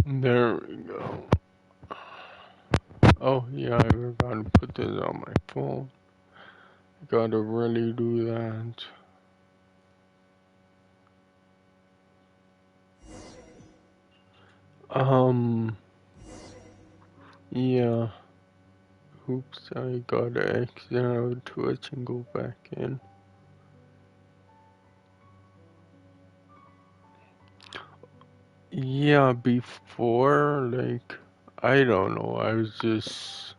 There we go. Oh yeah, I forgot to put this on my phone. Gotta really do that. Yeah. Oops, I gotta exit out of Twitch and go back in. Yeah, before, like, I don't know, I was just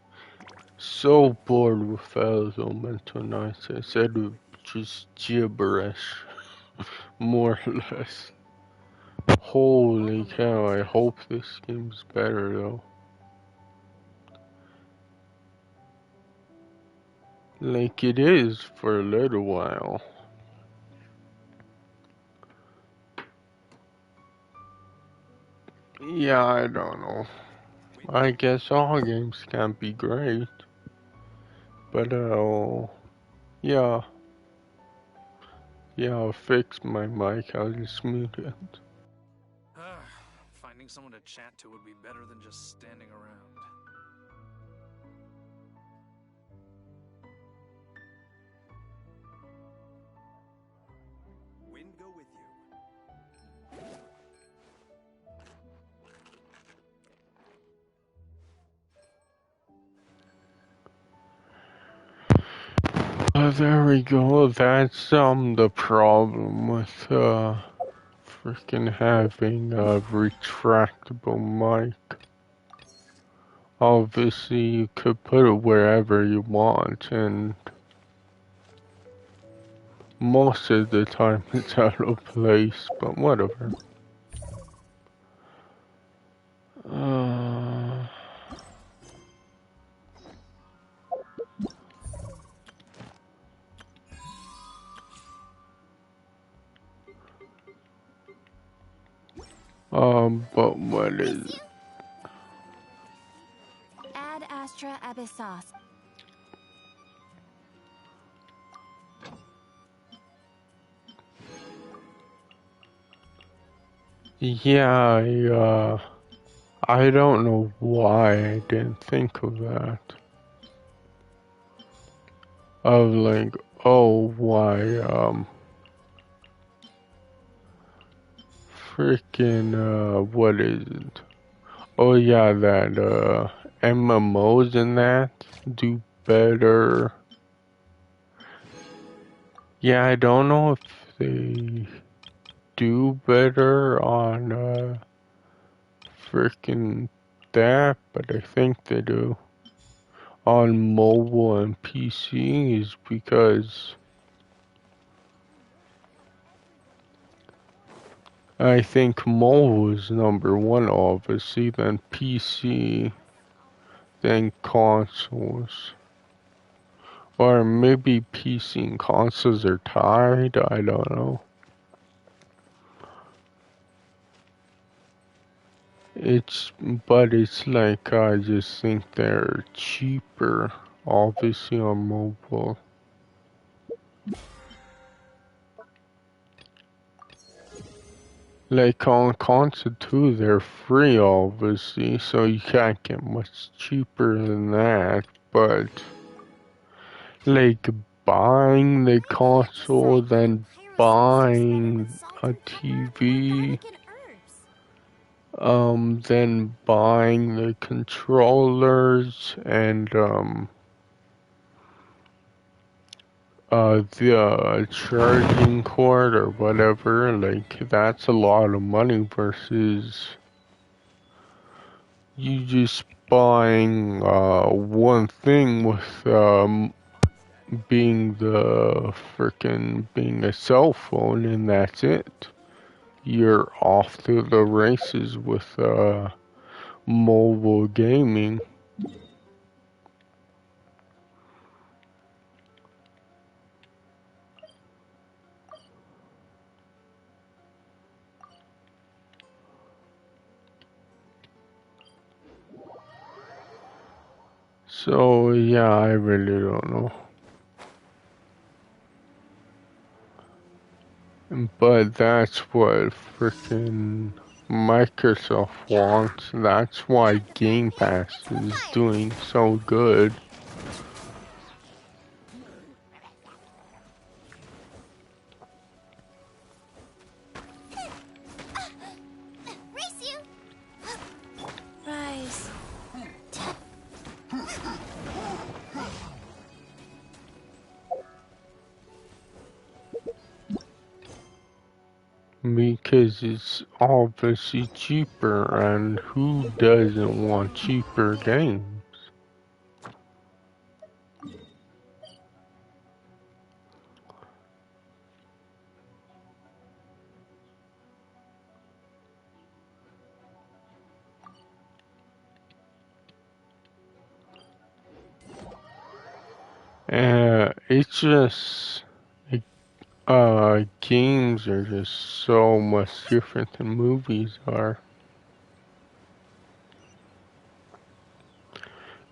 so bored with Elemental Knights. I said it was just gibberish, more or less. Holy cow, I hope this game's better though. Like it is for a little while. Yeah, I don't know. I guess all games can't be great. But yeah. Yeah, I'll fix my mic, I'll just mute it. Finding someone to chat to would be better than just standing around. Wind go with you. There we go. That's the problem with freaking having a retractable mic. Obviously, you could put it wherever you want, and most of the time it's out of place, but whatever. But what is it? Ad Astra Abyssos. Yeah, I don't know why I didn't think of that. Of like, oh, why, freaking, what is it? Oh yeah, that, MMOs and that do better. Yeah, I don't know if they do better on, freaking that, but I think they do. On mobile and PC is because I think mobile is number one, obviously, then PC, then consoles. Or maybe PC and consoles are tied, I don't know. But it's like, I just think they're cheaper, obviously, on mobile. Like on console too, they're free obviously, so you can't get much cheaper than that, but like buying the console, then buying a TV, then buying the controllers and the charging cord or whatever, like that's a lot of money versus you just buying one thing with being a cell phone and that's it. You're off to the races with mobile gaming. So yeah, I really don't know. But that's what freaking Microsoft wants. That's why Game Pass is doing so good. Race you! Rise. Because it's obviously cheaper, and who doesn't want cheaper games? It's just games are just so much different than movies are.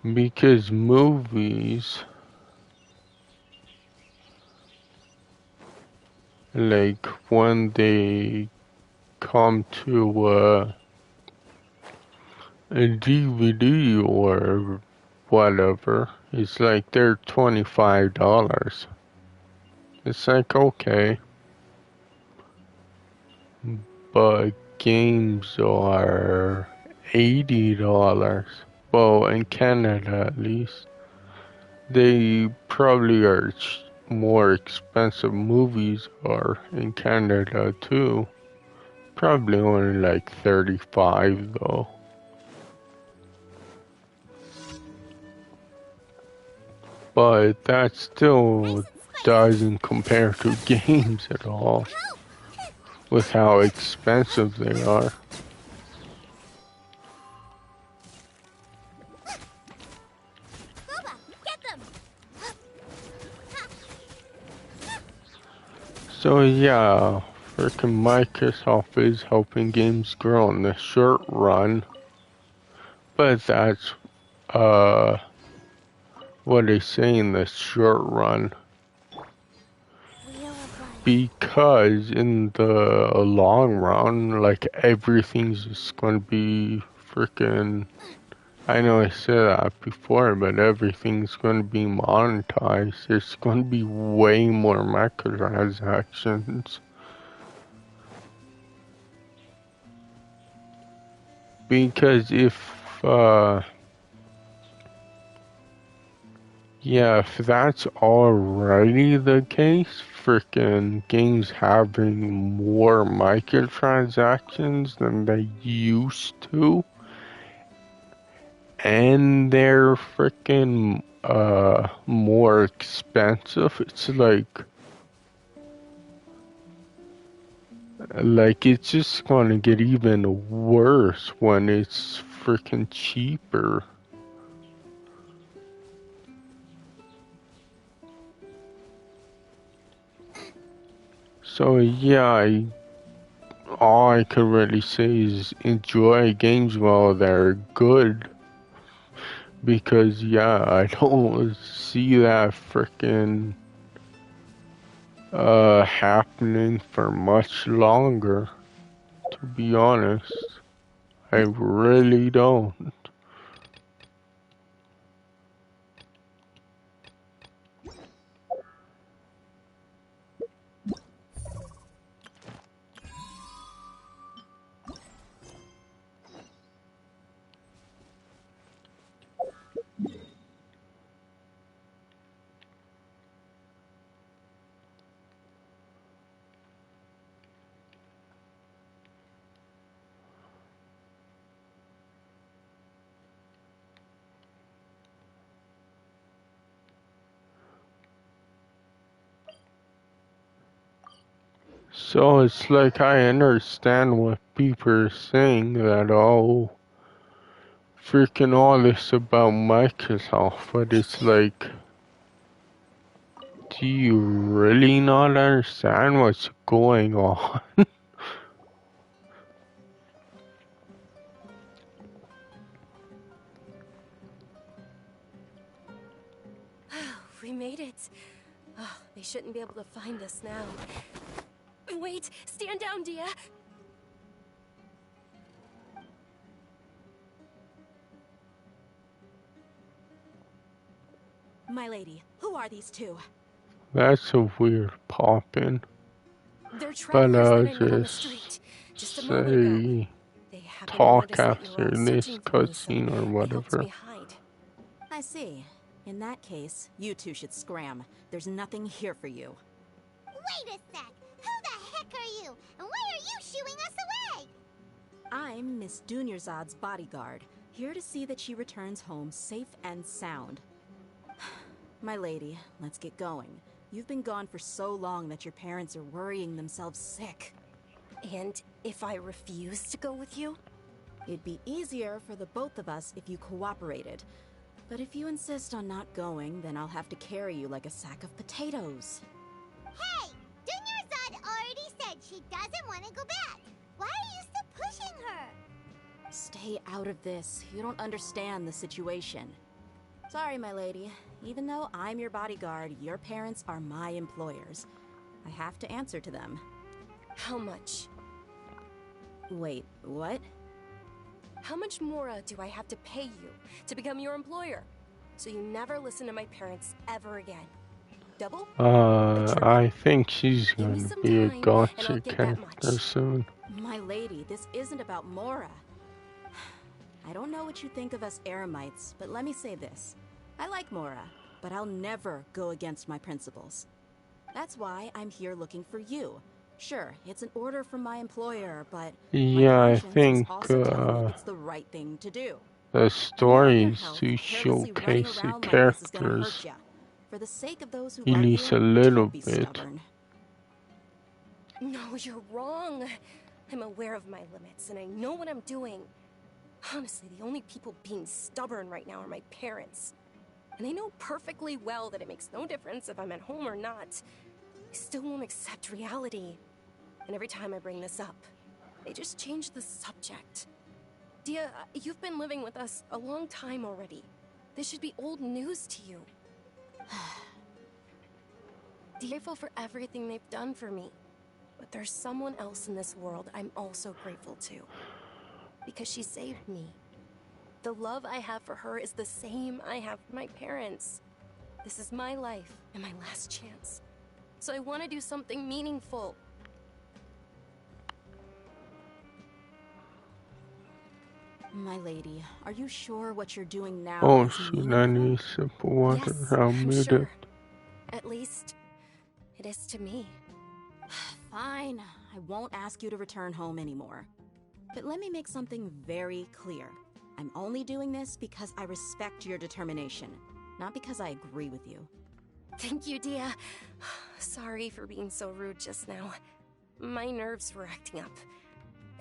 Because movies, like when they come to a DVD or whatever, it's like they're $25. It's like, okay, but games are $80. Well, in Canada at least. They probably are more expensive. Movies are in Canada too. Probably only like 35 though. But that still doesn't compare to games at all, with how expensive they are. Boba, get them! So yeah, frickin' Microsoft is helping games grow in the short run, but that's what they say in the short run. Because in the long run, like everything's just gonna be freaking. I know I said that before, but everything's gonna be monetized. There's gonna be way more microtransactions. Because if that's already the case, frickin' games having more microtransactions than they used to, and they're frickin' more expensive, it's like it's just gonna get even worse when it's frickin' cheaper. So yeah, all I could really say is enjoy games while they're good. Because yeah, I don't see that frickin' happening for much longer, to be honest. I really don't. So it's like I understand what people are saying that, oh, freaking all this about Microsoft, but it's like, do you really not understand what's going on? We made it. Oh, they shouldn't be able to find us now. Wait, stand down, Dia. My lady, who are these two? That's a weird pop-in. They're But travelers I'll that I met on the just street just a moment ago. say They happened to talk notice that you were after all this searching for me, so cutscene or they helped me whatever. hide. I see. In that case, you two should scram. There's nothing here for you. Wait a sec. Who the heck are you? And why are you shooing us away? I'm Miss Dunyarzad's bodyguard, here to see that she returns home safe and sound. My lady, let's get going. You've been gone for so long that your parents are worrying themselves sick. And if I refuse to go with you? It'd be easier for the both of us if you cooperated. But if you insist on not going, then I'll have to carry you like a sack of potatoes. Hey! Dunyarzad already said she doesn't want to go back. Why are you still pushing her? Stay out of this. You don't understand the situation. Sorry, my lady. Even though I'm your bodyguard, your parents are my employers. I have to answer to them. How much? Wait, what? How much more do I have to pay you to become your employer? So you never listen to my parents ever again. Double? A triple? I think she's Give me gonna some be a time, and I'll gotcha get that character much. soon. My lady, this isn't about Mora. I don't know what you think of us Eremites, but let me say this. I like Mora, but I'll never go against my principles. That's why I'm here looking for you. Sure, it's an order from my employer, but Yeah, my I conscience think is also telling me it's the right thing to do. the You know story your is health, to carelessly running showcase the around like this is gonna hurt characters ya. For the sake of those who at love least a you, little don't be bit. stubborn. No, you're wrong. I'm aware of my limits, and I know what I'm doing. Honestly, the only people being stubborn right now are my parents. And I know perfectly well that it makes no difference if I'm at home or not. They still won't accept reality. And every time I bring this up, they just change the subject. Dia, you've been living with us a long time already. This should be old news to you. Dia, I'm grateful for everything they've done for me. But there's someone else in this world I'm also grateful to. Because she saved me. The love I have for her is the same I have for my parents. This is my life and my last chance. So I want to do something meaningful. My lady, are you sure what you're doing now Oh is shoot, I meaningful? need a sip of water. Yes, I'll I'm mute sure. it. At least, it is to me. Fine, I won't ask you to return home anymore. But let me make something very clear. I'm only doing this because I respect your determination, not because I agree with you. Thank you, Dia. Sorry for being so rude just now. My nerves were acting up.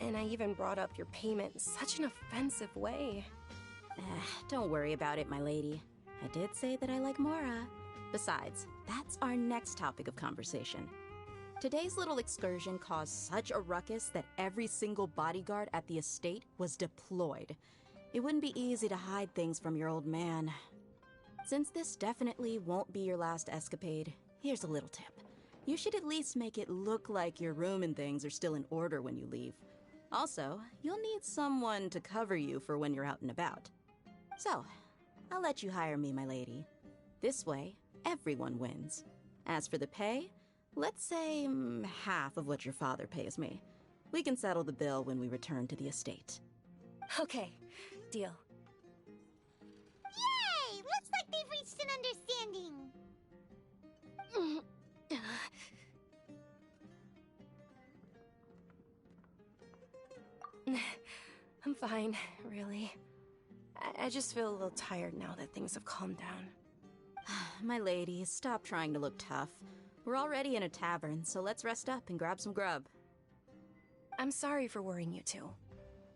And I even brought up your payment in such an offensive way. Don't worry about it, my lady. I did say that I like Mora. Besides, that's our next topic of conversation. Today's little excursion caused such a ruckus that every single bodyguard at the estate was deployed. It wouldn't be easy to hide things from your old man. Since this definitely won't be your last escapade, here's a little tip. You should at least make it look like your room and things are still in order when you leave. Also, you'll need someone to cover you for when you're out and about. So, I'll let you hire me, my lady. This way, everyone wins. As for the pay, let's say half of what your father pays me. We can settle the bill when we return to the estate. Okay, deal. Yay! Looks like they've reached an understanding. I'm fine, really. I just feel a little tired now that things have calmed down. My lady, stop trying to look tough. We're already in a tavern, so let's rest up and grab some grub. I'm sorry for worrying you two.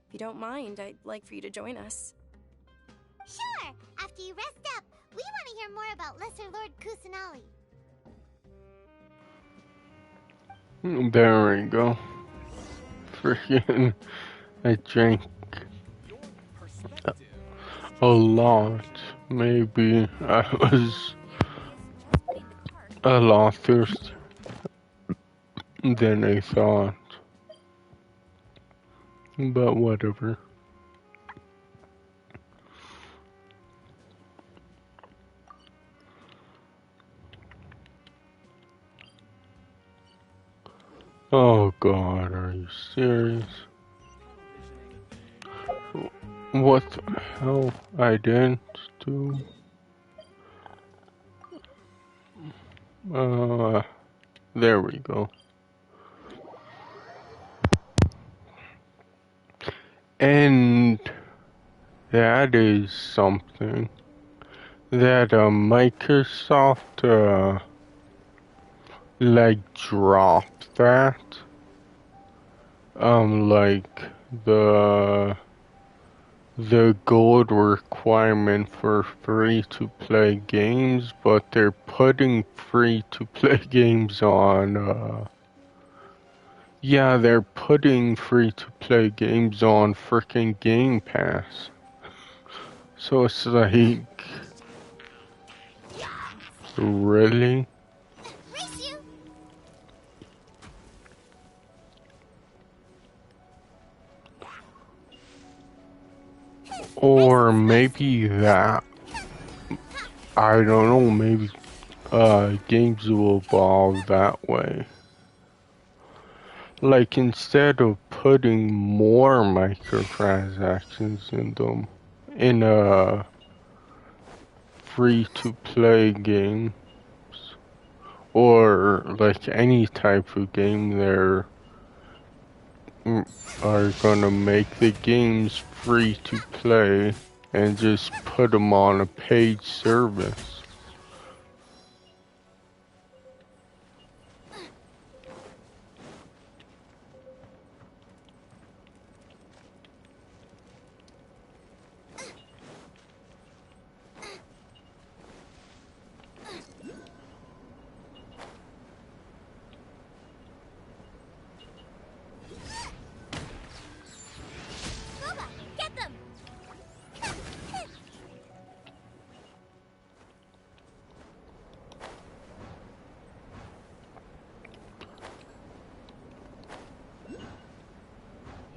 If you don't mind, I'd like for you to join us. Sure! After you rest up, we want to hear more about Lesser Lord Kusanali. There we go. Freaking, I drank a lot. Maybe I was a lot thirstier than I thought. But whatever. Oh god, are you serious? What the hell? I didn't do. There we go. And that is something that Microsoft like dropped that. Like the gold requirement for free-to-play games, but they're putting free-to-play games on, yeah, they're putting free-to-play games on frickin' Game Pass. So it's like, really? Or maybe that, I don't know, maybe games will evolve that way. Like, instead of putting more microtransactions in them, in a free-to-play games, or like any type of game, they're are gonna make the games free to play and just put them on a paid service.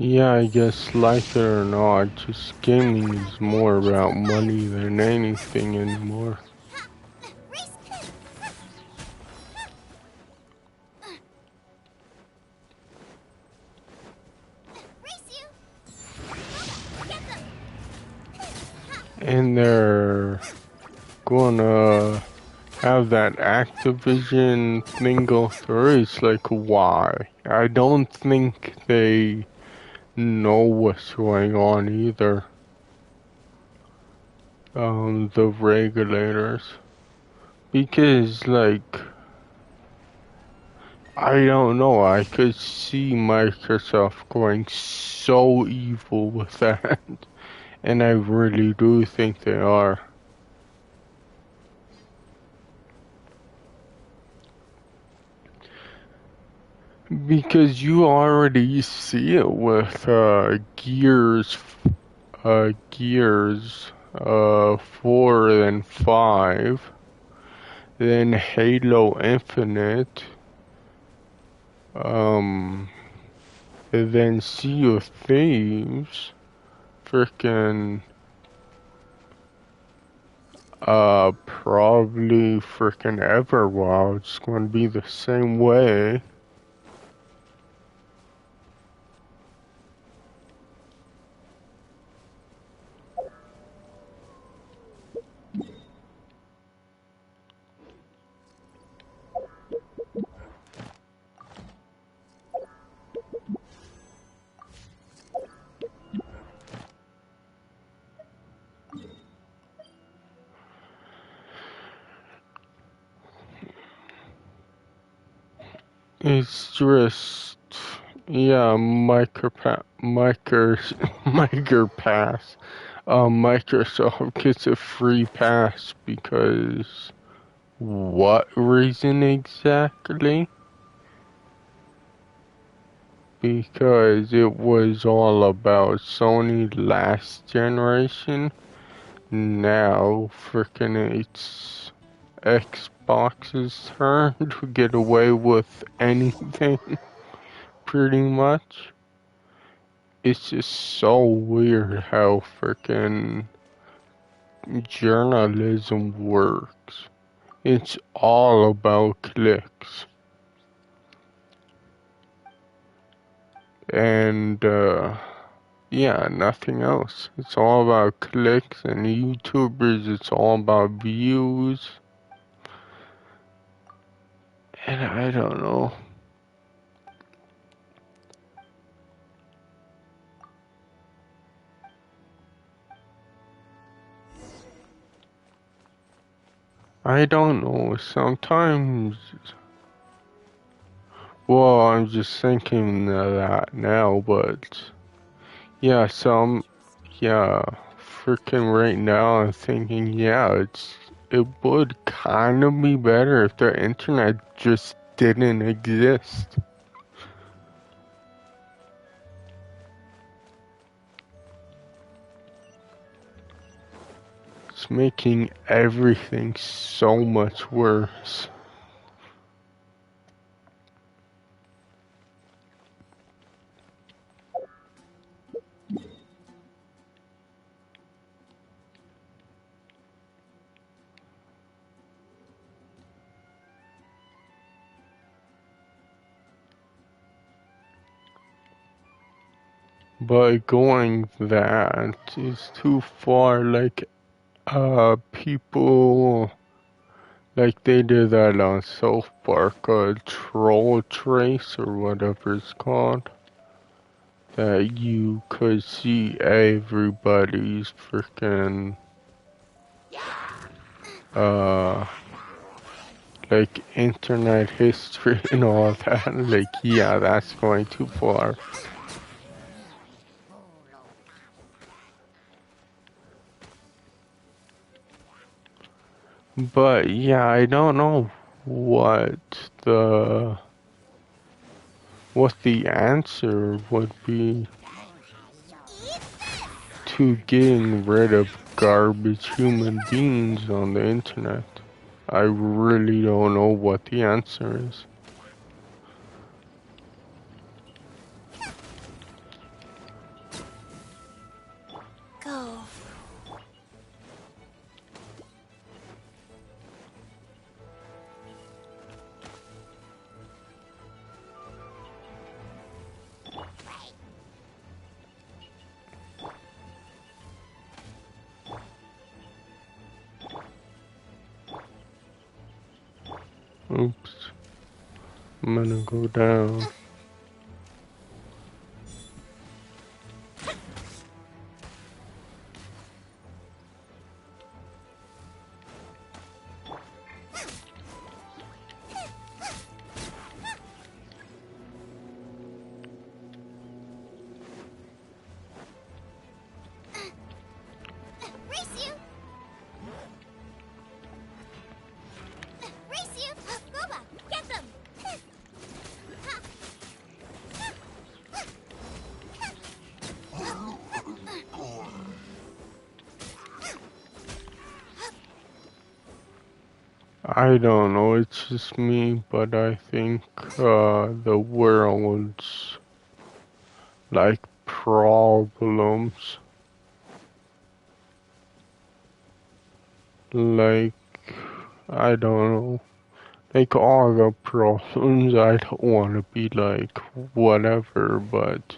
Yeah, I guess like it or not, just gaming is more about money than anything anymore. And they're gonna have that Activision thing go through. It's like, why? I don't think they know what's going on either. The regulators. Because, like, I don't know, I could see Microsoft going so evil with that. And I really do think they are. Because you already see it with Gears 4 and 5, then Halo Infinite, and then Sea of Thieves, frickin' probably frickin' Everwild. It's gonna be the same way. It's just, yeah, Microsoft gets a free pass because what reason exactly? Because it was all about Sony last generation. Now, frickin' it's Xbox's turn to get away with anything, pretty much. It's just so weird how frickin' journalism works. It's all about clicks. And yeah, nothing else. It's all about clicks, and YouTubers, it's all about views. And I don't know. I don't know. Sometimes, well, I'm just thinking that now, but yeah, yeah, freaking right now I'm thinking, yeah, it would kind of be better if the internet just didn't exist. It's making everything so much worse. But going that is too far, like, people, like they did that on South Park, troll trace or whatever it's called. That you could see everybody's freaking, uh, like internet history and all that. Like, yeah, that's going too far. But yeah, I don't know what the answer would be to getting rid of garbage human beings on the internet. I really don't know what the answer is. Go. Oops. I'm gonna go down. Race you! Race you! Boba, get them! I don't know, it's just me, but I think the world's like problems, like, I don't know, like all the problems. I don't want to be like whatever, but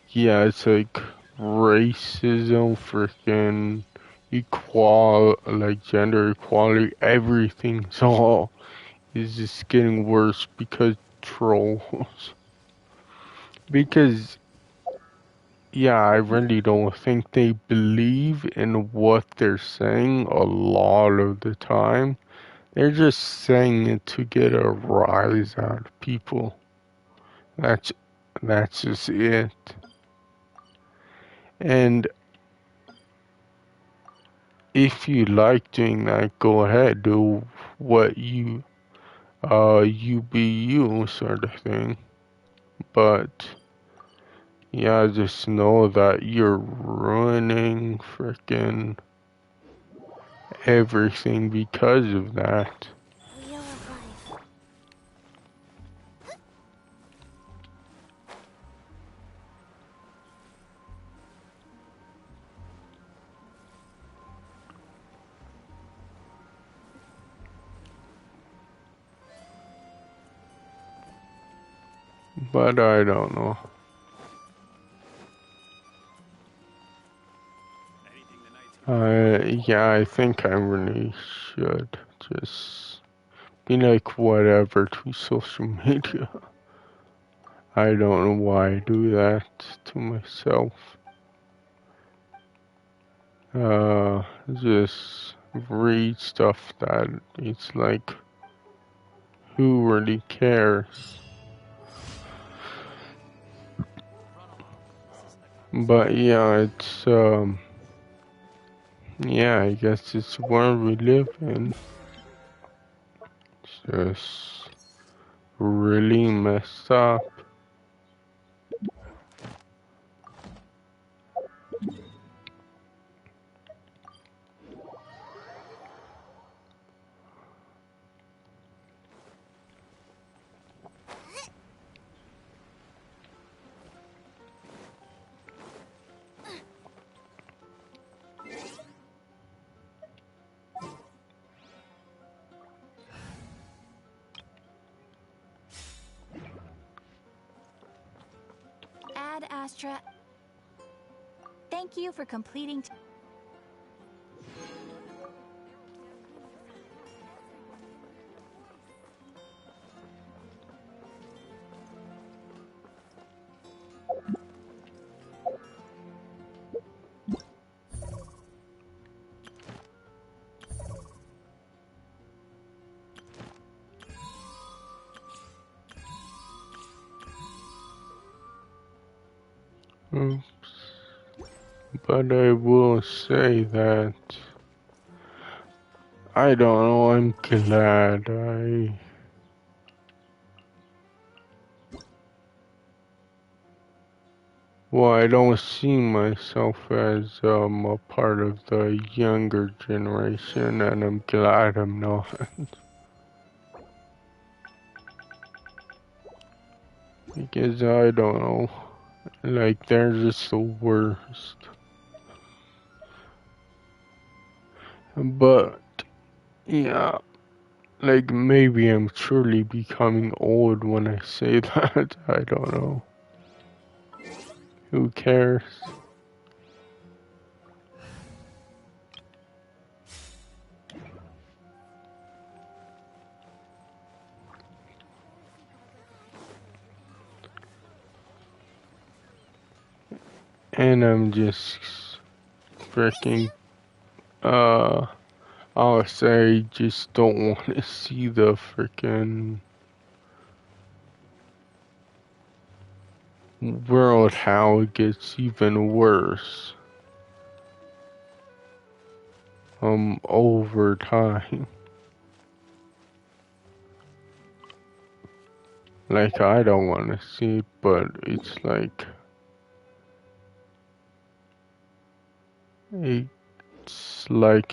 yeah, it's like racism, freaking like gender equality, everything's all is just getting worse because trolls. Because yeah, I really don't think they believe in what they're saying a lot of the time. They're just saying it to get a rise out of people. That's that's just it. And if you like doing that, go ahead, do what you be you sort of thing. But yeah, just know that you're ruining freaking everything because of that. Wheel of life. But I don't know. Yeah, I think I really should just be like whatever to social media. I don't know why I do that to myself. Just read stuff that it's like, who really cares? But yeah, yeah, I guess it's where we live in. It's just really messed up. Ad Astra. Thank you for completing. Oops. But I will say that I don't know, I'm glad well, I don't see myself as a part of the younger generation, and I'm glad I'm not. Because I don't know, like they're just the worst. But yeah, like maybe I'm truly becoming old when I say that. I don't know. Who cares? And I'm just freaking I'll say just don't want to see the freaking world how it gets even worse over time. Like I don't want to see it, but it's like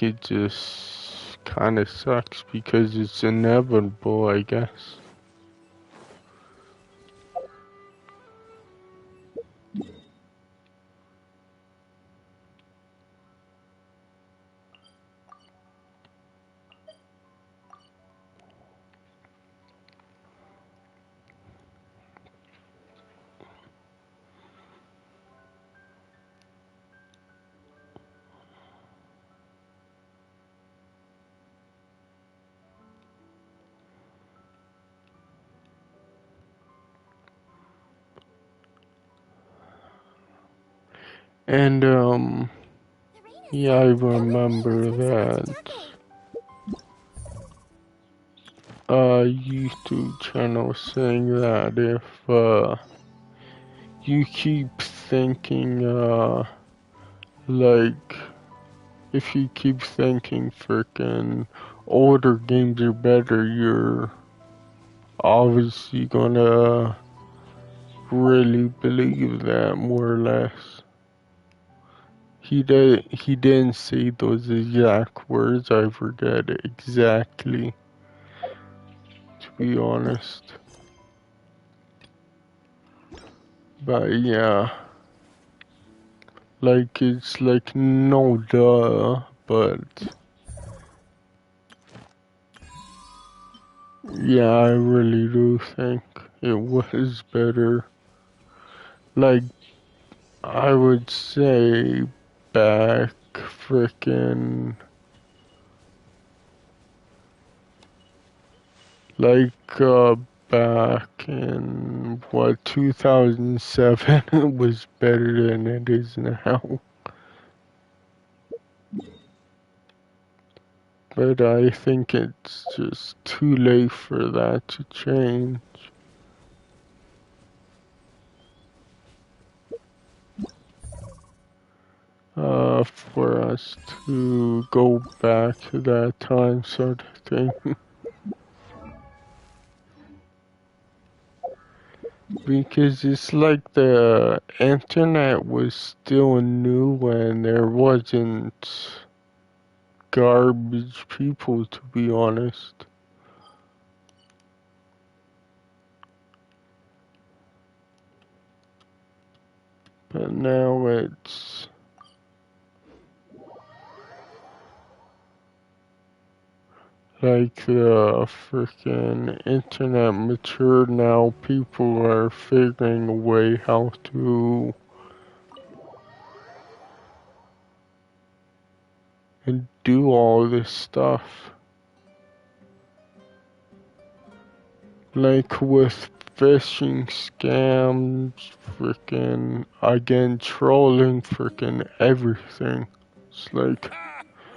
it just kind of sucks because it's inevitable, I guess. And yeah, I remember that YouTube channel saying that if you keep thinking like if you keep thinking frickin' older games are better, you're obviously gonna really believe that more or less. He didn't say those exact words, I forget exactly, to be honest. But yeah, like it's like no duh, but yeah, I really do think it was better. Like I would say back frickin' like back in what 2007 it was better than it is now. But I think it's just too late for that to change. For us to go back to that time sort of thing. Because it's like the internet was still new when there wasn't garbage people, to be honest. But now it's like the freaking internet matured now, people are figuring a way how to and do all this stuff. Like with phishing scams, freaking again trolling, freaking everything. It's like,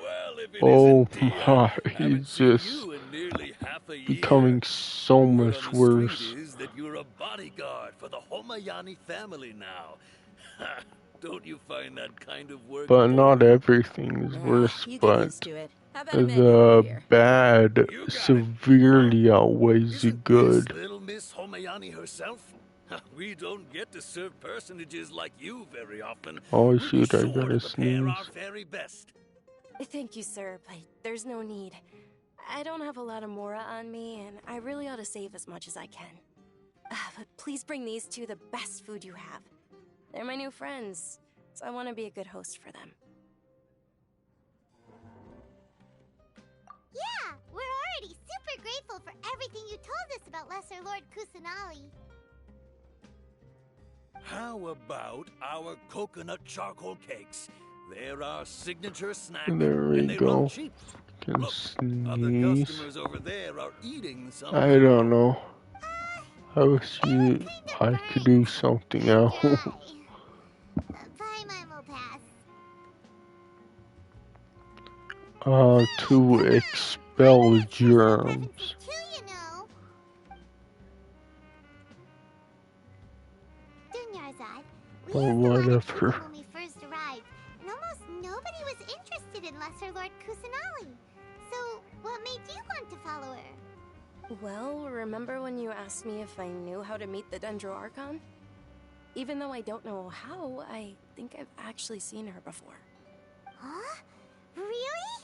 Well, if it oh isn't Tia, my, haven't it's seen just you in nearly half a year. becoming so Word much on the street worse. is that you're a bodyguard for the Homayani family now. Don't you find that kind of work But not boring? everything is worse, You get used but to it. How about a menu the over here? bad You got it. severely outweighs the Isn't good. this little Miss Homayani herself? We don't get to serve personages like you very often. Oh We'll be shoot, I sure to gotta prepare our sneeze. very best. Thank you, sir, but there's no need. I don't have a lot of Mora on me, and I really ought to save as much as I can. But please bring these two the best food you have. They're my new friends, so I want to be a good host for them. Yeah, we're already super grateful for everything you told us about Lesser Lord Kusanali. How about our coconut charcoal cakes? They're our signature snack, There we and they run go. cheap. Can Look, other sneeze. customers over there are eating some. I don't know. I wish Kinda I could do something else. Bye, Mimo Pass. To expel germs. Too, you know. Dunyarzad, we But used a lot of whatever. people when we first arrived, and almost nobody was interested in Lesser Lord Kusanali. So, what made you want to follow her? Well, remember when you asked me if I knew how to meet the Dendro Archon? Even though I don't know how, I think I've actually seen her before. Huh? Really?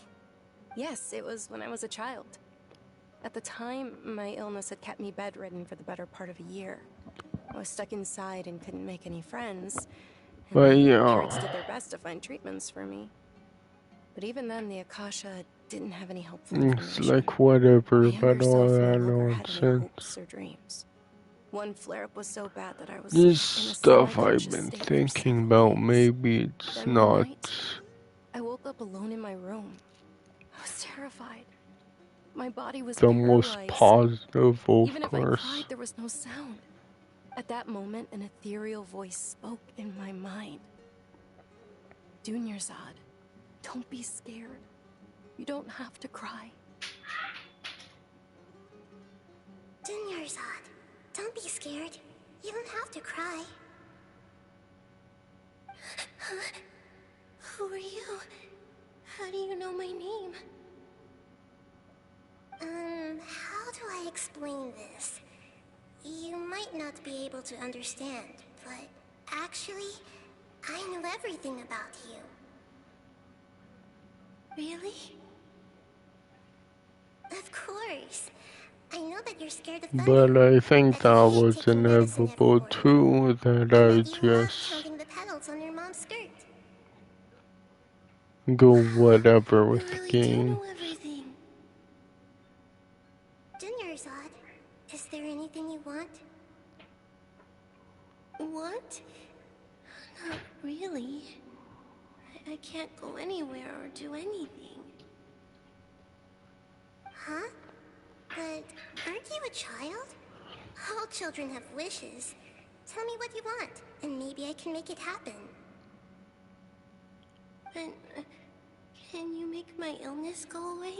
Yes, it was when I was a child. At the time, my illness had kept me bedridden for the better part of a year. I was stuck inside and couldn't make any friends. And But my yeah. parents did their best to find treatments for me. But even then, the Akasha didn't have any helpful It's information. like whatever My about younger all self that no longer had any nonsense. hopes or dreams. One flare-up was so bad that I was This in a stuff I've semi-conscious been state for thinking several about, days. maybe it's Then one not. night, I woke up alone in my room. I was terrified. My body was The most paralyzed. positive, of Even if I course. cried, there was no sound. At that moment, an ethereal voice spoke in my mind. Dunyarzad, don't be scared. You don't have to cry. Dunyarzad, don't be scared. You don't have to cry. Who are you? How do you know my name? How do I explain this? You might not be able to understand, but actually, I know everything about you. Really? Of course. I know that you're scared of thunder. But I think That you that hate was taking medicine every inevitable morning, too, that and I that you love just counting the petals on your mom's skirt. go whatever with You the really game. do know everything. Dunyarzad, is there anything you want? Want? Not really. I I can't go anywhere or do anything. Huh? But aren't you a child? All children have wishes. Tell me what you want, and maybe I can make it happen. But, can you make my illness go away?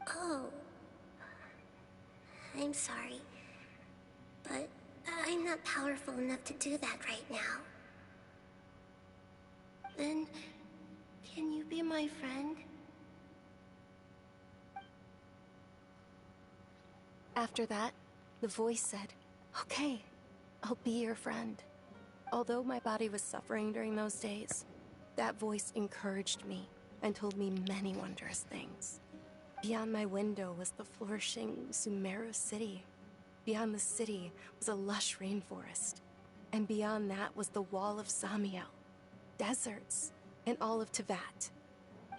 Oh. I'm sorry. But I'm not powerful enough to do that right now. Then, can you be my friend? After that, the voice said, "Okay, I'll be your friend." Although my body was suffering during those days, that voice encouraged me and told me many wondrous things. Beyond my window was the flourishing Sumeru city. Beyond the city was a lush rainforest. And beyond that was the wall of Samiel, deserts, and all of Teyvat.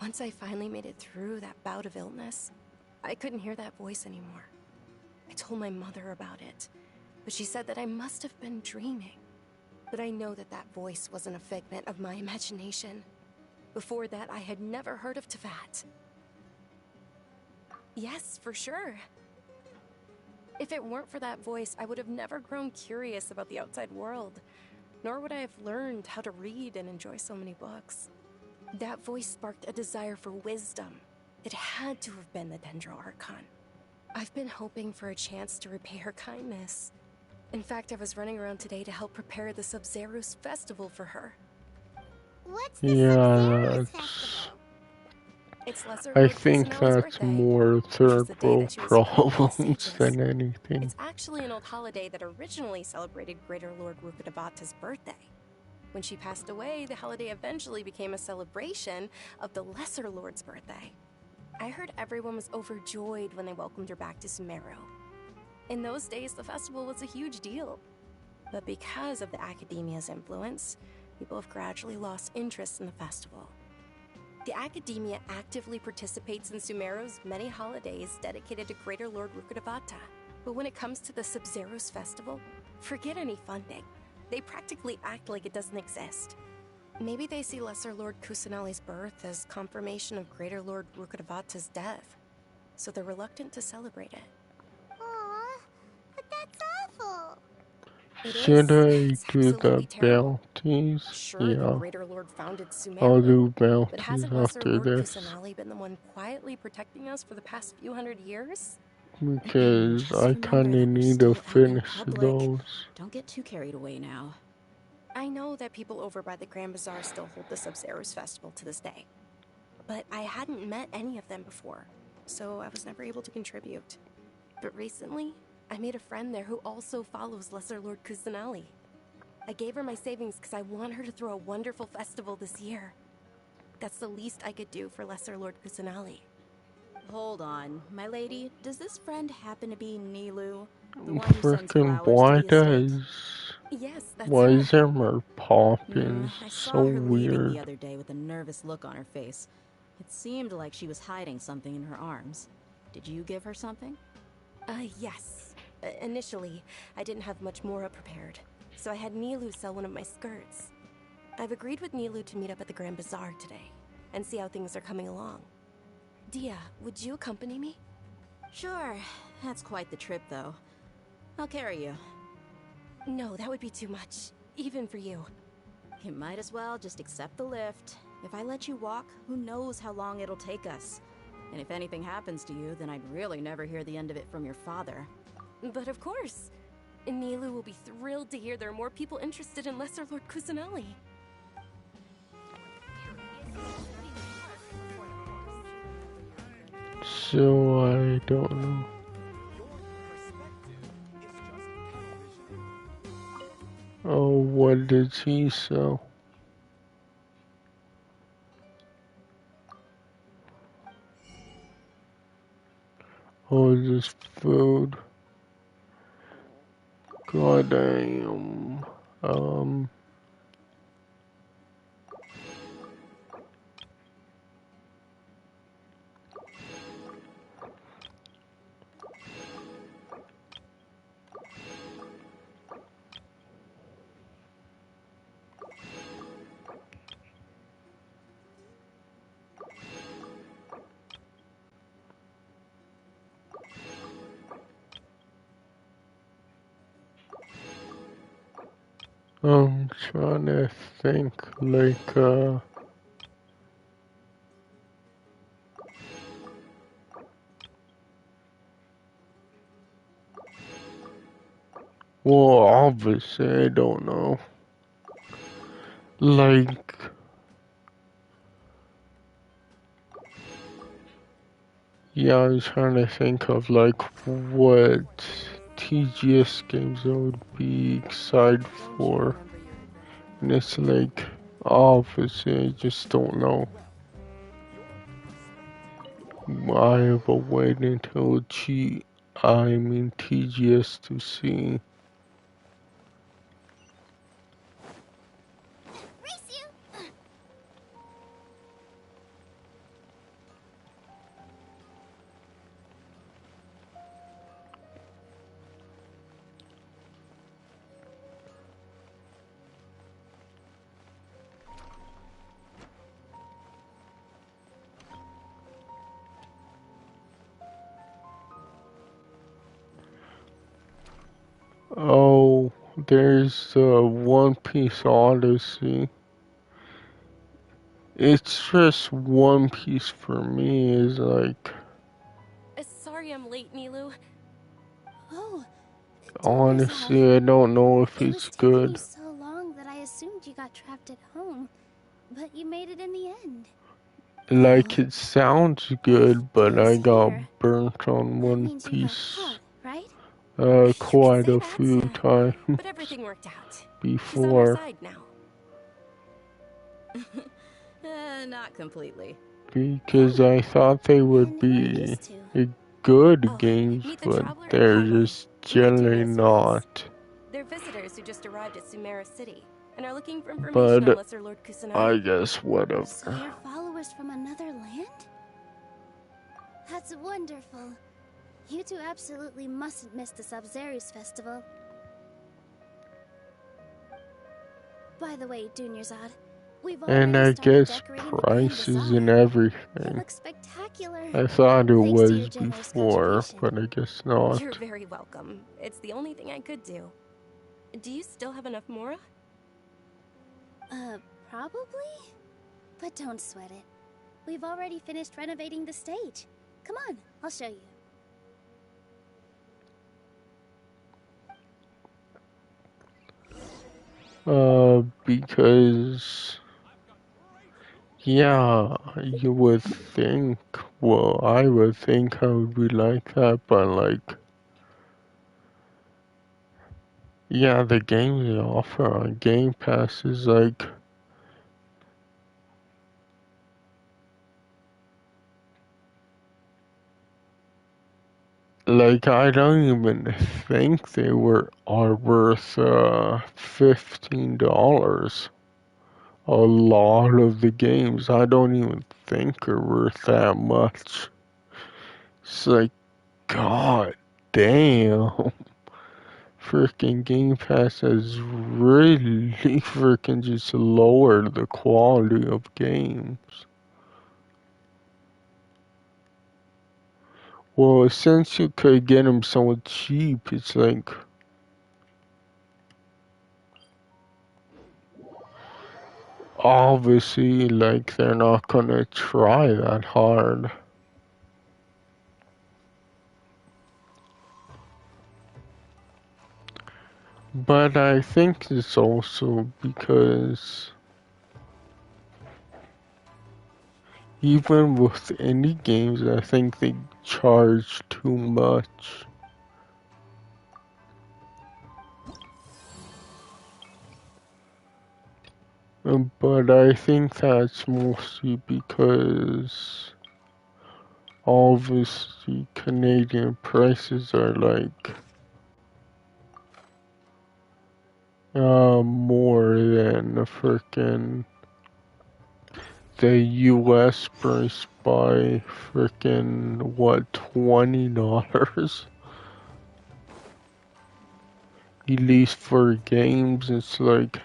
Once I finally made it through that bout of illness, I couldn't hear that voice anymore. I told my mother about it, but she said that I must have been dreaming. But I know that that voice wasn't a figment of my imagination. Before that, I had never heard of Teyvat. Yes, for sure. If it weren't for that voice, I would have never grown curious about the outside world, nor would I have learned how to read and enjoy so many books. That voice sparked a desire for wisdom. It had to have been the Dendro Archon. I've been hoping for a chance to repay her kindness. In fact, I was running around today to help prepare the Sub-Zerus festival for her. What's the Yeah, Sub-Zerus that's... festival? It's Lesser I Lord think Kusanali's that's birthday, more which third is the day world that she was freed from the problems sages. than anything. It's actually an old holiday that originally celebrated Greater Lord Rukkhadevata's birthday. When she passed away, the holiday eventually became a celebration of the Lesser Lord's birthday. I heard everyone was overjoyed when they welcomed her back to Sumeru. In those days, the festival was a huge deal. But because of the Academia's influence, people have gradually lost interest in the festival. The Academia actively participates in Sumeru's many holidays dedicated to Greater Lord Rukkhadevata. But when it comes to the Sub-Zerus festival, forget any funding. They practically act like it doesn't exist. Maybe they see Lesser Lord Kusanali's birth as confirmation of Greater Lord Rukkhadevata's death, so they're reluctant to celebrate it. Aw, but that's awful. It Should is. I It's do absolutely the terrible. bounties? Sure, the Yeah, Greater Lord founded I'll Sumeru, do but bounties hasn't Lesser after Lord this. Kusanali been the one quietly protecting us for the past few hundred years? Because Just I remember kinda that we're need to still out in finish public. those. Don't get too carried away now. I know that people over by the Grand Bazaar still hold the Sub-Zerus festival to this day, but I hadn't met any of them before, so I was never able to contribute. But recently, I made a friend there who also follows Lesser Lord Kusanali. I gave her my savings because I want her to throw a wonderful festival this year. That's the least I could do for Lesser Lord Kusanali. Hold on, my lady. Does this friend happen to be Nilu? The one who sends Frickin' flowers why to the estate? does... Yes, that's Why her. is there more poppins? I So saw her leaving the weird. other day with a nervous look on her face. It seemed like she was hiding something in her arms. Did you give her something? Yes. Initially, I didn't have much Mora prepared, so I had Nilu sell one of my skirts. I've agreed with Nilu to meet up at the Grand Bazaar today, and see how things are coming along. Dia, would you accompany me? Sure. That's quite the trip, though. I'll carry you. No, that would be too much, even for you. You might as well just accept the lift. If I let you walk, who knows how long it'll take us. And if anything happens to you, then I'd really never hear the end of it from your father. But of course. Nilu will be thrilled to hear there are more people interested in Lesser Lord Kusanali. So I don't know. Oh, what did he sell? Oh, just food. God damn. I'm trying to think, like, well, obviously, I don't know. Like, yeah, I was trying to think of, like, what TGS games I would be excited for. And it's like, obviously, I just don't know. I have a wait until TGS to see. Race you! Oh, there's One Piece Odyssey. It's just One Piece for me is like, Sorry I'm late, Nilu. Oh, Dunyarzad. honestly, I don't know if It was it's taking you good. so long that I assumed you got trapped at home. But you made it in the end. Like, it sounds good, but I Goes got here. burnt on That One means you got Piece caught, right? You could quite say a that, few times but everything worked out. She's on our before. side now. Not completely. Because I thought they would And who are be these two? good Oh, games, meet the but Traveler and they're Highway. just My two generally best friends. not. They're visitors who just arrived at Sumeru City and are looking for information on But Lesser Lord I Kusanagi. guess So whatever. you're followers from another land? That's wonderful. You two absolutely mustn't miss the Sabzerus festival. By the way, Dunyarzad, we've And already I started guess decorating the grand prices and bazaar. It everything. looks spectacular. I thought it Thanks to your was generous before, contribution. but I guess You're not. very welcome. It's the only thing I could do. Do you still have enough Mora? Probably? But don't sweat it. We've already finished renovating the stage. Come on, I'll show you. Because, yeah, you would think, well, I would think I would be like that, but like, yeah, the games they offer on Game Pass is like I don't even think they are worth $15. A lot of the games I don't even think are worth that much. It's like, god damn. Freaking Game Pass has really freaking just lowered the quality of games. Well, since you could get them so cheap, it's like, obviously, like, they're not gonna try that hard. But I think it's also because even with indie games, I think they charge too much. But I think that's mostly because obviously Canadian prices are like more than the frickin' the US price by frickin' what, $20? At least for games, it's like,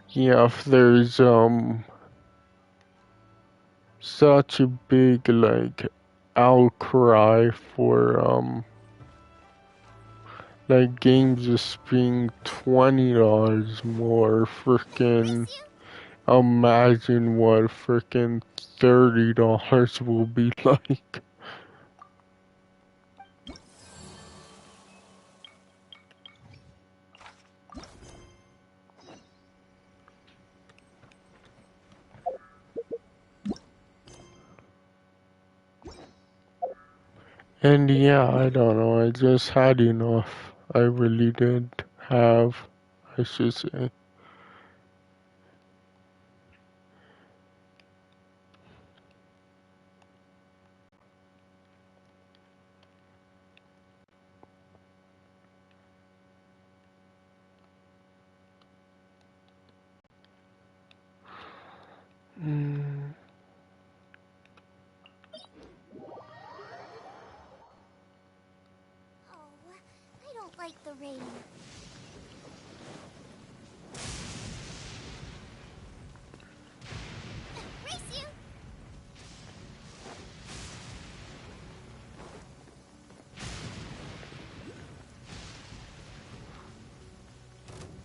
yeah, if there's such a big like outcry for Like games just being $20 more. Freaking imagine what freaking $30 will be like. And yeah, I don't know, I just had enough. I really did have, I should say. Mm. Oh, I don't like the rain. Race you!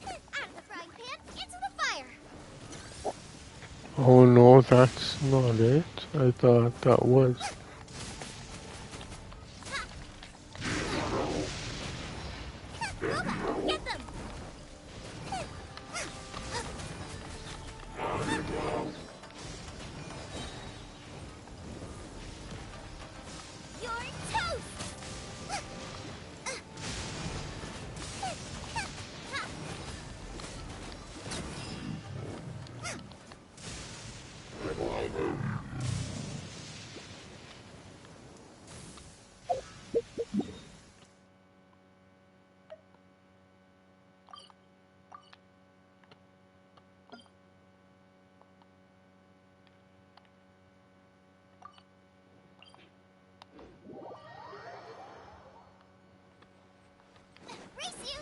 Out of the frying pan, into the fire! Oh no, that's not it. I thought that was. Boba, get them! You're toast! Race you!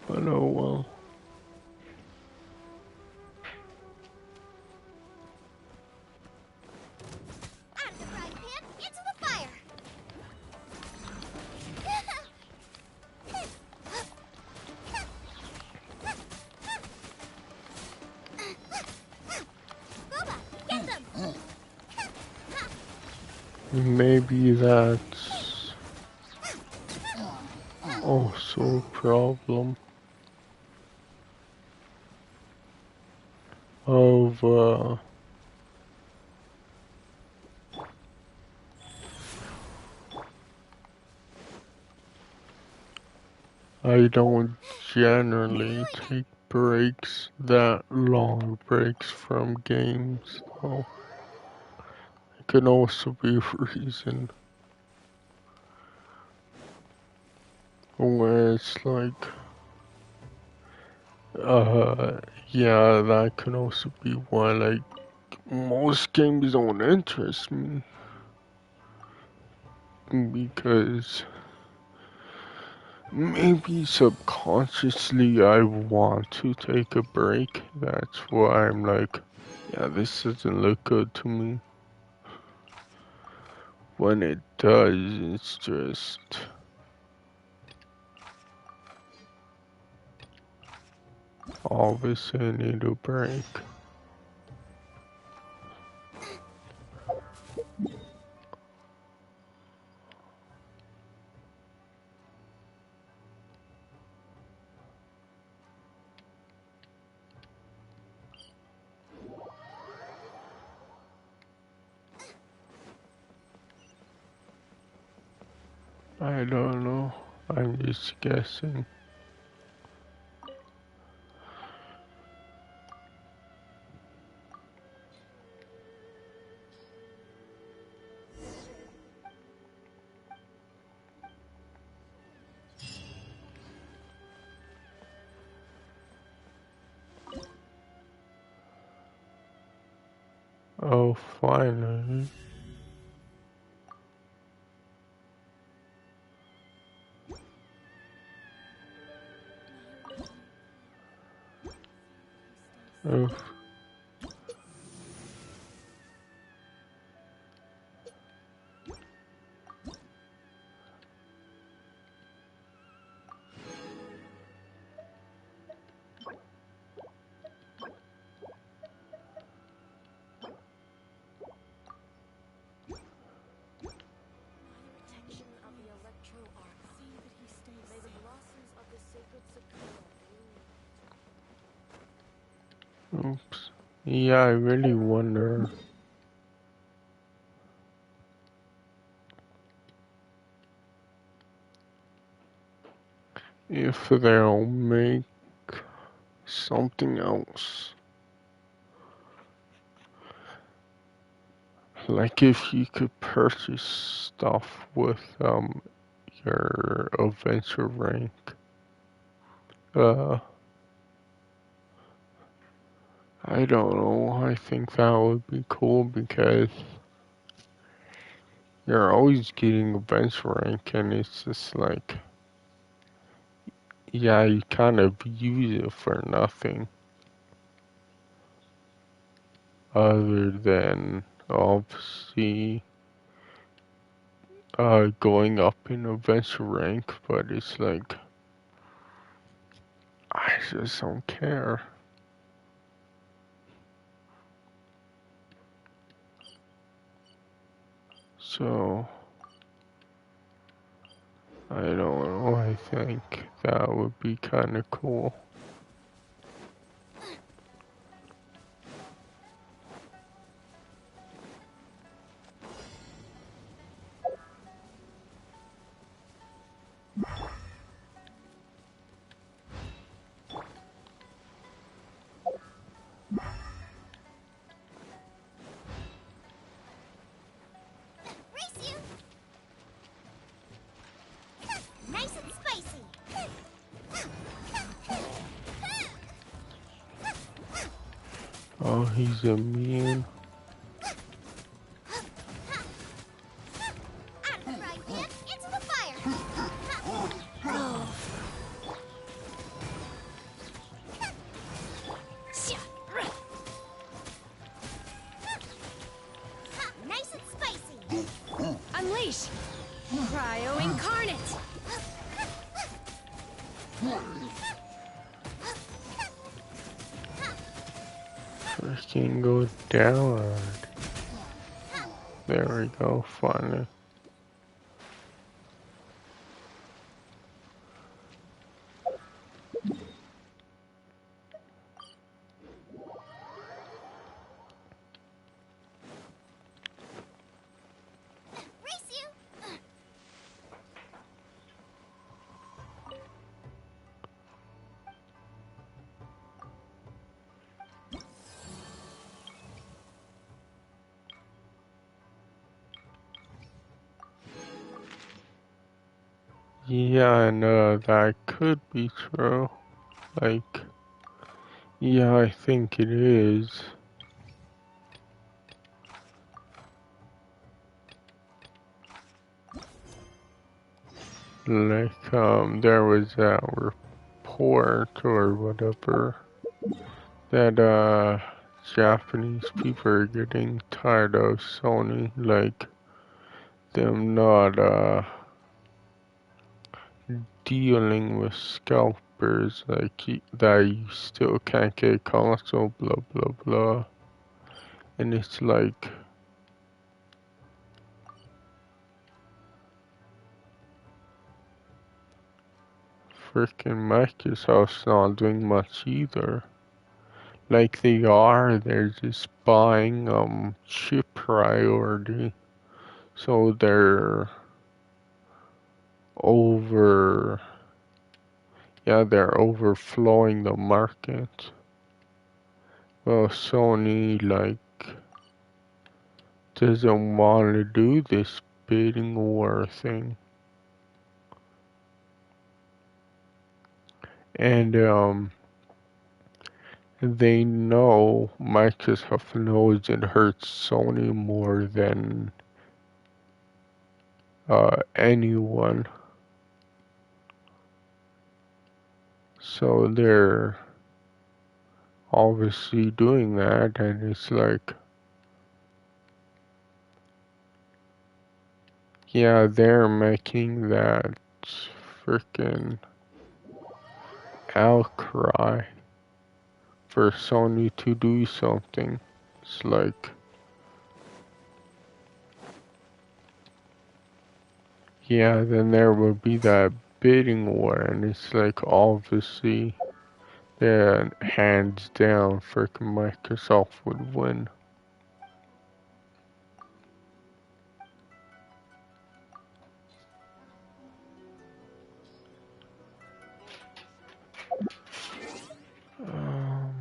But oh well. Out of the frying pan, into the fire! Boba, get them! Maybe that's also a problem of I don't generally take breaks, that long breaks from games, so it can also be a reason where it's like, yeah, that can also be why, like, most games don't interest me, because maybe subconsciously I want to take a break. That's why I'm like, yeah, this doesn't look good to me. When it does, it's just obviously I need a break. I don't know. I'm just guessing. Oh, finally. Oh, Oops. Yeah, I really wonder if they'll make something else. Like if you could purchase stuff with your adventure rank. Uh, I don't know. I think that would be cool because you're always getting adventure rank and it's just like, yeah, you kind of use it for nothing other than obviously going up in adventure rank, but it's like, I just don't care. So, I don't know, I think that would be kinda cool. Race you! Nice and spicy! Oh, he's immune. Out of the frying pan, into the fire! Nice and spicy! Unleash! Cryo Incarnate! Freaking go down. There we go, finally. Race you! Yeah, and that could be true. Like, yeah, I think it is. Like, there was that report or whatever that, Japanese people are getting tired of Sony, like, them not, dealing with scalpers, like, that you still can't get console, blah, blah, blah. And it's like, freaking Microsoft's not doing much either. Like they're just buying chip priority. So they're over they're overflowing the market. Well, Sony like doesn't want to do this bidding war thing. And they know, Microsoft knows it hurts Sony more than anyone. So they're obviously doing that, and it's like, yeah, they're making that freaking outcry for Sony to do something. It's like, yeah, then there will be that bidding war, and it's like, obviously, then hands down, freaking Microsoft would win. Um,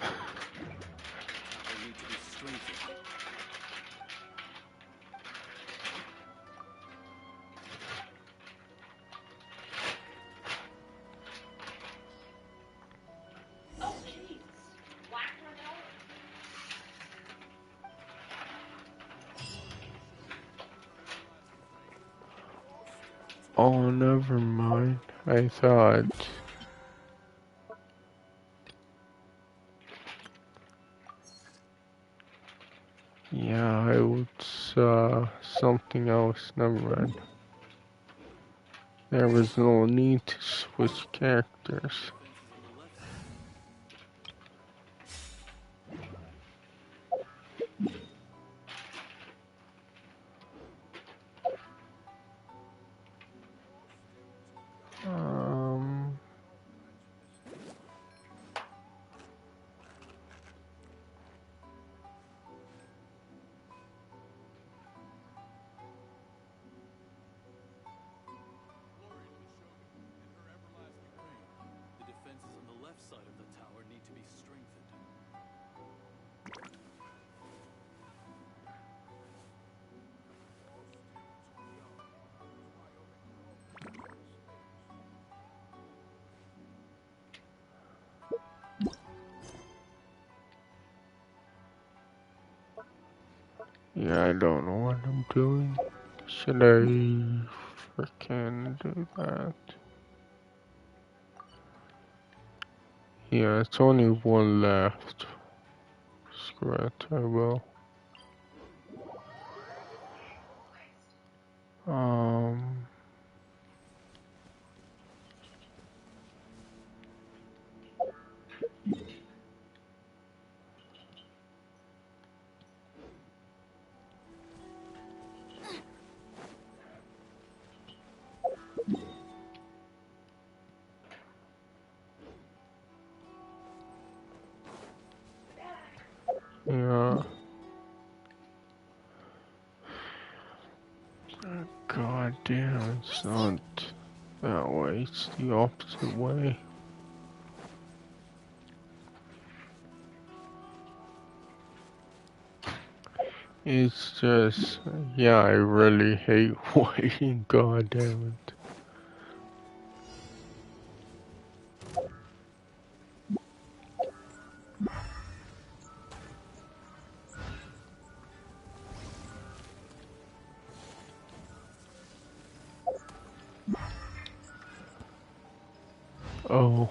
They need to be strengthened. oh, never mind. I thought, yeah, it was something else. Never mind. There was no need to switch characters. Um, The defenses on the left side of the tower need to be strengthened. yeah, I don't know what I'm doing. Should I freaking do that? Yeah, it's only one left. Screw it, I will. Um, yeah. God damn, it's not that way, it's the opposite way. It's just, yeah, I really hate waiting, god damn it. Oh,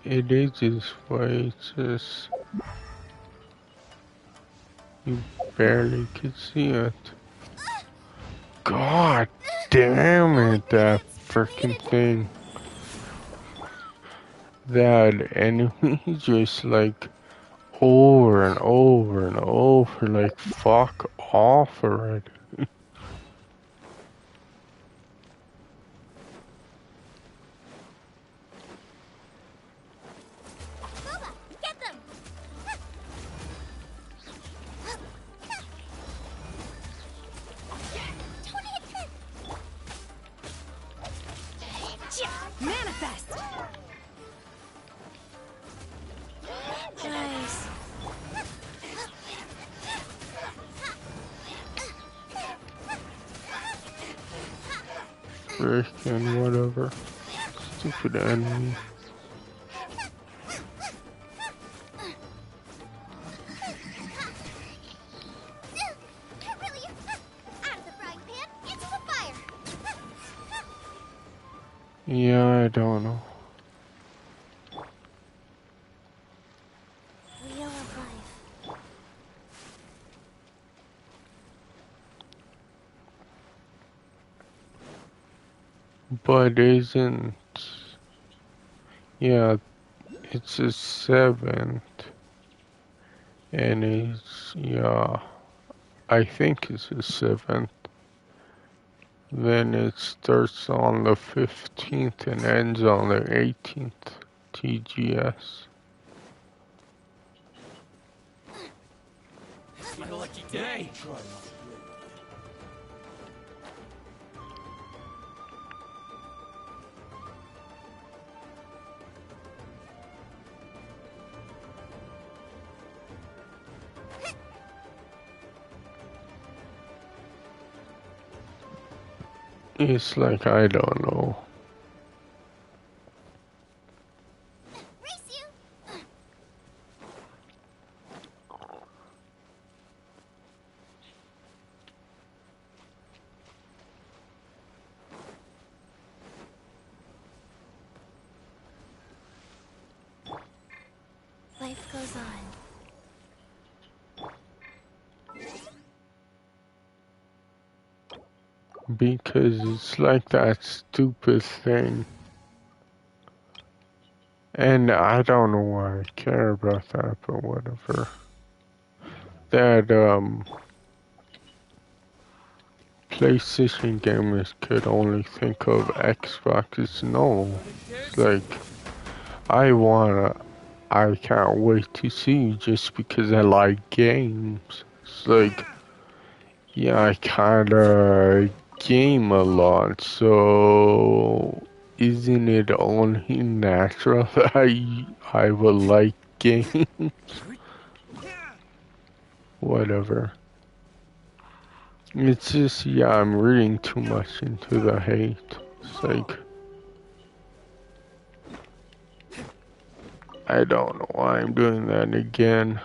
it is this way, it's just, you barely could see it. God damn it, that freaking thing. That enemy just like over and over and over, like fuck off already. Get them! Manifest! Nice. Freaking whatever. Stupid enemy. Really? Out of the frying pan, into the fire! Yeah, I don't know. Wheel of life. But isn't, yeah, it's a 7th. And it's, yeah, I think it's the 7th. Then it starts on the 15th and ends on the 18th. TGS. It's my lucky day. It's like, I don't know. Race you! Life goes on. Because it's like that stupid thing. And I don't know why I care about that, but whatever. That, PlayStation gamers could only think of Xboxes. No. It's like, I can't wait to see just because I like games. It's like, yeah, I kinda game a lot, so isn't it only natural that I will like games? Whatever. It's just, yeah, I'm reading too much into the hate. It's like, I don't know why I'm doing that again.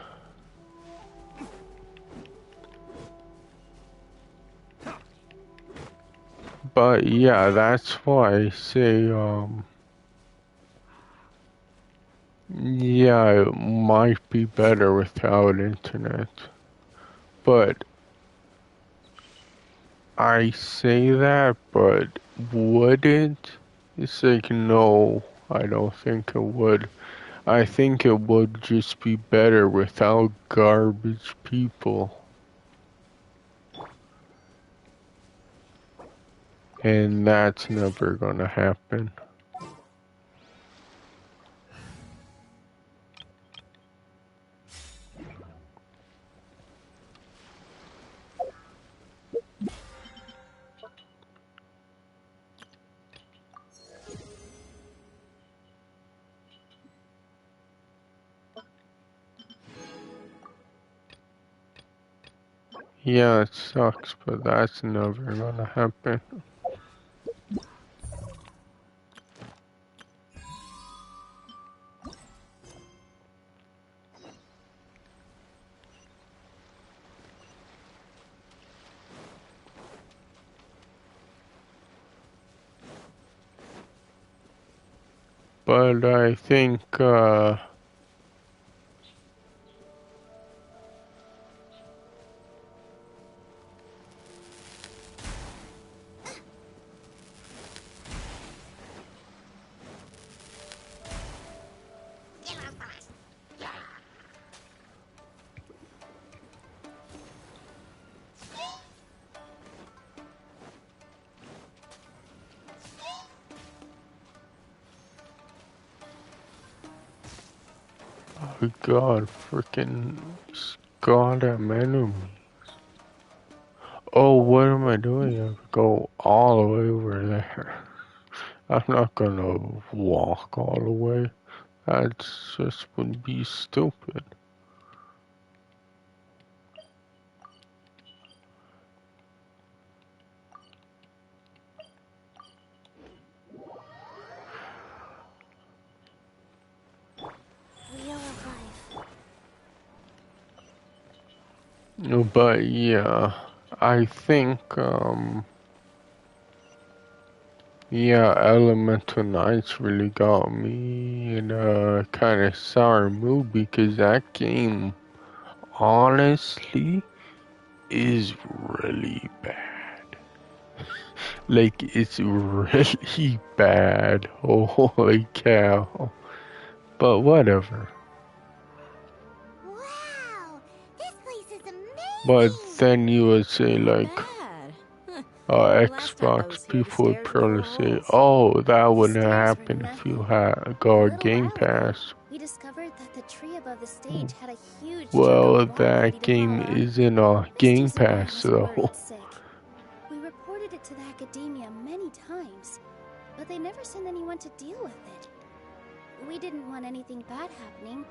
But yeah, that's why I say, yeah, it might be better without internet. But I say that, but would it? It's like, no, I don't think it would. I think it would just be better without garbage people. And that's never gonna happen. Yeah, it sucks, but that's never gonna happen. But I think, oh god, freaking goddamn enemy. Oh, what am I doing? I have to go all the way over there. I'm not gonna walk all the way. That just would be stupid. Wheel of life. No, but yeah, I think, yeah, Elemental Knights really got me in a kind of sour mood because that game, honestly, is really bad. Like, it's really bad. Holy cow. But whatever. Wow! This place is amazing! But then you would say Not like bad. Huh. Last time I Xbox, was here, the people would stairs were full probably of say, holes. "Oh, that The wouldn't stairs were happen if you nothing. had A got little Game while ago, Pass." we discovered that the tree above the stage had a huge chunk Well, of rock ready that to game fall on. isn't a Game Mr. Zubat Pass was worried though. sick. We reported it to the academia many times, but they never sent anyone to deal with it. We didn't want anything bad happening,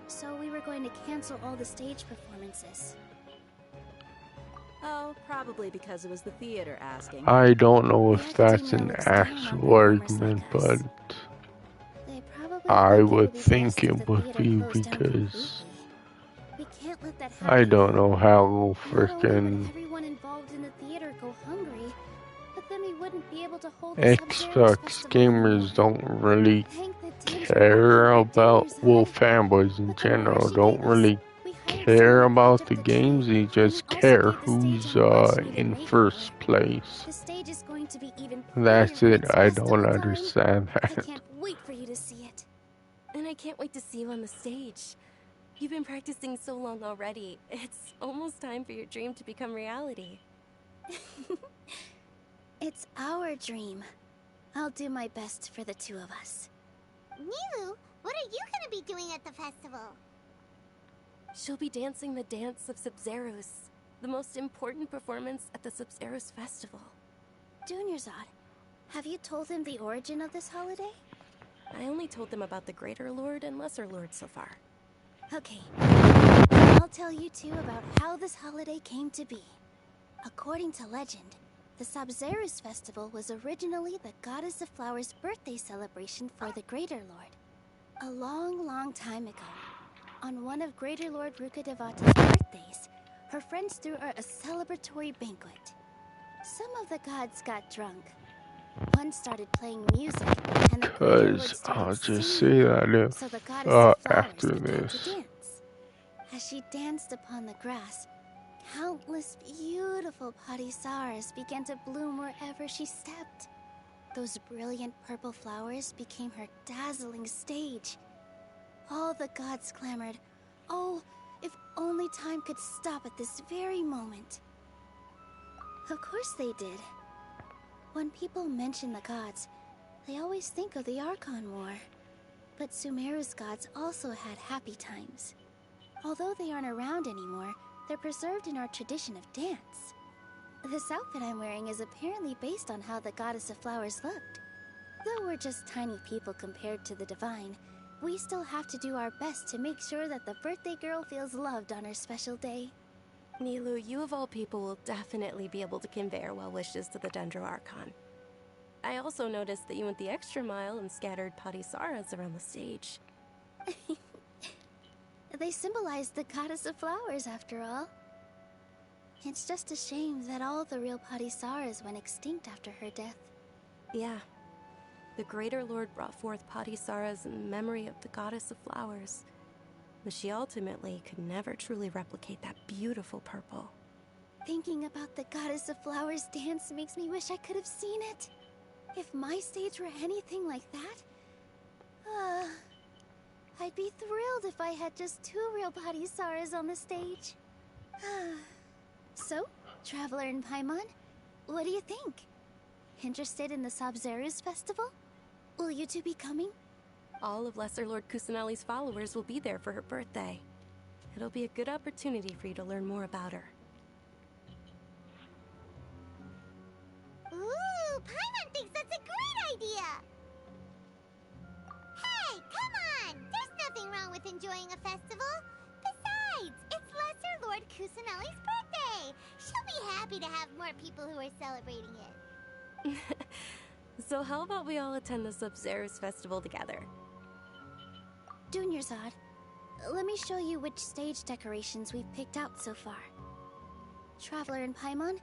so we were going to cancel all the stage performances. Oh, probably because it was the theater asking. I don't know The if that's academia an looks down on actual performers argument, like but us. They probably I think it would would be think best if the it would theater be closed down because completely. We can't let that I happen. don't know how Not only would freaking everyone involved in the theater go hungry, but then we wouldn't be able to hold the Sub-Zero's Xbox festival anymore. gamers don't really Thank the teams for care working about, with well, Dunyarzad. fanboys in With the general water she don't gave us, really we hired care someone to patch about up the the tree, games, they and just we also care gave the stage who's a much needed in makeover. first place. The stage is going to be even prettier That's when it, it's I don't festival time. understand I that. can't wait for you to see it. And I can't wait to see you on the stage. You've been practicing so long already. It's almost time for your dream to become reality. It's our dream. I'll do my best for the two of us. Nilu, what are you gonna be doing at the festival? She'll be dancing the dance of Sub-Zeros, the most important performance at the Sub-Zeros festival. Dunyarzad, have you told him the origin of this holiday? I only told them about the Greater Lord and Lesser Lord so far. Okay. I'll tell you two about how this holiday came to be. According to legend, the Sub-Zeros festival was originally the Goddess of Flowers' birthday celebration for the Greater Lord. A long, long time ago, on one of Greater Lord Rukkhadevata's birthdays, her friends threw her a celebratory banquet. Some of the gods got drunk. One started playing music, and the Greater Lord Cause I'll started just singing. say that So the if, Goddess of Flowers after began to this, dance. As she danced upon the grass, countless beautiful Parisaras began to bloom wherever she stepped. Those brilliant purple flowers became her dazzling stage. All the gods clamored, "Oh, if only time could stop at this very moment." Of course they did. When people mention the gods, they always think of the Archon War. But Sumeru's gods also had happy times. Although they aren't around anymore, they're preserved in our tradition of dance. This outfit I'm wearing is apparently based on how the Goddess of Flowers looked. Though we're just tiny people compared to the Divine, we still have to do our best to make sure that the birthday girl feels loved on her special day. Nilu, you of all people will definitely be able to convey our well wishes to the Dendro Archon. I also noticed that you went the extra mile and scattered Padisaras around the stage. They symbolize the Goddess of Flowers, after all. It's just a shame that all the real Padisaras went extinct after her death. Yeah. The Greater Lord brought forth Padisaras in memory of the Goddess of Flowers. But she ultimately could never truly replicate that beautiful purple. Thinking about the Goddess of Flowers dance makes me wish I could have seen it. If my stage were anything like that, I'd be thrilled if I had just two real Padisaras on the stage. So, Traveler and Paimon, what do you think? Interested in the Sub-Zeros festival? Will you two be coming? All of Lesser Lord Kusanali's followers will be there for her birthday. It'll be a good opportunity for you to learn more about her. Ooh, Paimon thinks that's a great idea! Hey, come on! There's nothing wrong with enjoying a festival. Besides, it's Lesser Lord Kusanali's birthday. She'll be happy to have more people who are celebrating it. So how about we all attend the Sub-Zeros festival together? Dunyarzad, let me show you which stage decorations we've picked out so far. Traveler and Paimon,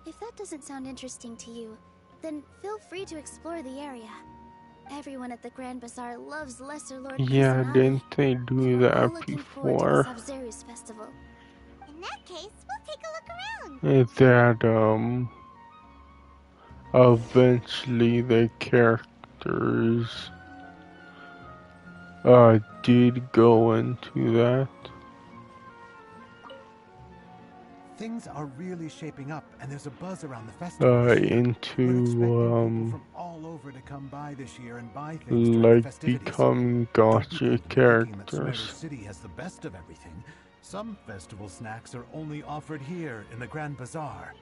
if that doesn't sound interesting to you, then feel free to explore the area. Everyone at the Grand Bazaar loves Lesser Lord yeah, Kusanali, didn't they and do we're all that looking forward to the before? Sub-Zeros festival. In that case, we'll take a look around. That, eventually the characters, did go into that. Things are really shaping up, and there's a buzz around the festival this year. We're expecting people from all over to come by this year and buy things during the like festivities. become Don't be gacha thinking that Spider characters. City has the best of everything. Some festival snacks are only offered here in the Grand Bazaar.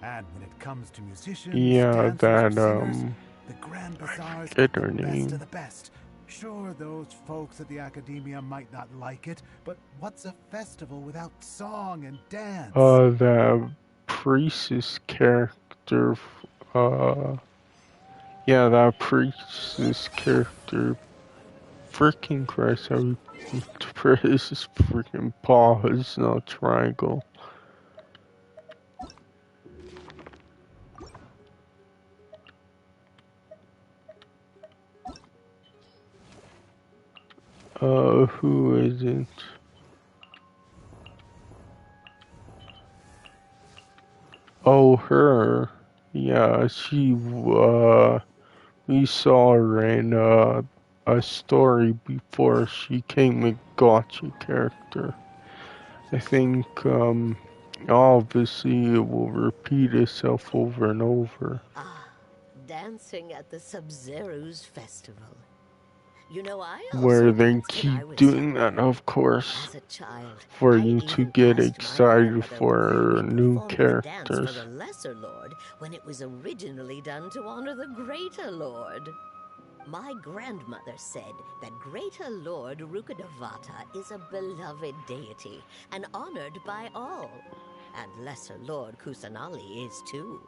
And when it comes to musicians, Yeah, dancers, that and singers, the Grand Bazaar's get got her the best name. of the best. Sure, those folks at the Academia might not like it, but what's a festival without song and dance? The priestess character, yeah, that priestess character, freaking Christ, I would press freaking pause, not triangle. Who is it? Oh, her. Yeah, she, we saw her in, a story before she came a gacha character. I think, obviously it will repeat itself over and over. Ah, dancing at the Sub-Zero's festival. You know, I Where also they danced when I keep was doing younger. that, of course, As a child, for I you to even get asked my excited grandmother for when we new performed the dance for characters. the Lesser Lord when it was originally done to honor the Greater Lord. My grandmother said that Greater Lord Rukkhadevata is a beloved deity and honored by all. And Lesser Lord Kusanali is too.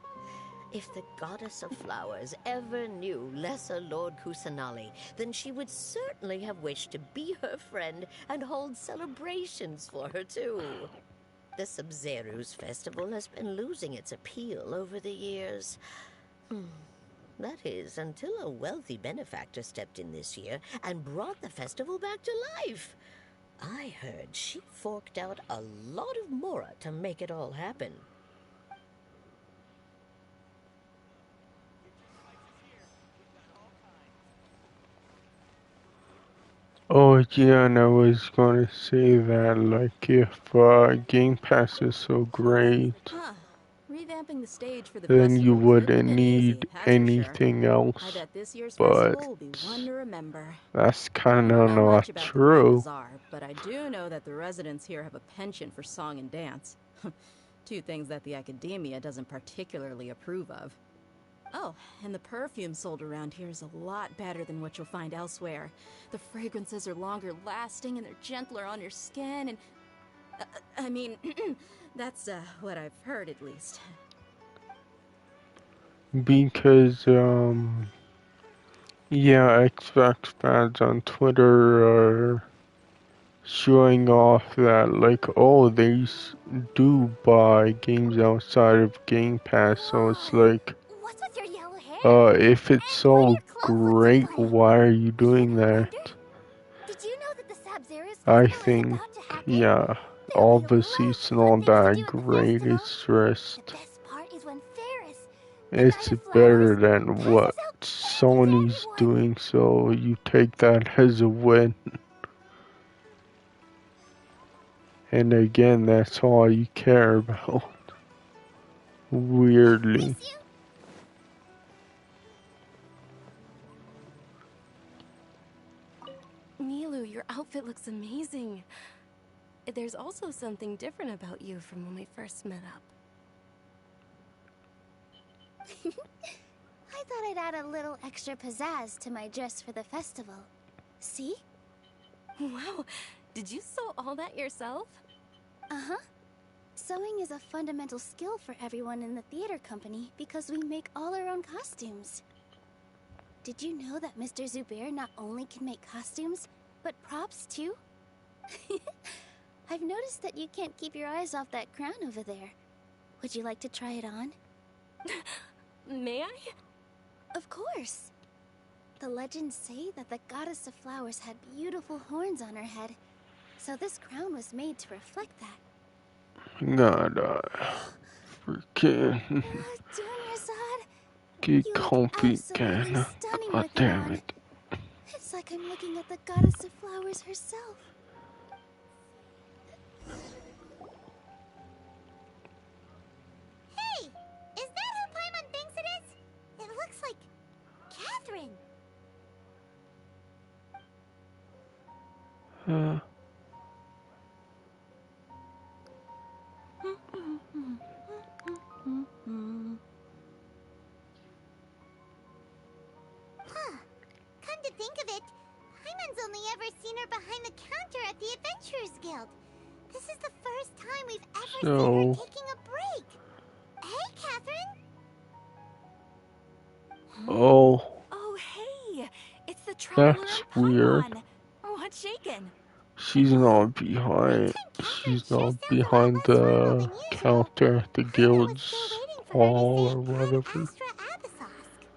If the goddess of flowers ever knew Lesser Lord Kusanali, then she would certainly have wished to be her friend and hold celebrations for her too. The Sub-Zero's festival has been losing its appeal over the years. That is, until a wealthy benefactor stepped in this year and brought the festival back to life. I heard she forked out a lot of mora to make it all happen. Oh yeah, and I was gonna say that, like, if Game Pass is so great, Huh. Revamping the stage for the then you festival hasn't wouldn't been easy, need that's for sure. anything I else. bet this year's But festival will be one to remember. that's I kinda don't know much not about the Grand true. Bazaar, but I do know that the residents here have a penchant for song and dance. Two things that the Academia doesn't particularly approve of. Oh, and the perfume sold around here is a lot better than what you'll find elsewhere. The fragrances are longer lasting and they're gentler on your skin and... I mean, that's what I've heard at least. Because, yeah, Xbox fans on Twitter are showing off that, like, oh, they do buy games outside of Game Pass, so it's like, What's with your yellow hair? if it's so great, why are you doing that? Did you know that the Sub-Zero's I festival is think, about to happen? yeah, There'll be obviously loads it's of fun not things to that do at the great, festival. it's just, The best part is when Ferris, the it's Knight of better Flowers, than passes what out candy to Sony's everyone. doing, so you take that as a win. And again, that's all you care about. Weirdly. Miss you? Milu, your outfit looks amazing. There's also something different about you from when we first met up. I thought I'd add a little extra pizzazz to my dress for the festival. See? Wow, did you sew all that yourself? Uh-huh. Sewing is a fundamental skill for everyone in the theater company because we make all our own costumes. Did you know that Mr. Zubair not only can make costumes, but props too? I've noticed that you can't keep your eyes off that crown over there. Would you like to try it on? May I? Of course. The legends say that the goddess of flowers had beautiful horns on her head, so this crown was made to reflect that. God, freaking Dunrazad, get you look comfy absolutely again. stunning God with it damn on. it. It's like I'm looking at the goddess of flowers herself. Uh, Huh. Come to think of it, Paimon's only ever seen her behind the counter at the Adventurers Guild. This is the first time we've ever seen her so, taking a break. Hey, Catherine. oh, Oh, hey! It's the Traveler that's and weird. Paimon! What's shaken? She's not That behind. time Catherine She's sure not sounds a lot behind less formal the than usual. counter at the Paimon was still guild's waiting for her to hall say or Ad whatever. Astra Abyssosque.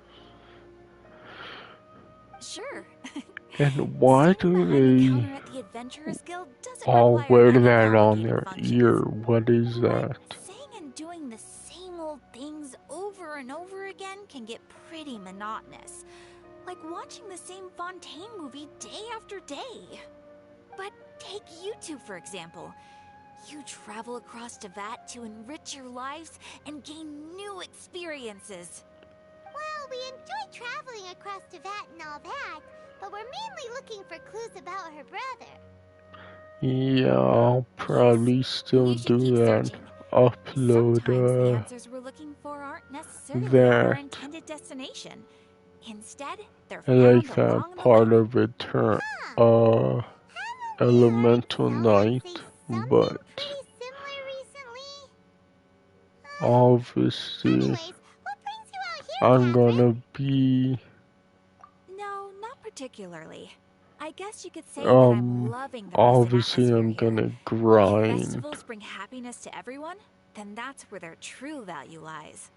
Sure. And why Standing do behind the they counter at the Adventurers Guild doesn't all require wear any that on complicated their functions. ear? What is But that? saying and doing the same old things over and over again can get pretty monotonous. Like watching the same Fontaine movie day after day. But take you two, for example. You travel across Tevat to enrich your lives and gain new experiences. Well, we enjoy traveling across Tevat and all that, but we're mainly looking for clues about her brother. Yeah, I'll probably still You should do keep that. searching. Upload Sometimes the answers we're looking for aren't necessarily at our that. intended destination. Instead, they're I like found that along the way. part of it turn Huh. uh Haven't we heard elemental someone night, say something but pretty similar recently? obviously Anyways, what brings you out here, I'm Catherine? gonna be No, not particularly. I guess you could say that I'm loving the rustic obviously atmosphere I'm here. gonna If grind festivals bring happiness to everyone, then that's where their true value lies.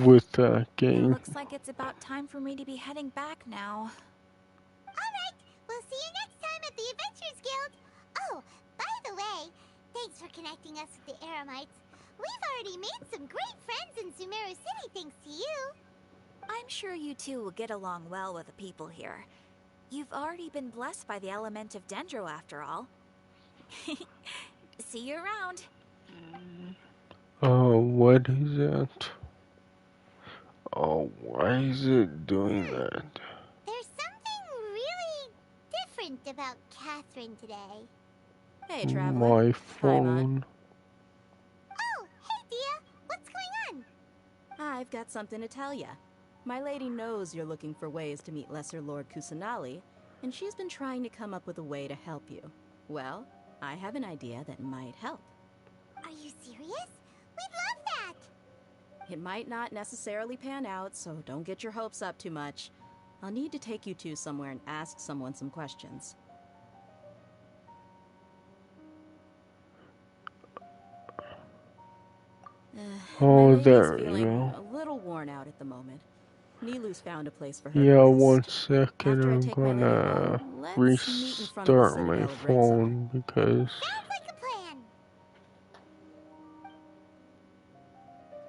with that It game. looks like it's about time for me to be heading back now. Alright, we'll see you next time at the Adventurers Guild. Oh, by the way, thanks for connecting us with the Eremites. We've already made some great friends in Sumeru City thanks to you. I'm sure you two will get along well with the people here. You've already been blessed by the element of Dendro after all. See you around. What is that? Oh, why is it doing that? There's something really different about Catherine today. Hey, Traveler. My Paimon. phone. Oh, hey Dia, what's going on? I've got something to tell ya. My lady knows you're looking for ways to meet Lesser Lord Kusanali, and she's been trying to come up with a way to help you. Well, I have an idea that might help. Are you serious? We'd love that! It might not necessarily pan out, so don't get your hopes up too much. I'll need to take you two somewhere and ask someone some questions. My Oh, lady's there we feeling go. a little worn out at the moment. Nilu's found a place for her Yeah, to one rest. second, After I I'm take my lady gonna home, let's meet in front of the restart my Citadel of Rexar. phone because Sounds like a plan!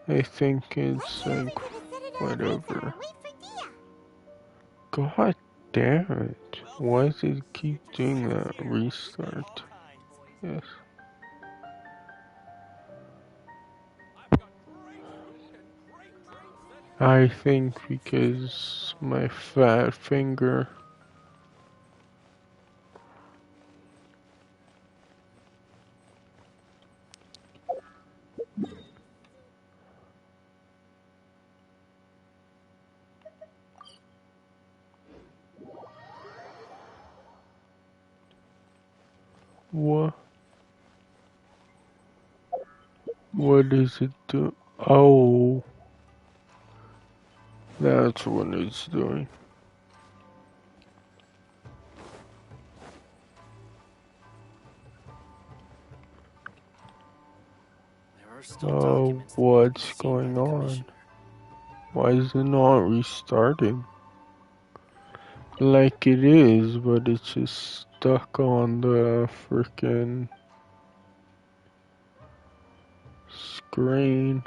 I think Let's it's head over like to the Citadel of Rexar whatever. and wait for Dia! God damn it. Why does it keep doing that? Restart. Yes. I think because my fat finger. What? What does it do? Oh. That's what it's doing. There are still Oh, documents that need to be what's seen by going the on? commissioner. Why is it not restarting? Like it is, but it's just stuck on the frickin' screen.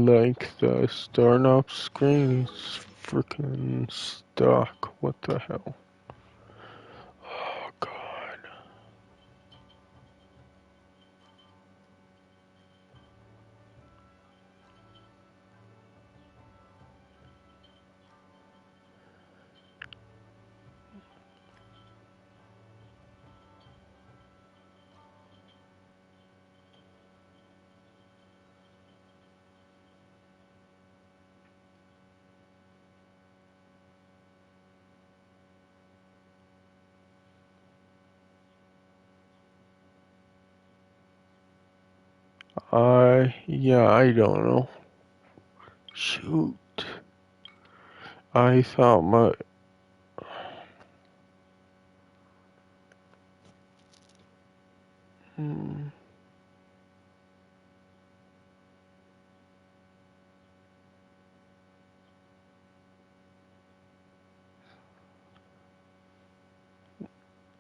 Like the startup screen is frickin' stuck. What the hell? Oh god. Yeah, I don't know. Shoot. I thought my... Hmm.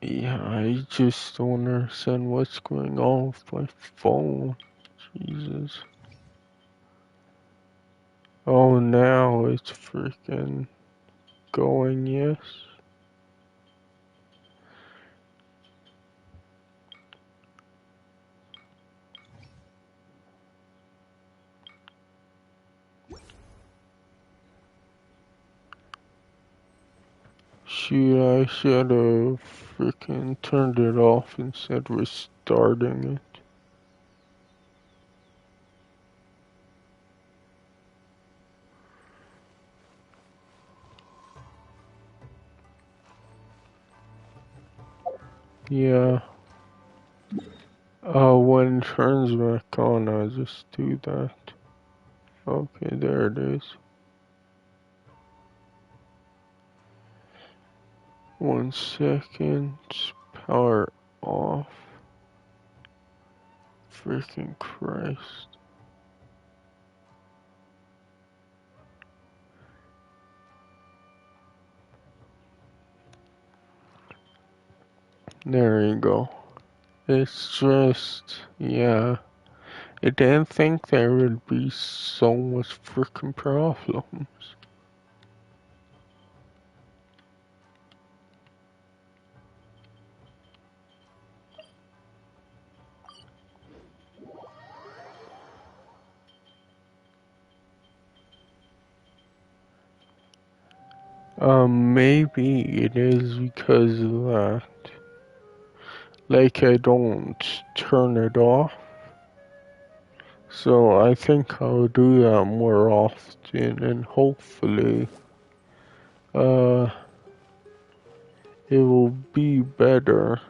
Yeah, I just don't understand what's going on with my phone. Jesus. Oh, now it's freaking going, yes. Shoot, I should have freaking turned it off instead of restarting it. Yeah. When it turns back on, I just do that. Okay, there it is. 1 second. Power off. Freaking Christ. There you go. It's just, yeah. I didn't think there would be so much freaking problems. Maybe it is because of that. Like, I don't turn it off. So I think I'll do that more often, and hopefully, it will be better.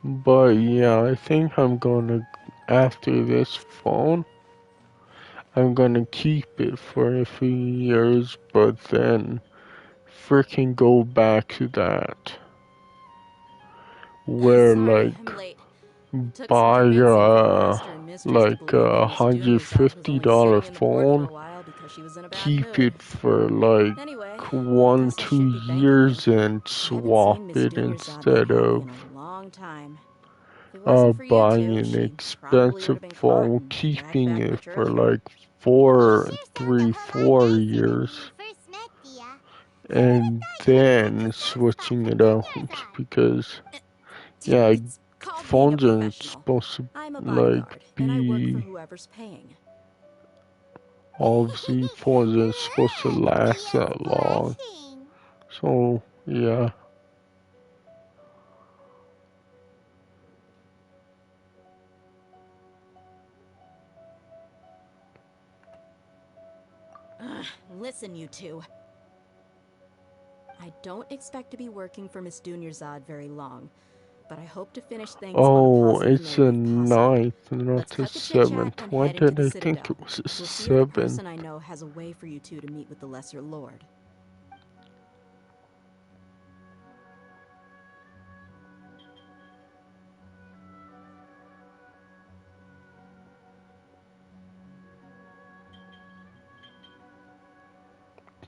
But yeah, I think I'm gonna, after this phone, I'm gonna keep it for a few years, but then freaking go back to that. Where, Sorry, like, I'm late. Took some buy convincing from the master and mistress to like believe that Miss Dunyarzad was only $150 sitting in the port for phone, a while because she was in a bad keep mood. it for like Anyway, guess I 1-2 should be thanking you. years and I haven't swap seen Miss it Dunyarzad that instead happy of in a long time. If it wasn't for you buying two, an she probably would expensive have been caught phone, and dragged keeping back to it for church. like You sure sound a whole lot 4 nicer than when years, we first met, Dia. and Thought you had learned then your stuff switching from it out Dunyarzad. because yeah, It's called being a phones aren't professional. supposed to I'm a like bodyguard, and I work for be whoever's paying. obviously phones aren't supposed to last Dia's that long. blushing. So yeah. Ugh, listen, you two. I don't expect to be working for Miss Dunyarzad very long, but I hope to finish things on a Oh, positive it's note a if possible. 9th, not Let's a cut the chit-chat 7th. and Why head into did the I think Citadel. it was a We'll see if the 7th? person I know has a way for you two to meet with the Lesser Lord.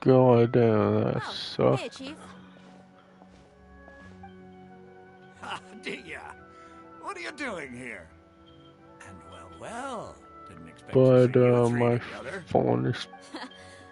God damn, that Oh, hey, sucked. Chief. Ha, Dia! What are you doing here? And well, didn't expect to But see you three my together. phone is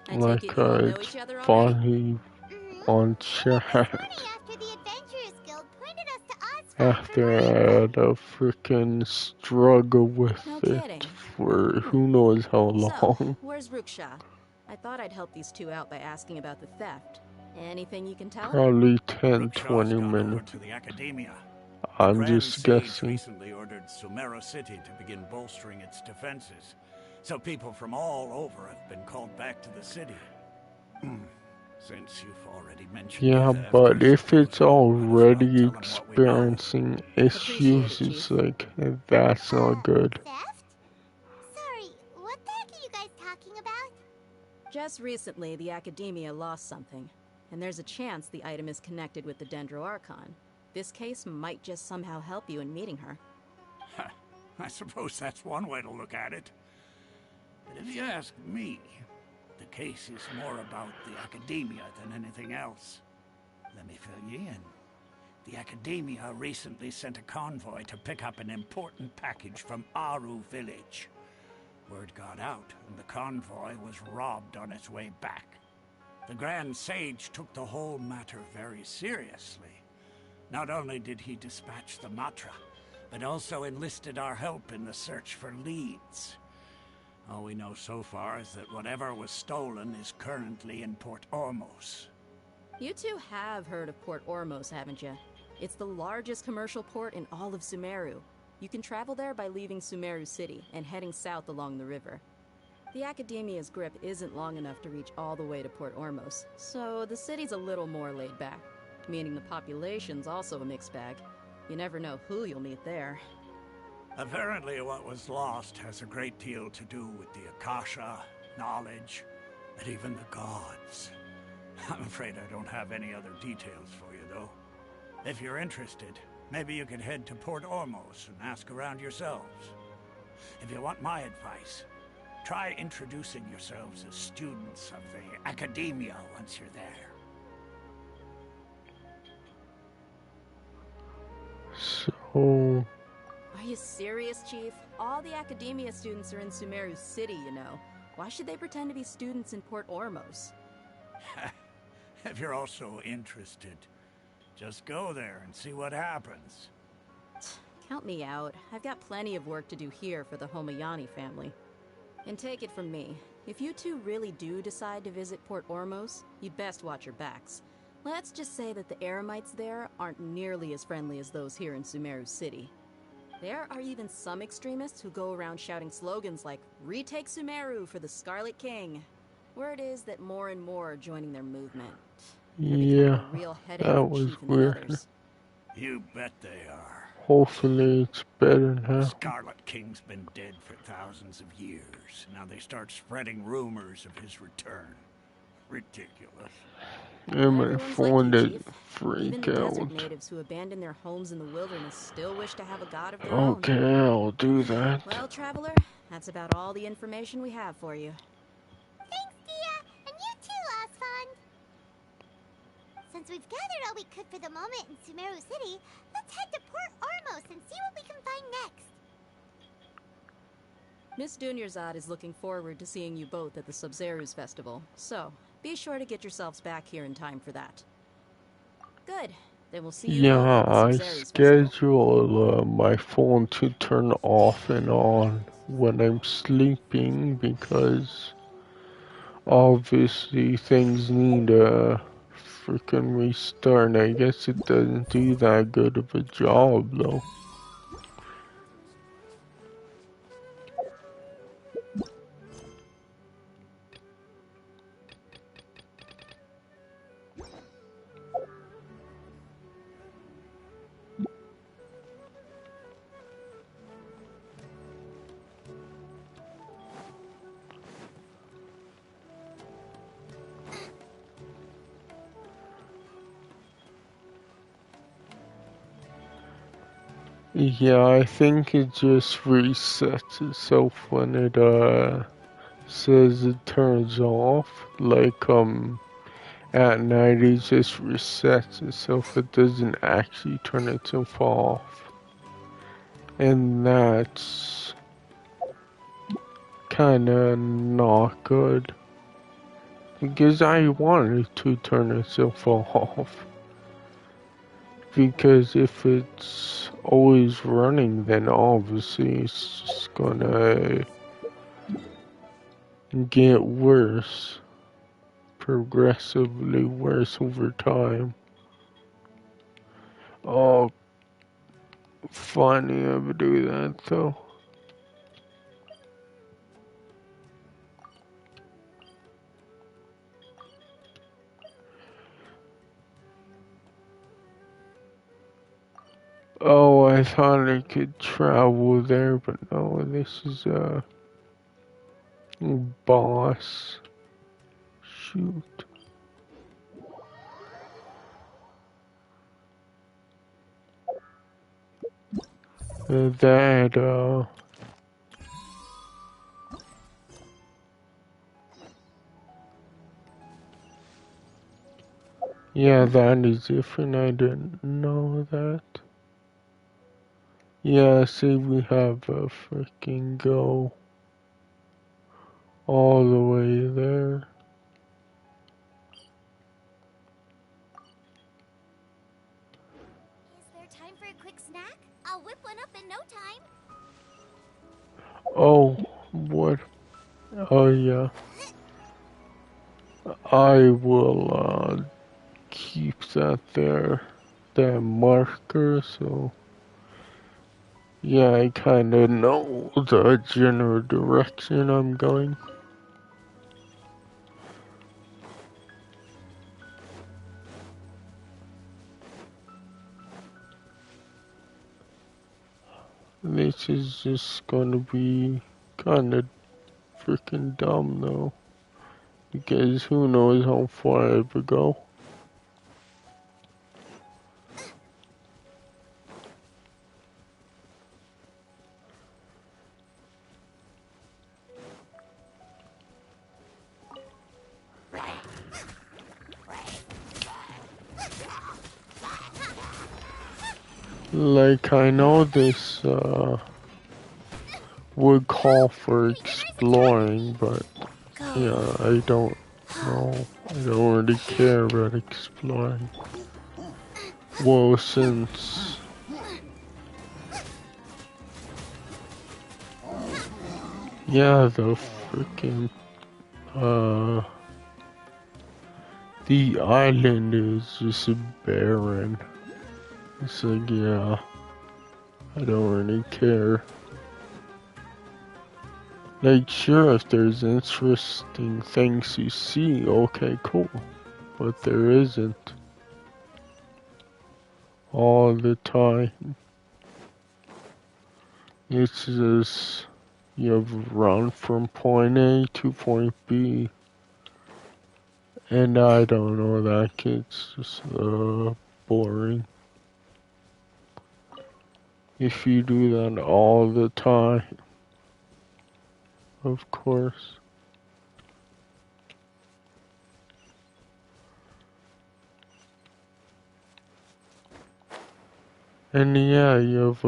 I take like it you all know it's each other already? finally Mm-hmm. on Met this chat morning after the Adventurers Guild pointed us to Oswald for after more I info. had a freaking struggle with No it kidding. for who knows how So, long. where's Ruksha? I thought I'd help these two out by asking about the theft. Anything you can tell? Probably 10, Rookshaw's 20 gone over minutes. to the Academia. The I'm Grand just Sage guessing. recently ordered ordered Sumeru City to begin bolstering its defenses. So people from all over have been called back to the city. Since you've already mentioned Yeah, theft, but I if suppose it's we might as well already tell 'em what we know. experiencing Appreciate issues, it, it's Chief. like, that's not good. Theft? Sorry, what the heck are you guys talking about? Just recently, the Academia lost something, and there's a chance the item is connected with the Dendro Archon. This case might just somehow help you in meeting her. I suppose that's one way to look at it. But if you ask me, the case is more about the Academia than anything else. Let me fill you in. The Academia recently sent a convoy to pick up an important package from Aru village. Word got out, and the convoy was robbed on its way back. The Grand Sage took the whole matter very seriously. Not only did he dispatch the Matra, but also enlisted our help in the search for leads. All we know so far is that whatever was stolen is currently in Port Ormos. You two have heard of Port Ormos, haven't you? It's the largest commercial port in all of Sumeru. You can travel there by leaving Sumeru City and heading south along the river. The Academia's grip isn't long enough to reach all the way to Port Ormos, so the city's a little more laid back, meaning the population's also a mixed bag. You never know who you'll meet there. Apparently what was lost has a great deal to do with the Akasha, knowledge, and even the gods. I'm afraid I don't have any other details for you, though. If you're interested, maybe you could head to Port Ormos and ask around yourselves. If you want my advice, try introducing yourselves as students of the Academia once you're there. So... Are you serious, Chief? All the Academia students are in Sumeru City, you know. Why should they pretend to be students in Port Ormos? If you're also interested, just go there and see what happens. Count me out. I've got plenty of work to do here for the Homayani family. And take it from me, if you two really do decide to visit Port Ormos, you'd best watch your backs. Let's just say that the Eremites there aren't nearly as friendly as those here in Sumeru City. There are even some extremists who go around shouting slogans like, "Retake Sumeru for the Scarlet King." Word is that more and more are joining their movement. They're becoming yeah, a real headache that for was Chief and the weird. others. You bet they are. Hopefully it's better The now. Scarlet King's been dead for thousands of years. Now they start spreading rumors of his return. Ridiculous. And my Everyone's phone like you, didn't Chief. Even freak the desert out. natives who abandoned their homes in the wilderness still wish to have a god of their Okay, own. I'll do that. Well, Traveler, that's about all the information we have for you. Thanks, Dia! And you too, Osfond! Since we've gathered all we could for the moment in Sumeru City, let's head to Port Ormos and see what we can find next. Miss Dunyarzad is looking forward to seeing you both at the Sub-Zerus Festival, so be sure to get yourselves back here in time for that. Good. Then we'll see you both Yeah, at the I Sub-Zerus Festival. schedule my phone to turn off and on when I'm sleeping because obviously things need a freaking restart. I guess it doesn't do that good of a job though. Yeah, I think it just resets itself when it says it turns off. Like at night it just resets itself. It doesn't actually turn itself off. And that's kinda not good. Because I want it to turn itself off. Because if it's always running, then obviously it's just gonna get worse. Progressively worse over time. Oh, finally ever do that though. Oh, I thought I could travel there, but no, this is a boss. Shoot. That, yeah, that is different. I didn't know that. Yeah, see, we have a freaking go all the way there. Is there time for a quick snack? I'll whip one up in no time. Oh, what? Oh, yeah. I will, keep that there, that marker, so yeah, I kinda know the general direction I'm going. This is just gonna be kinda freaking dumb though, because who knows how far I ever go. Like, I know this, would call for exploring, but yeah, I don't know. I don't really care about exploring. Well, since yeah, the freaking the island is just barren. It's like, yeah, I don't really care. Like, sure, if there's interesting things you see, okay, cool. But there isn't all the time. It's just, you have to run from point A to point B. And I don't know, that gets just, boring. If you do that all the time, of course. And yeah, you've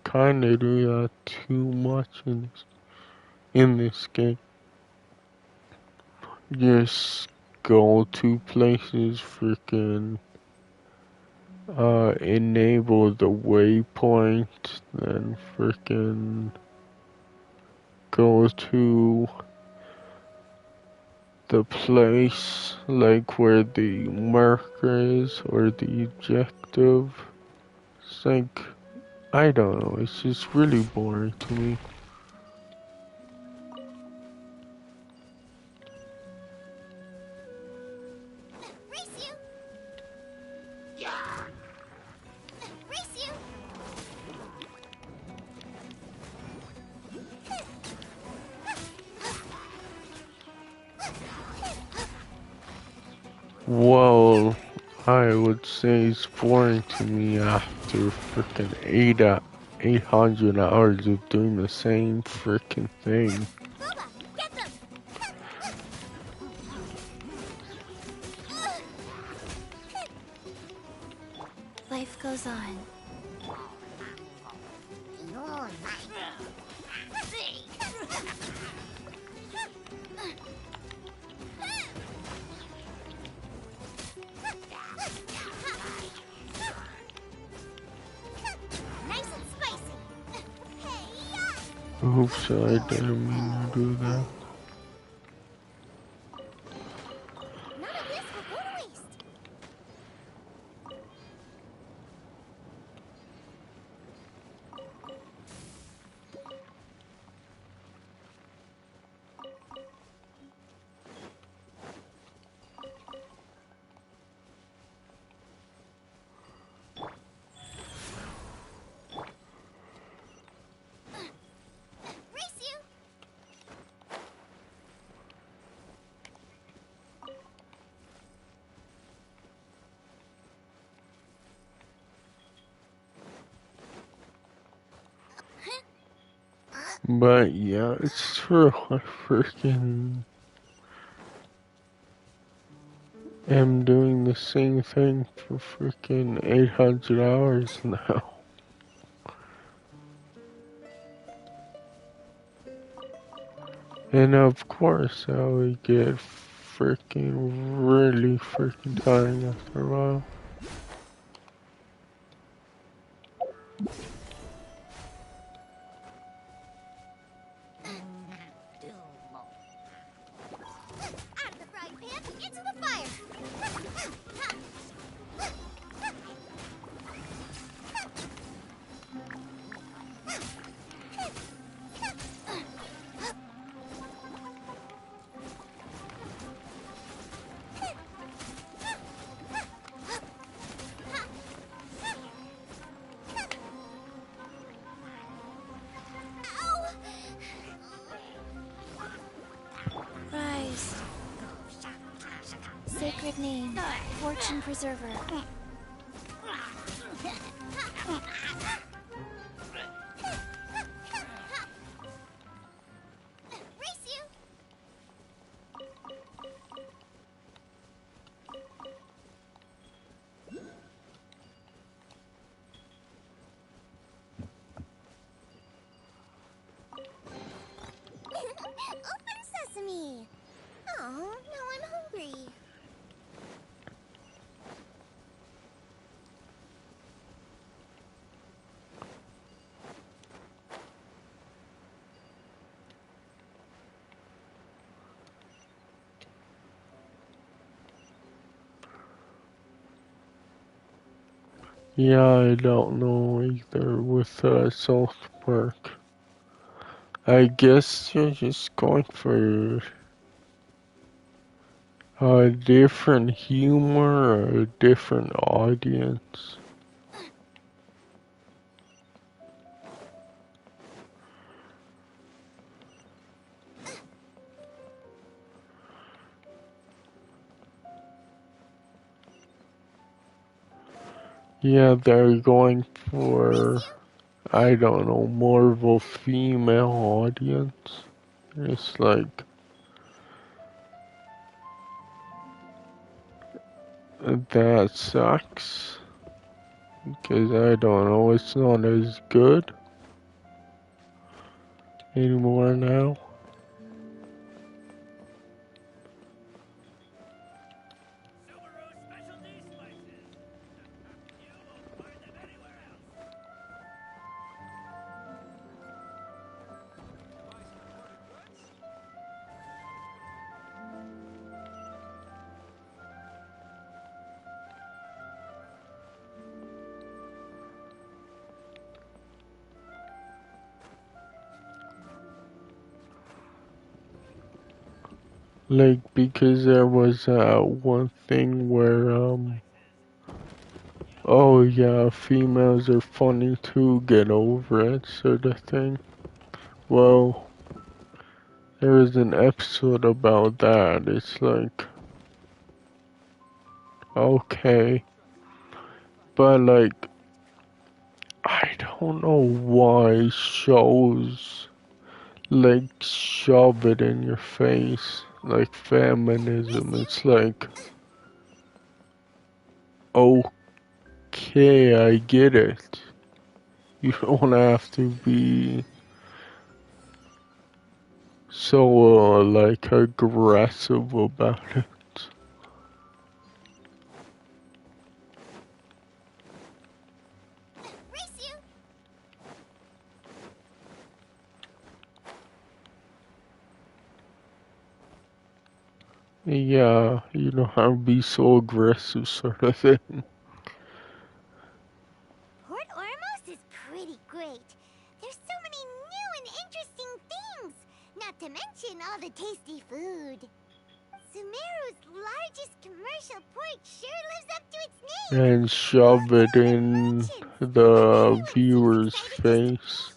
kinda do that too much in this game. Just go to places, freaking enable the waypoint, then freaking go to the place like where the marker is or the objective. It's like, I don't know, it's just really boring to me. Race you! Race you! Well, I would say it's boring to me after freaking 800 hours of doing the same freaking thing. Boba, get them! Life goes on. Nice and spicy. Hey, Oops, I didn't mean to do that. none of this will go to waste. But yeah, it's true. I freaking am doing the same thing for freaking 800 hours now. And of course, I would get really freaking tired after a while. Out of the frying pan, into the fire! Rise. Sacred name, fortune preserver. Race you! Open sesame! Oh, now I'm hungry. Yeah, I don't know either with South Park. I guess you're just going for a different humor or a different audience. Yeah, they're going for, I don't know, more of a female audience. It's like, that sucks. Because I don't know, it's not as good anymore now. Like, because there was one thing where, oh yeah, females are funny too, get over it, sort of thing. Well, there was an episode about that. It's like, okay. But like, I don't know why shows like shove it in your face, like feminism. It's like, okay, I get it. You don't have to be so like aggressive about it. Race you! Yeah, you don't have to be so aggressive, sort of thing. Port Ormos is pretty great. There's so many new and interesting things. Not to mention all the tasty food. Sumeru's largest commercial port sure lives up to its name. And shove it in the viewer's face.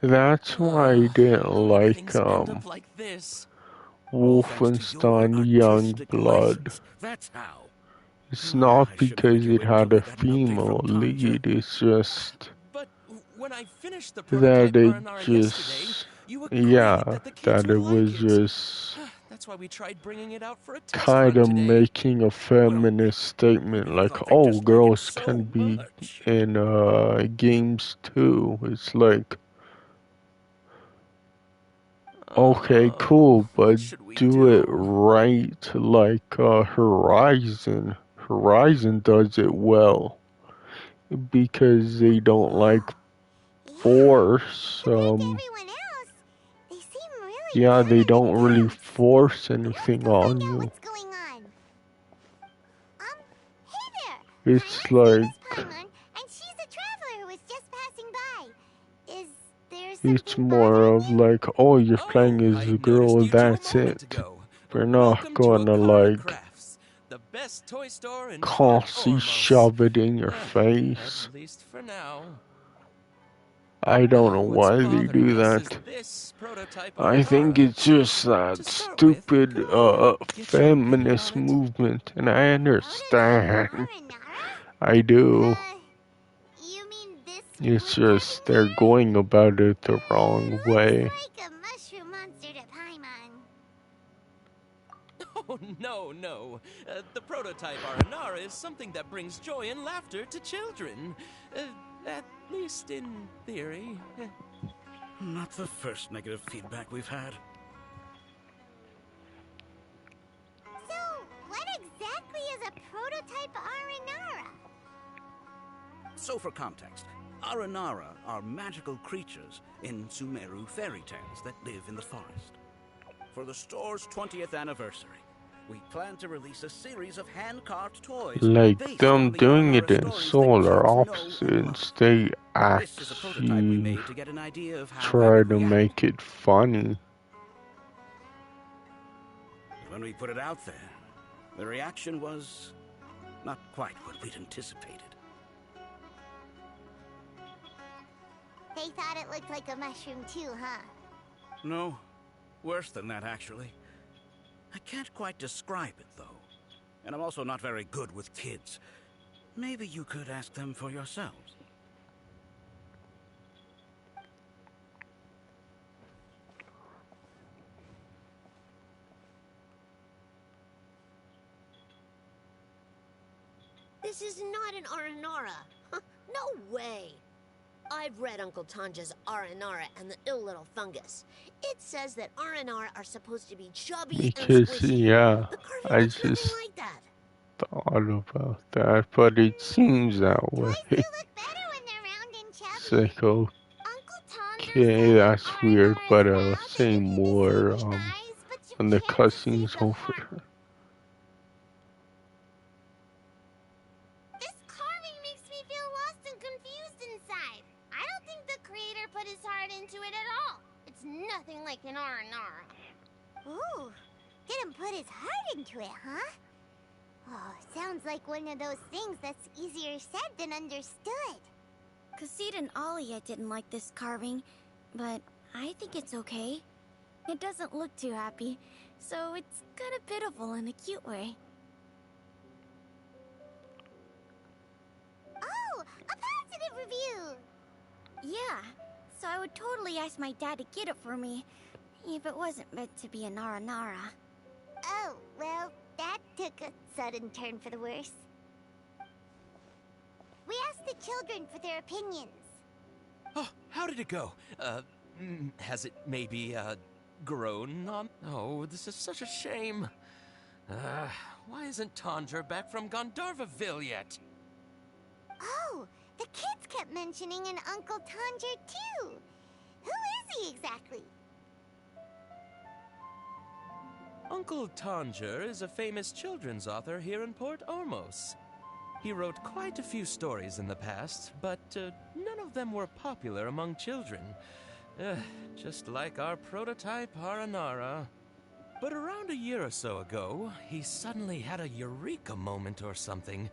That's why I didn't like Like this. Wolfenstein Youngblood. That's how. It's not because it had a female lead, it's just But when I finished the that prototype it R&R yesterday, just, you agreed yeah, that the kids that would it was like it. just That's why we tried bringing it out for a test kind run of today. making a feminist statement, I like, thought they oh, disliked it girls so can be much. in games too. It's like, okay, cool, What but should we do it do? right, like Horizon. Horizon does it well because they don't like Yeah. force. Compared to everyone else, they seem really Yeah, they cool don't and really intense. force Let's anything go find on out you. what's going on. Hey there! It's Paimon's name is like, Paimon, and she's a traveler who was just passing by. Is there it's something more bothering of you? like, oh, you're playing Oh, as I a noticed girl, you two a that's moment it. ago. We're not Welcome to gonna Akari like Crafts, the best toy store in Port constantly Ormos. shove it in your face. At least for now. I don't know What's why they bothering do us is that. this prototype I think Aranara. it's just To that start with, stupid go ahead, get your opinion feminist on it. movement, and I Prototype understand. Aranara? I do. You mean this It's woodcarving just they're here? going about it the wrong Looks way. like a mushroom monster to Paimon. Oh, no. The prototype Aranara is something that brings joy and laughter to children. At least in theory. Not the first negative feedback we've had. So, what exactly is a prototype Aranara? So for context, Aranara are magical creatures in Sumeru fairy tales that live in the forest. For the store's 20th anniversary, we plan to release a series of hand-carved toys Like based them on the doing Aranara it in stories that solar kids know and love. opposites, they This is a prototype we actually made to get an idea of how they try would to react. make it funny. When we put it out there, the reaction was not quite what we'd anticipated. They thought it looked like a mushroom too, huh? No, worse than that, actually. I can't quite describe it, though. And I'm also not very good with kids. Maybe you could ask them for yourselves. This is not an Aranara. No way. I've read Uncle Tanja's Aranara and the Ill Little Fungus. It says that Aranara are supposed to be chubby and Because, squishy. yeah, The carving I looks nothing just like that. thought about that, but it seems that way. Toys do look better when they're round and It's chubby. like, Uncle Tonder okay, said that that's weird, Aranara but is round say and you can see more, the eyes, but you when the can't see cussing's the over. heart. This carving makes me feel lost and confused inside. I don't think the creator put his heart into it at all. It's nothing like an Aranara. Ooh, didn't put his heart into it, huh? Oh, sounds like one of those things that's easier said than understood. Cassid and Alia didn't like this carving, but I think it's okay. It doesn't look too happy, so it's kind of pitiful in a cute way. Oh, a positive review! Yeah, so I would totally ask my dad to get it for me, if it wasn't meant to be a Nara. Oh, well, that took a sudden turn for the worse. We asked the children for their opinions. Oh, how did it go? Has it maybe, grown on? Oh, this is such a shame. Why isn't Tondra back from Gandharvaville yet? Oh, the kids kept mentioning an Uncle Tanger too. Who is he exactly? Uncle Tanger is a famous children's author here in Port Ormos. He wrote quite a few stories in the past, but none of them were popular among children. Just like our prototype Aranara. But around a year or so ago, he suddenly had a eureka moment or something,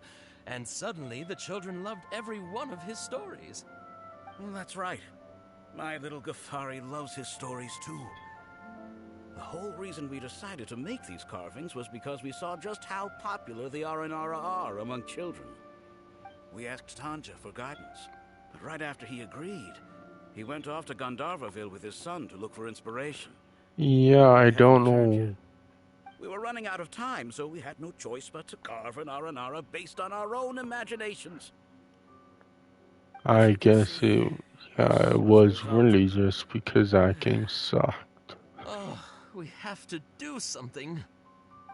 and suddenly the children loved every one of his stories. Well, that's right. My little Ghaffari loves his stories too. The whole reason we decided to make these carvings was because we saw just how popular the Aranara are among children. We asked Tanja for guidance, But right after he agreed, he went off to Gandharvaville with his son to look for inspiration. Yeah, I don't know. We were running out of time, so we had no choice but to carve an Aranara based on our own imaginations. I guess it was really just because that game sucked. Oh, we have to do something.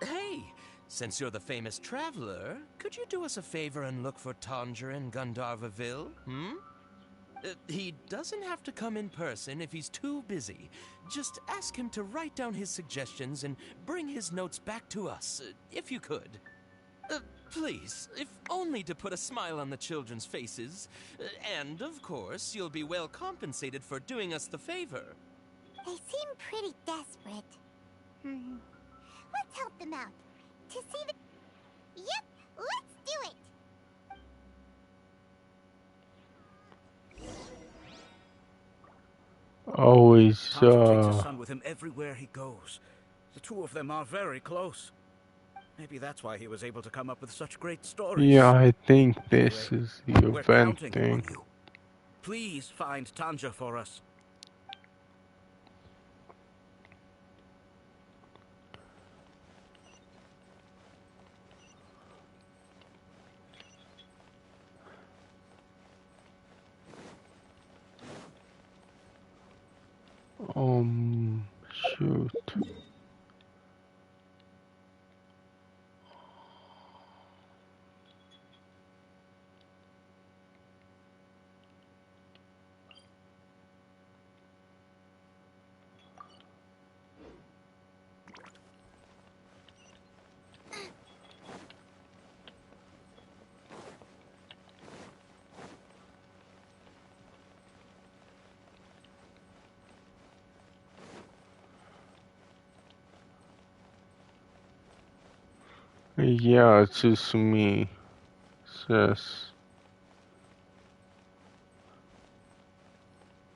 Hey, since you're the famous traveler, could you do us a favor and look for Tanger in Gandharvaville, he doesn't have to come in person if he's too busy. Just ask him to write down his suggestions and bring his notes back to us, if you could. Please, if only to put a smile on the children's faces. And, of course, you'll be well compensated for doing us the favor. They seem pretty desperate. Let's help them out. To see the... Yep, let's do it! Always, Tanger takes his son with him everywhere he goes. The two of them are very close. Maybe that's why he was able to come up with such great stories. Yeah, I think this Anyway, is the we're event counting thing. on you. Please find Tanger for us. Shoot. Yeah, it's just me. It's just...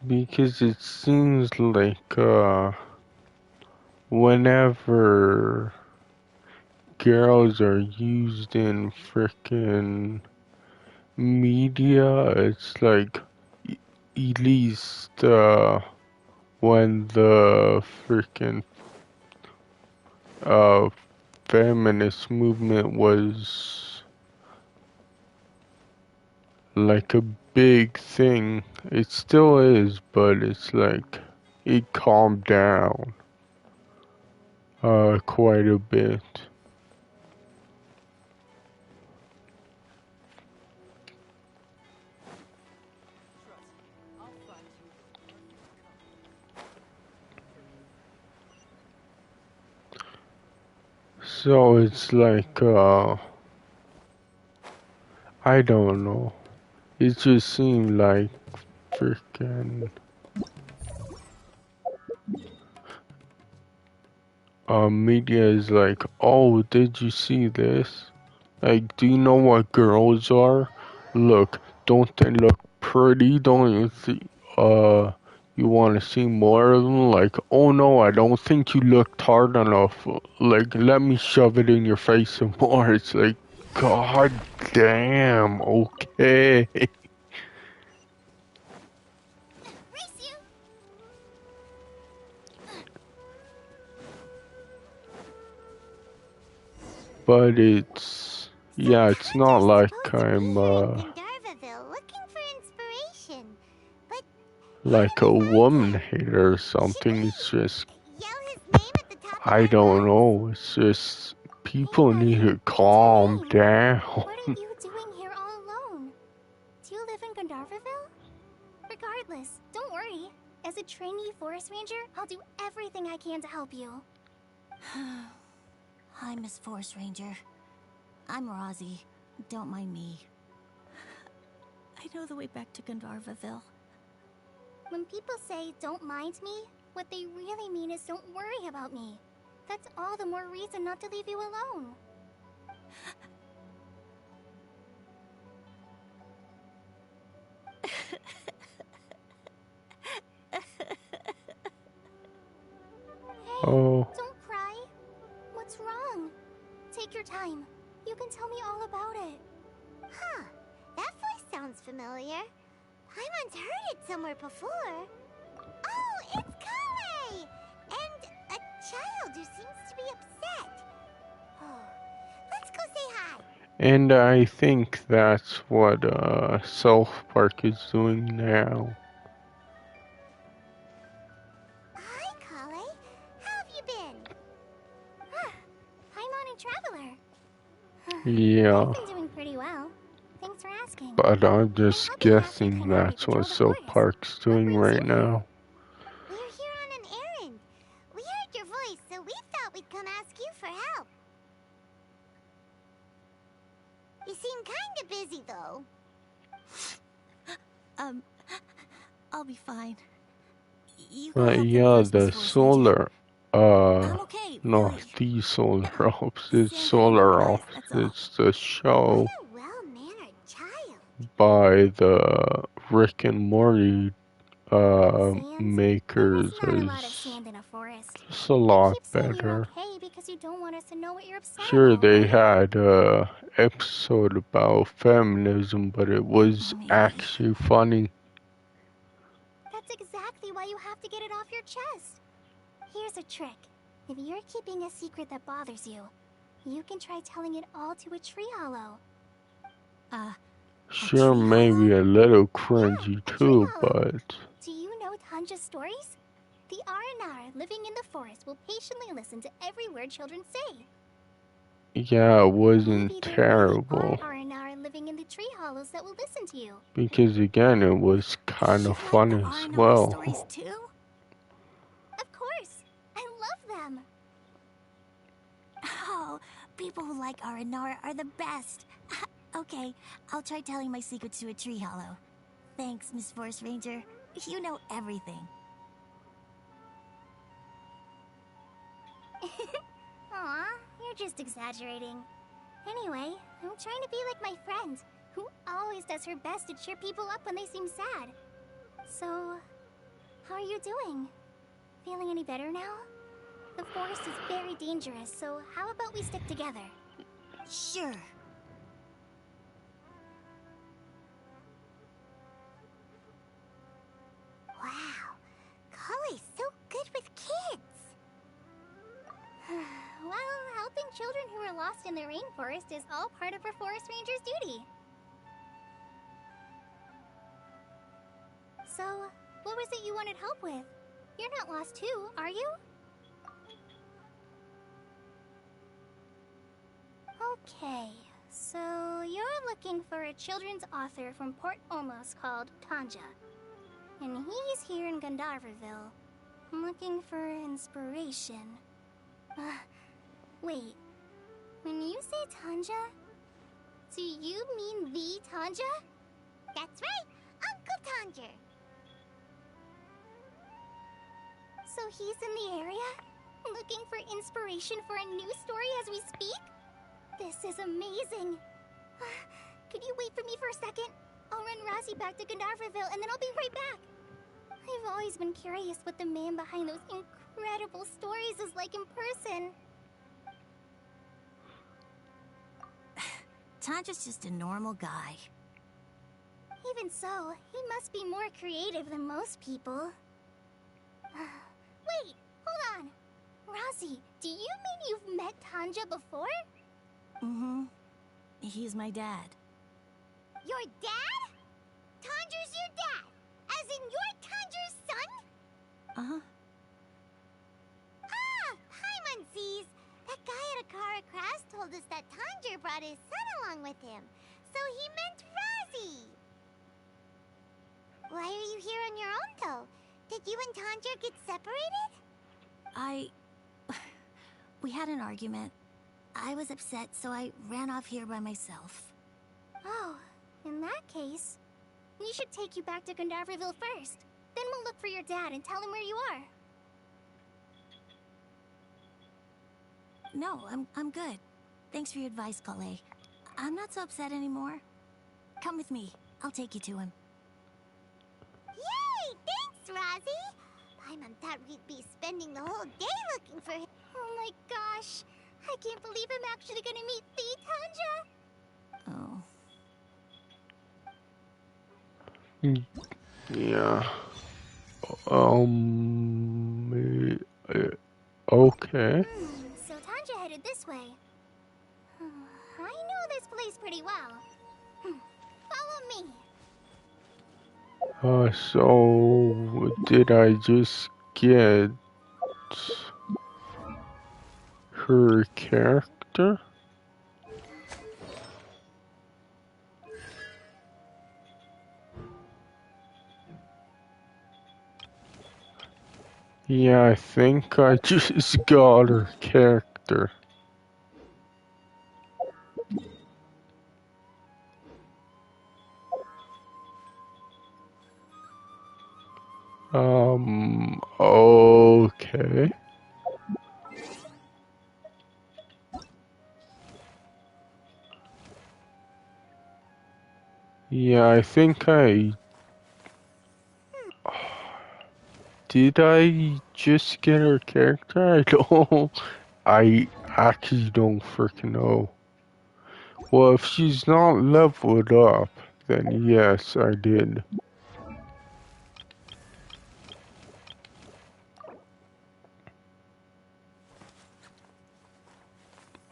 Because it seems like, whenever girls are used in frickin' media, it's like, at least, when the frickin', feminist movement was like a big thing. It still is, but it's like it calmed down quite a bit. So it's like I don't know. It just seemed like freaking media is like, oh, did you see this? Like, do you know what girls are? Look, don't they look pretty? Don't you see, you want to see more of them? Like, oh no, I don't think you looked hard enough. Like, let me shove it in your face some more. It's like, god damn, okay. But it's, yeah, it's not like I'm, Gandharvaville looking for inspiration, but like a woman hater or something. It's just, I don't know. It's just, people need to calm down. What are you doing here all alone? Do you live in Gandharvaville? Regardless, don't worry. As a trainee forest ranger, I'll do everything I can to help you. Hi, Miss Forest Ranger. I'm Rozzy. Don't mind me. I know the way back to Gandharvaville. When people say don't mind me, what they really mean is don't worry about me. That's all the more reason not to leave you alone. Oh. Don't cry. What's wrong? Take your time. You can tell me all about it. Huh, that voice sounds familiar. Paimon's heard it somewhere before. Oh, it's Kale! And a child who seems to be upset. Oh, let's go say hi. And I think that's what South Park is doing now. Hi, Kale. How have you been? Paimon and Traveler. Yeah, I've been doing pretty well. Thanks for asking. but I'm just helping Matthew guessing Kynari that's patrol what the South forest. Park's doing brings right you here? now. We're here on an errand. We heard your voice, so we thought we'd come ask you for help. You seem kinda busy, though. I'll be fine. You go help them Yeah, first, Miss the Force solar, I'm okay, no, really. the solar opps, it's Sandy solar advice, opps, that's all. it's the show What a well-mannered child. by the Rick and Morty Sans, makers there is not a lot of is sand in a forest. just a lot Keep saying you're better. okay because you don't want us to know what you're upset Sure, about, they right? had a episode about feminism, but it was Maybe. actually funny. That's exactly why you have to get it off your chest. Here's a trick. If you're keeping a secret that bothers you, you can try telling it all to a tree hollow. Sure, tree maybe a little cringy a tree too, hollow. but Do you know Tanja's stories? The Aranar living in the forest will patiently listen to every word children say. yeah, it wasn't Maybe there really terrible. are Aranar living in the tree hollows that will listen to you. Because again, it was kind You of like funny the as Aranara well. stories too? Of course. I love them. Oh, people who like Aranara are the best. Okay, I'll try telling my secrets to a tree hollow. Thanks, Miss Forest Ranger. You know everything. Aw, you're just exaggerating. Anyway, I'm trying to be like my friend, who always does her best to cheer people up when they seem sad. So, how are you doing? Feeling any better now? The forest is very dangerous, so how about we stick together? Sure. Wow, Kale's so good with kids. Well, helping children who are lost in the rainforest is all part of a forest ranger's duty. So, what was it you wanted help with? You're not lost too, are you? Okay, so you're looking for a children's author from Port Olmos called Tanja. And he's here in Gandharville, looking for inspiration. Wait, when you say Tanja, do you mean the Tanja? That's right, Uncle Tanger. So he's in the area, looking for inspiration for a new story as we speak? This is amazing. Could you wait for me for a second? I'll run Razzie back to Gandharville and then I'll be right back. I've always been curious what the man behind those incredible stories is like in person. Tanja's just a normal guy. Even so, he must be more creative than most people. Wait, hold on. Razzie, do you mean you've met Tanja before? Mm-hmm. He's my dad. Your dad? Tanger's your dad? As in you're Tanger's son? Uh-huh. Ah, Paimon sees. That guy at Akara Crash told us that Tanger brought his son along with him. So he meant Razzie. Why are you here on your own, though? Did you and Tanger get separated? We had an argument. I was upset, so I ran off here by myself. Oh, in that case, we should take you back to Gandharville first. Then we'll look for your dad and tell him where you are. No, I'm good. Thanks for your advice, Kale. I'm not so upset anymore. Come with me. I'll take you to him. Yay! Thanks, Razzie! Paimon thought we'd be spending the whole day looking for him. Oh my gosh! I can't believe I'm actually gonna meet the Tanja! Oh. Yeah. Okay. So Tanja headed this way. I know this place pretty well. Follow me. So did I just get her character? Yeah, I think I just got her character. Okay. Yeah, I think did I just get her character? I don't, I actually don't freaking know. Well, if she's not leveled up, then yes, I did.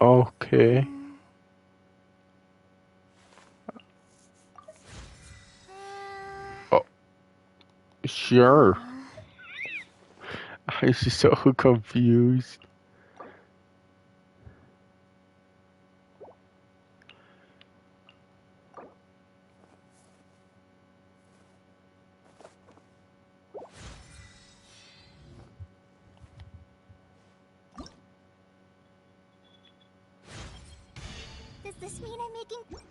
Okay. Oh, sure. I'm so confused. Does this mean I'm making...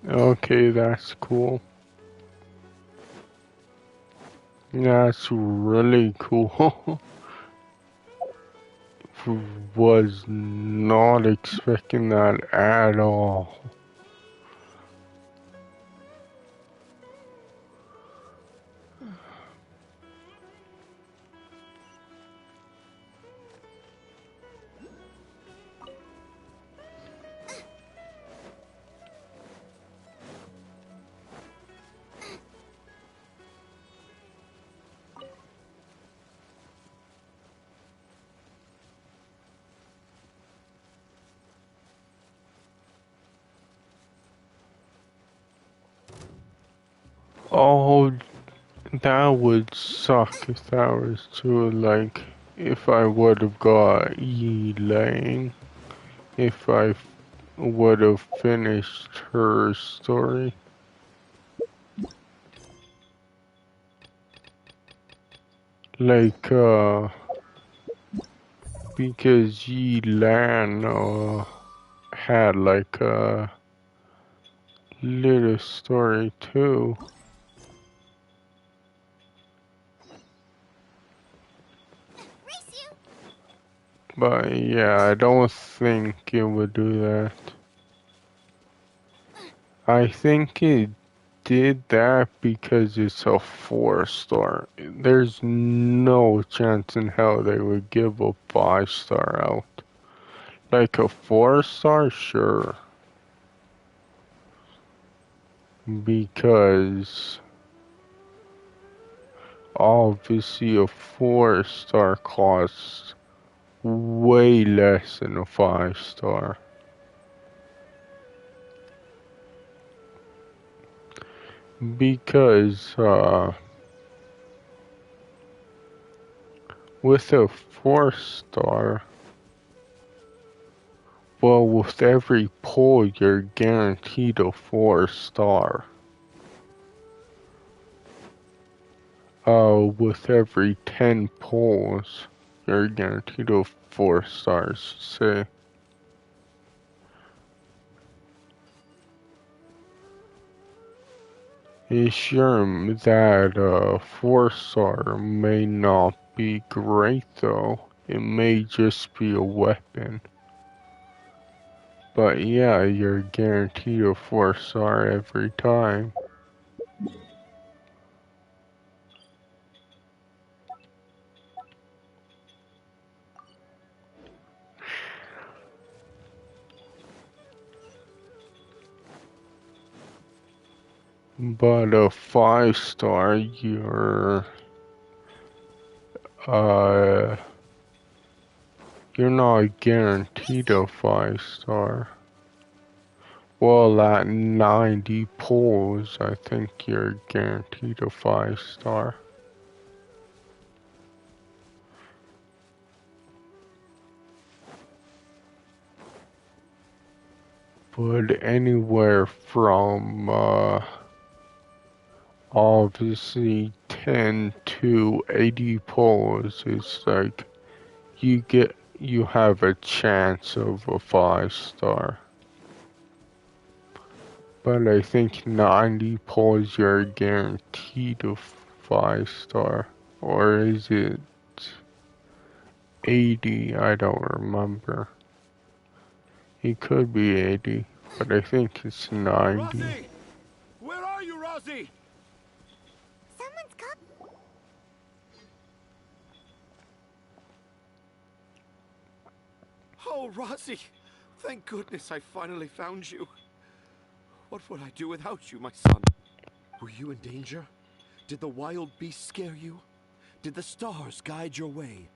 Okay, that's cool. That's really cool. Was not expecting that at all. Oh, that would suck if that was true. Like, if I would have got Elaine, if I would have finished her story. Like, because Elaine, had like a little story too. But yeah, I don't think it would do that. I think it did that because it's a 4-star. There's no chance in hell they would give a 5-star out. Like a 4-star, sure. Because obviously a 4-star costs way less than a 5-star. Because With a 4-star, well, with every pull, you're guaranteed a 4-star. With every 10 pulls, you're guaranteed a 4 stars, say. It's sure that a 4-star may not be great though. It may just be a weapon. But yeah, you're guaranteed a 4-star every time. But a 5-star, you're not guaranteed a 5-star. Well, at 90 pulls, I think you're guaranteed a 5-star. But anywhere from, obviously 10 to 80 pulls is like, you have a chance of a 5-star. But I think 90 pulls you're guaranteed a 5-star. Or is it 80? I don't remember. It could be 80, but I think it's 90. Rosie! Where are you, Rosie? Someone's come. Oh, Rosie! Thank goodness I finally found you. What would I do without you, my son? Were you in danger? Did the wild beasts scare you? Did the stars guide your way?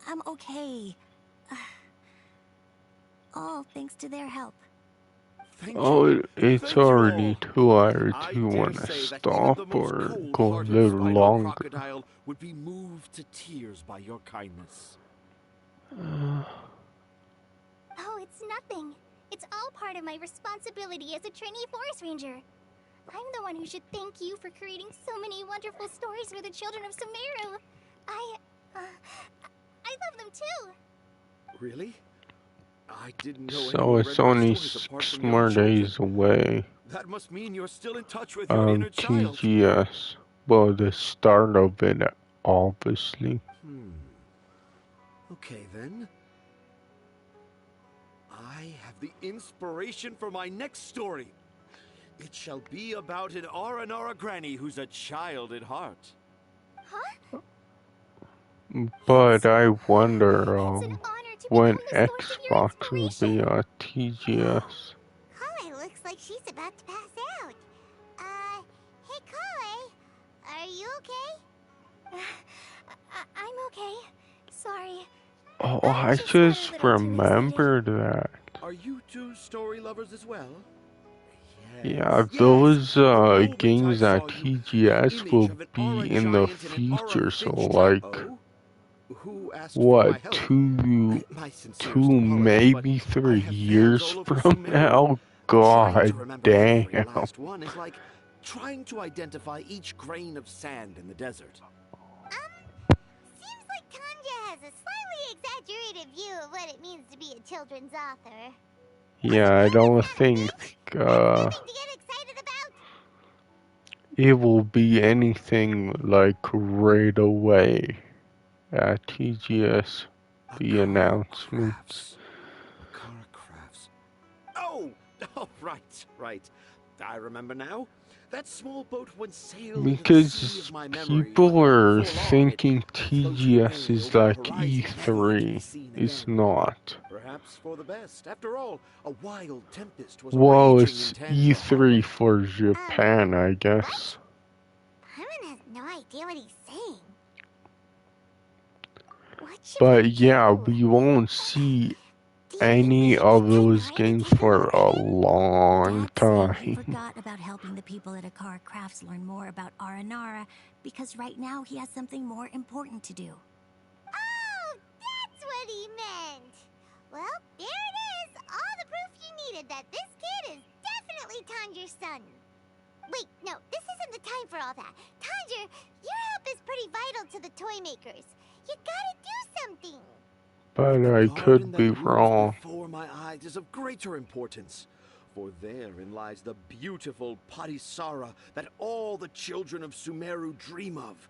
I'm okay. All thanks to their help. Thank Oh, you. it's Thank you already all. 2 hours. I Do you dare want to say that even the stop most or go a cold-hearted little spider longer? crocodile would be moved to tears by your kindness. Oh, it's nothing. It's all part of my responsibility as a trainee forest ranger. I'm the one who should thank you for creating so many wonderful stories for the children of Sumeru. I love them too. Really? I didn't know So anyone it's read my only stories apart 6 from your more children. days away. That must mean you're still in touch with your inner child. TGS. Well, the start of it, obviously. Okay then. I have the inspiration for my next story. It shall be about an Aranara granny who's a child at heart. But I wonder, when the source of your Xbox will be a TGS. Kale looks like she's about to pass out. Hey Kale, are you okay? I'm okay. Sorry. Oh, I just remembered that. Are you two story lovers as well? Yeah, those games at TGS will be in the future, so like, what, two maybe 3 years from now? God damn. Your last one is like trying to identify each grain of sand in the desert. Seems like Tanja has a slightly exaggerated view of what it means to be a children's author. Yeah, I don't think it will be anything like right away at TGS, the announcements. Oh, right. I remember now. That small boat once sailed Because people are thinking TGS is like E3. It's not. Perhaps for the best. After all, a wild tempest was Well, raging it's in Tangier Harbor. E3 for Japan, I guess. Paimon has no idea what he's saying. But yeah, we won't see any of those games for a long Dad said he time. forgot about helping the people at Akara Crafts learn more about Aranara because right now he has something more important to do. Oh, that's what he meant. Well, there it is. All the proof you needed that this kid is definitely Tanjir's son. Wait, no, this isn't the time for all that. Tanjir, your help is pretty vital to the toy makers. You gotta do something. But The I garden could that be blooms wrong. before my eyes is of greater importance. For therein lies the beautiful Patisara that all the children of Sumeru dream of.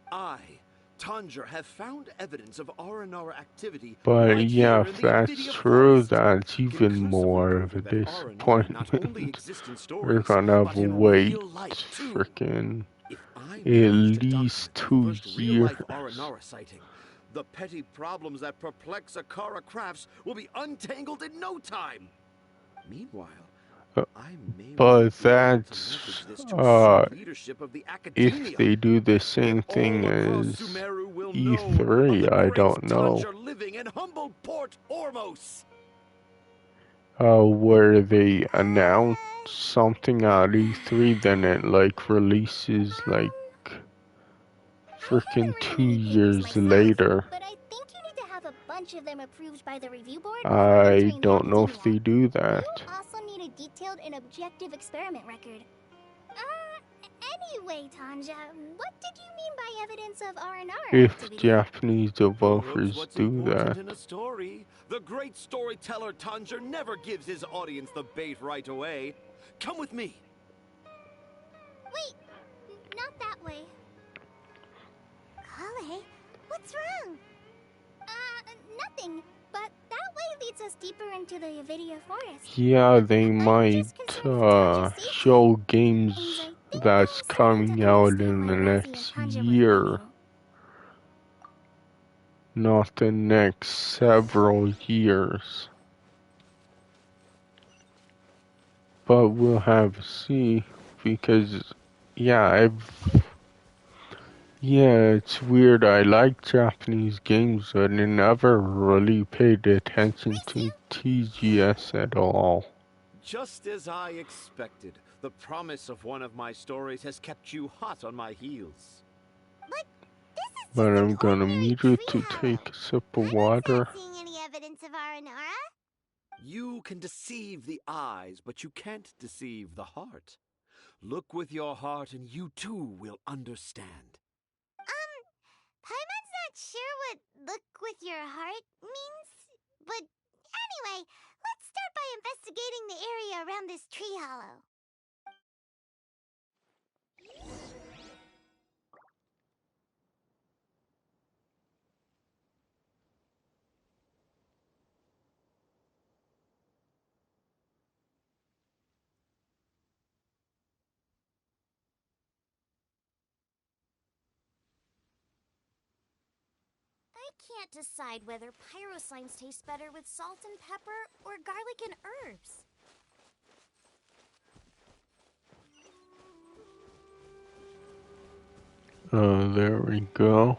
I, Tanjir, have found evidence of Aranara activity But right yeah, here in if the that's Invidia true, Forest. that's even Conclusive more proof of a that Aranara not only disappointment. exists in We're stories, gonna but have in wait real life too. freaking If I at manage to least document the 2 first years. real-life Aranara sighting, the petty problems that perplex Akara Crafts will be untangled in no time. Meanwhile, I may well But be able to that's leverage this to assume leadership of the if Academia. they do the same Then thing all across as Sumeru will know of E3, the I great don't know. Tanjir living in humble Port Ormos. Where they announce something at E3, then it like releases like freaking 2 years later. But I think you need to have a bunch of them approved by the review board before I entering the don't know if academia. they do You that. also need a detailed and objective experiment record. Anyway, Tanja, what did you mean by evidence of Aranara If activity? Japanese Who knows developers what's do important that. in a story? The great storyteller Tanjir never gives his audience the bait right away. Come with me. Wait, not that way. Kale, what's wrong? Nothing. But that way leads us deeper into the Avidia forest. Yeah, they might show games that's coming out in the next year, not the next several years. But we'll have to see, because yeah, it's weird. I like Japanese games, but I never really paid attention to TGS at all. Just as I expected, the promise of one of my stories has kept you hot on my heels. But I'm gonna need you to take a sip of water. Seeing any evidence of Aranara? You can deceive the eyes, but you can't deceive the heart. Look with your heart and you too will understand. Paimon's not sure what look with your heart means, but anyway, let's start by investigating the area around this tree hollow. I can't decide whether pyroslimes taste better with salt and pepper or garlic and herbs. There we go.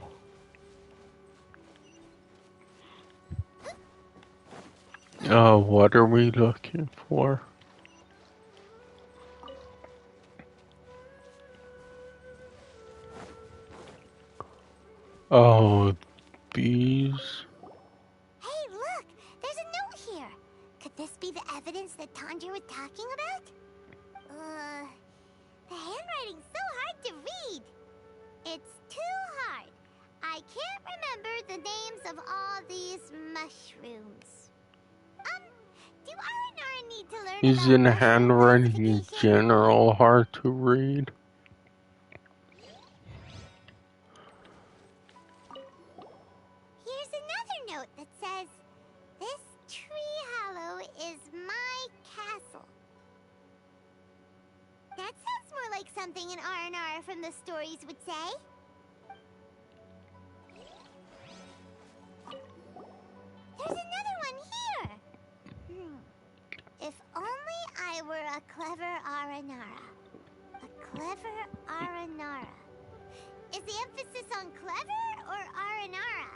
What are we looking for? Oh, these. Hey, look! There's a note here! Could this be the evidence that Tanjir was talking about? The handwriting's so hard to read! It's too hard. I can't remember the names of all these mushrooms. Do Aranara need to learn Isn't about mushroom handwriting in classification? general hard to read? Here's another note that says, "This tree hollow is my castle." That sounds more like something an R&R from the stories would say. There's another one here! If only I were a clever Aranara. A clever Aranara. Is the emphasis on clever or Aranara?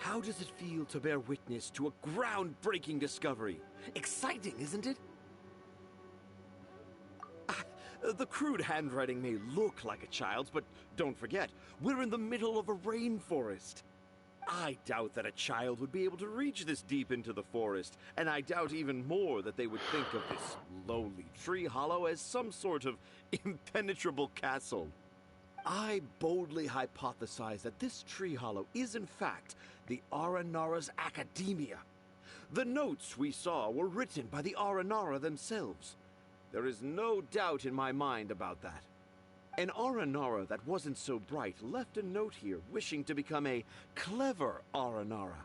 How does it feel to bear witness to a groundbreaking discovery? Exciting, isn't it? The crude handwriting may look like a child's, but don't forget, we're in the middle of a rainforest. I doubt that a child would be able to reach this deep into the forest, and I doubt even more that they would think of this lowly tree hollow as some sort of impenetrable castle. I boldly hypothesize that this tree hollow is in fact the Aranara's academia. The notes we saw were written by the Aranara themselves. There is no doubt in my mind about that. An Aranara that wasn't so bright left a note here wishing to become a clever Aranara.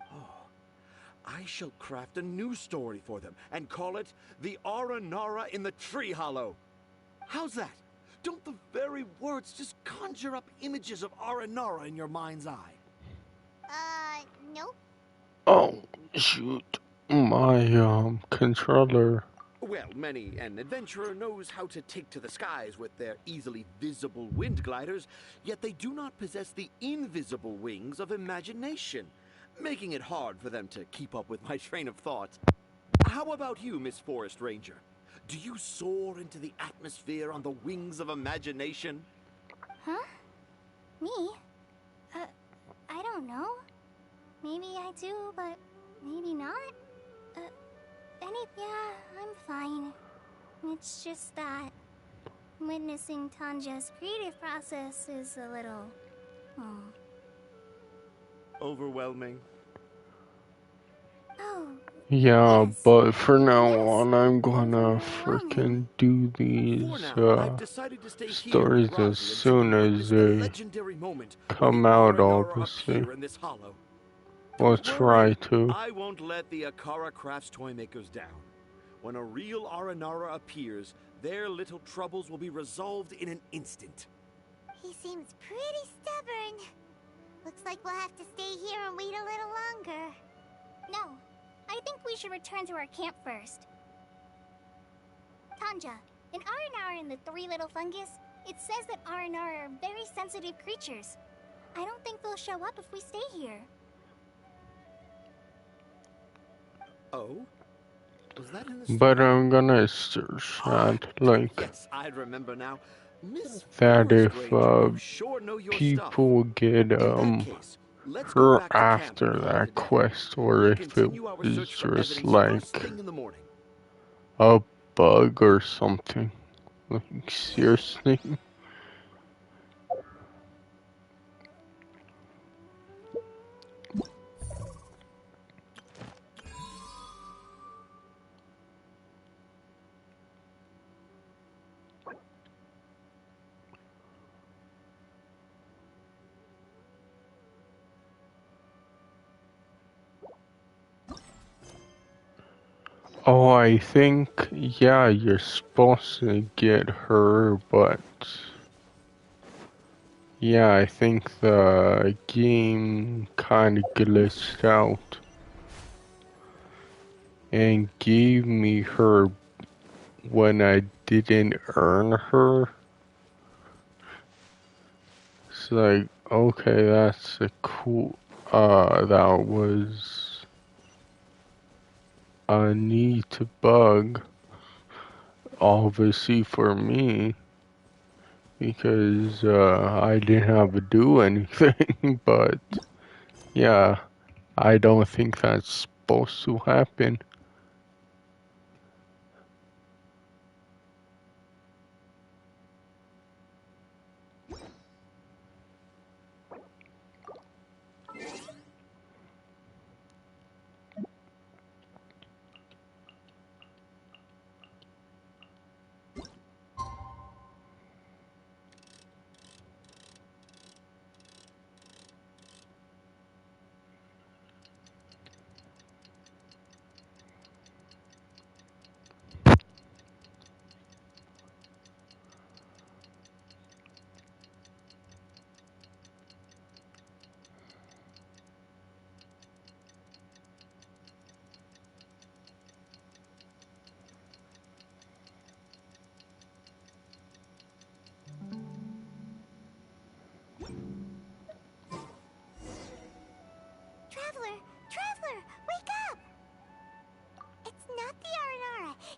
Oh, I shall craft a new story for them and call it The Aranara in the Tree Hollow. How's that? Don't the very words just conjure up images of Aranara in your mind's eye? Nope. Oh, shoot. My, controller. Well, many an adventurer knows how to take to the skies with their easily visible wind gliders, yet they do not possess the invisible wings of imagination, making it hard for them to keep up with my train of thought. How about you, Miss Forest Ranger? Do you soar into the atmosphere on the wings of imagination? Huh? Me? I don't know. Maybe I do, but maybe not. Yeah, I'm fine. It's just that witnessing Tanja's creative process is a little... Overwhelming. Oh. Yeah, Yes. but for now Yes. on, I'm gonna freaking do these, now, I've decided to stay here with stories as Rosie soon until we as witness the they legendary moment when come the out, Aranara obviously. appear in this hollow. We'll Don't worry, try to. I won't let the Akara Crafts toymakers down. When a real Aranara appears, their little troubles will be resolved in an instant. He seems pretty stubborn. Looks like we'll have to stay here and wait a little longer. No. I think we should return to our camp first. Tanja, in Aranara and the Three Little Fungus, it says that Aranara are very sensitive creatures. I don't think they'll show up if we stay here. Oh? Was that in the story? But I'm gonna search that, like, Yes, I remember now. Miss that Forest if, Ranger, you sure know your stuff. people get, Case, let's go her back to camp after and call it a that day. quest, or We'll if it continue our was search for just evidence like first thing in the morning. a bug or something. Like, seriously? Oh, I think, yeah, you're supposed to get her, but yeah, I think the game kind of glitched out and gave me her when I didn't earn her. It's like, okay, that's a cool, that was a neat bug, obviously for me, because, I didn't have to do anything, but, yeah, I don't think that's supposed to happen.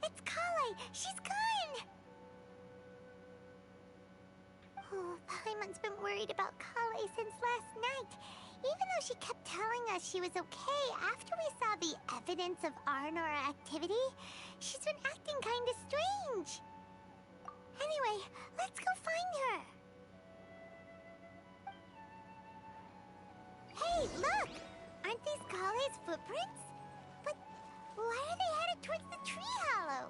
It's Kale! She's gone! Oh, Paimon's been worried about Kale since last night. Even though she kept telling us she was okay after we saw the evidence of Aranora activity, she's been acting kinda strange. Anyway, let's go find her. Hey, look! Aren't these Kale's footprints? But why are they headed towards the tree hollow?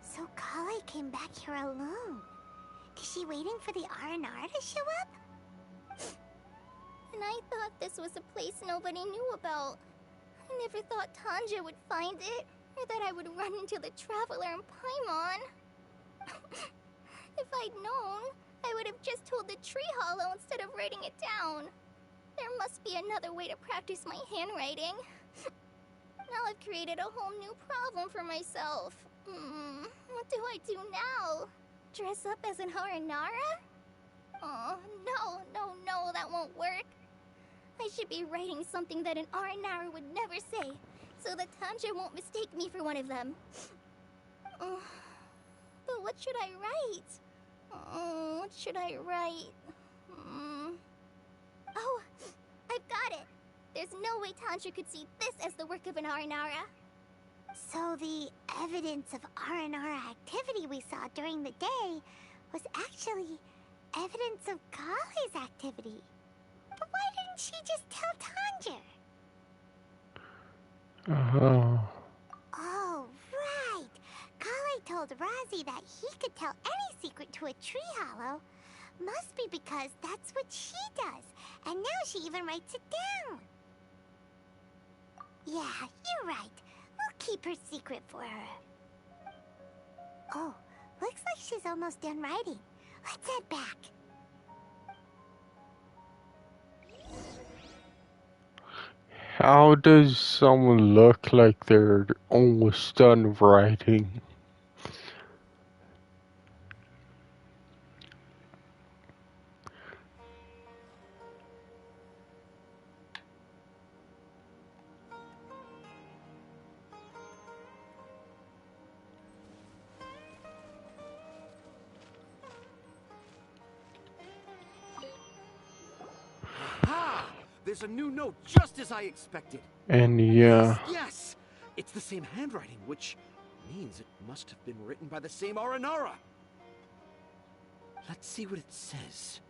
So Kale came back here alone. Is she waiting for the Aranara to show up? And I thought this was a place nobody knew about. I never thought Tanja would find it, or that I would run into the Traveler in Paimon. If I'd known, I would have just told the tree hollow instead of writing it down. There must be another way to practice my handwriting. Now I've created a whole new problem for myself. What do I do now? Dress up as an Aranara? Oh, no, that won't work. I should be writing something that an Aranara would never say, so that Tanja won't mistake me for one of them. But what should I write? What should I write? Oh, I've got it! There's no way Tanja could see this as the work of an Aranara. So the evidence of Aranara activity we saw during the day was actually evidence of Kale's activity. But why didn't she just tell Tanja? Oh, right. Kale told Razi that he could tell any secret to a tree hollow. Must be because that's what she does. And now she even writes it down. Yeah, you're right. We'll keep her secret for her. Oh, looks like she's almost done writing. Let's head back. How does someone look like they're almost done writing? Ha! There's a new note just as I expected. And yeah. Yes! It's the same handwriting, which means it must have been written by the same Aranara. Let's see what it says.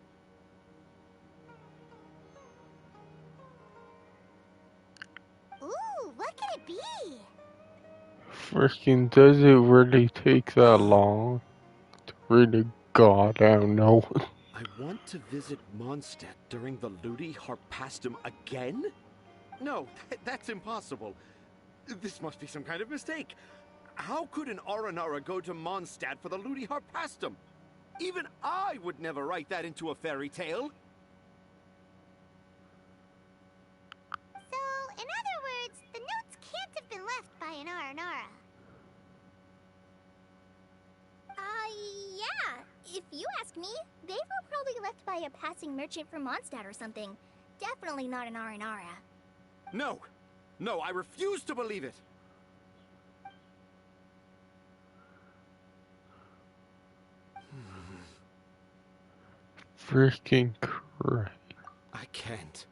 Ooh, what could it be? Freaking, does it really take that long to read a goddamn note? I want to visit Mondstadt during the Ludi Harpastum again? No, that's impossible. This must be some kind of mistake. How could an Aranara go to Mondstadt for the Ludi Harpastum? Even I would never write that into a fairy tale. So, in other words, the notes can't have been left by an Aranara. Yeah. If you ask me, they were probably left by a passing merchant from Mondstadt or something. Definitely not an Aranara. No! No, I refuse to believe it! Freaking Christ. I can't.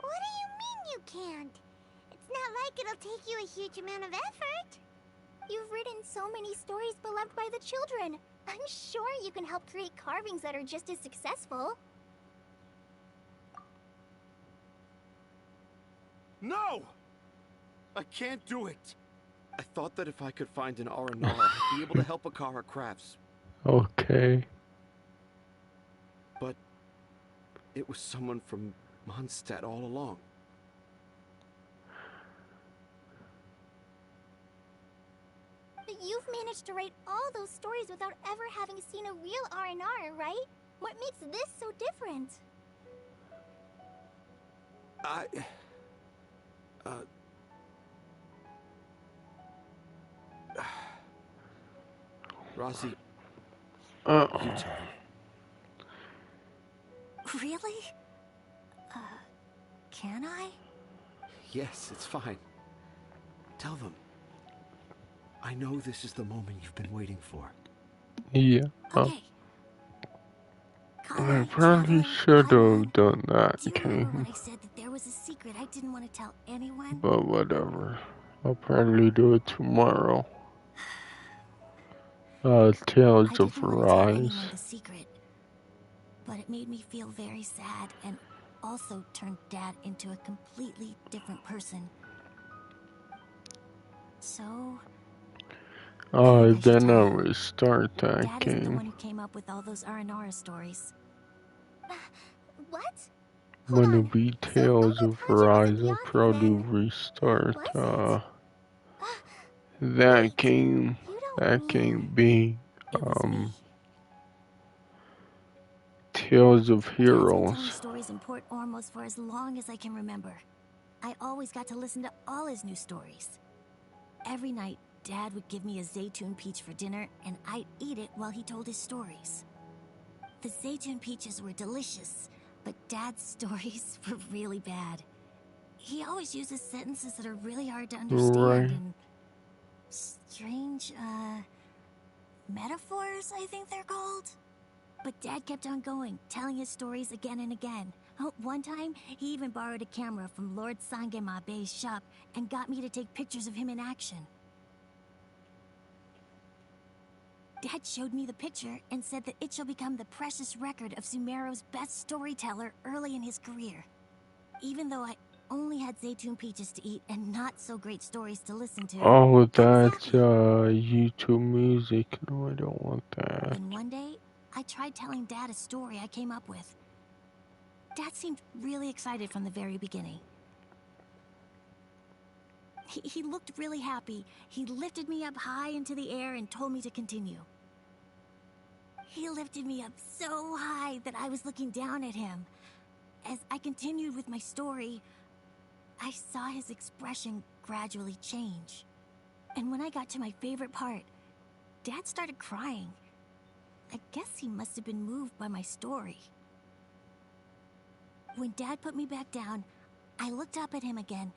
What do you mean you can't? It's not like it'll take you a huge amount of effort. You've written so many stories beloved by the children. I'm sure you can help create carvings that are just as successful. No! I can't do it. I thought that if I could find an Aranara, I'd be able to help Akara Crafts. Okay. But it was someone from Mondstadt all along. But you've managed to write all those stories without ever having seen a real Aranara, right? What makes this so different? Razi, you tell him. Really? Can I? Yes, it's fine. Tell them. I know this is the moment you've been waiting for. Yeah. Okay. I probably should have done that Do you remember when game, I said that there was a secret I didn't want to tell anyone? but whatever. I'll probably do it tomorrow. Tales I of didn't want to tell Arise. anyone the secret, but it made me feel very sad and also turned Dad into a completely different person. So... Then I will start that Dad isn't the one game. who came up with all those Aranara stories. What? When it be Tales of Arise, I'll probably restart, that game. That game being, Tales of Dad's been telling Heroes. stories in Port Ormos for as long as I can remember. I always got to listen to all his new stories. Every night, Dad would give me a Zaytune peach for dinner, and I'd eat it while he told his stories. The Zaytune peaches were delicious, but Dad's stories were really bad. He always uses sentences that are really hard to understand Right. and strange, metaphors, I think they're called. But Dad kept on going, telling his stories again and again. Oh, one time, he even borrowed a camera from Lord Sangema Bey's shop and got me to take pictures of him in action. Dad showed me the picture and said that it shall become the precious record of Sumeru's best storyteller early in his career. Even though I only had Zaytune peaches to eat and not so great stories to listen to. Oh, that's, YouTube music. No, I don't want that. Then one day, I tried telling Dad a story I came up with. Dad seemed really excited from the very beginning. He looked really happy. He lifted me up high into the air and told me to continue. He lifted me up so high that I was looking down at him. As I continued with my story, I saw his expression gradually change. And when I got to my favorite part, Dad started crying. I guess he must have been moved by my story. When Dad put me back down, I looked up at him again,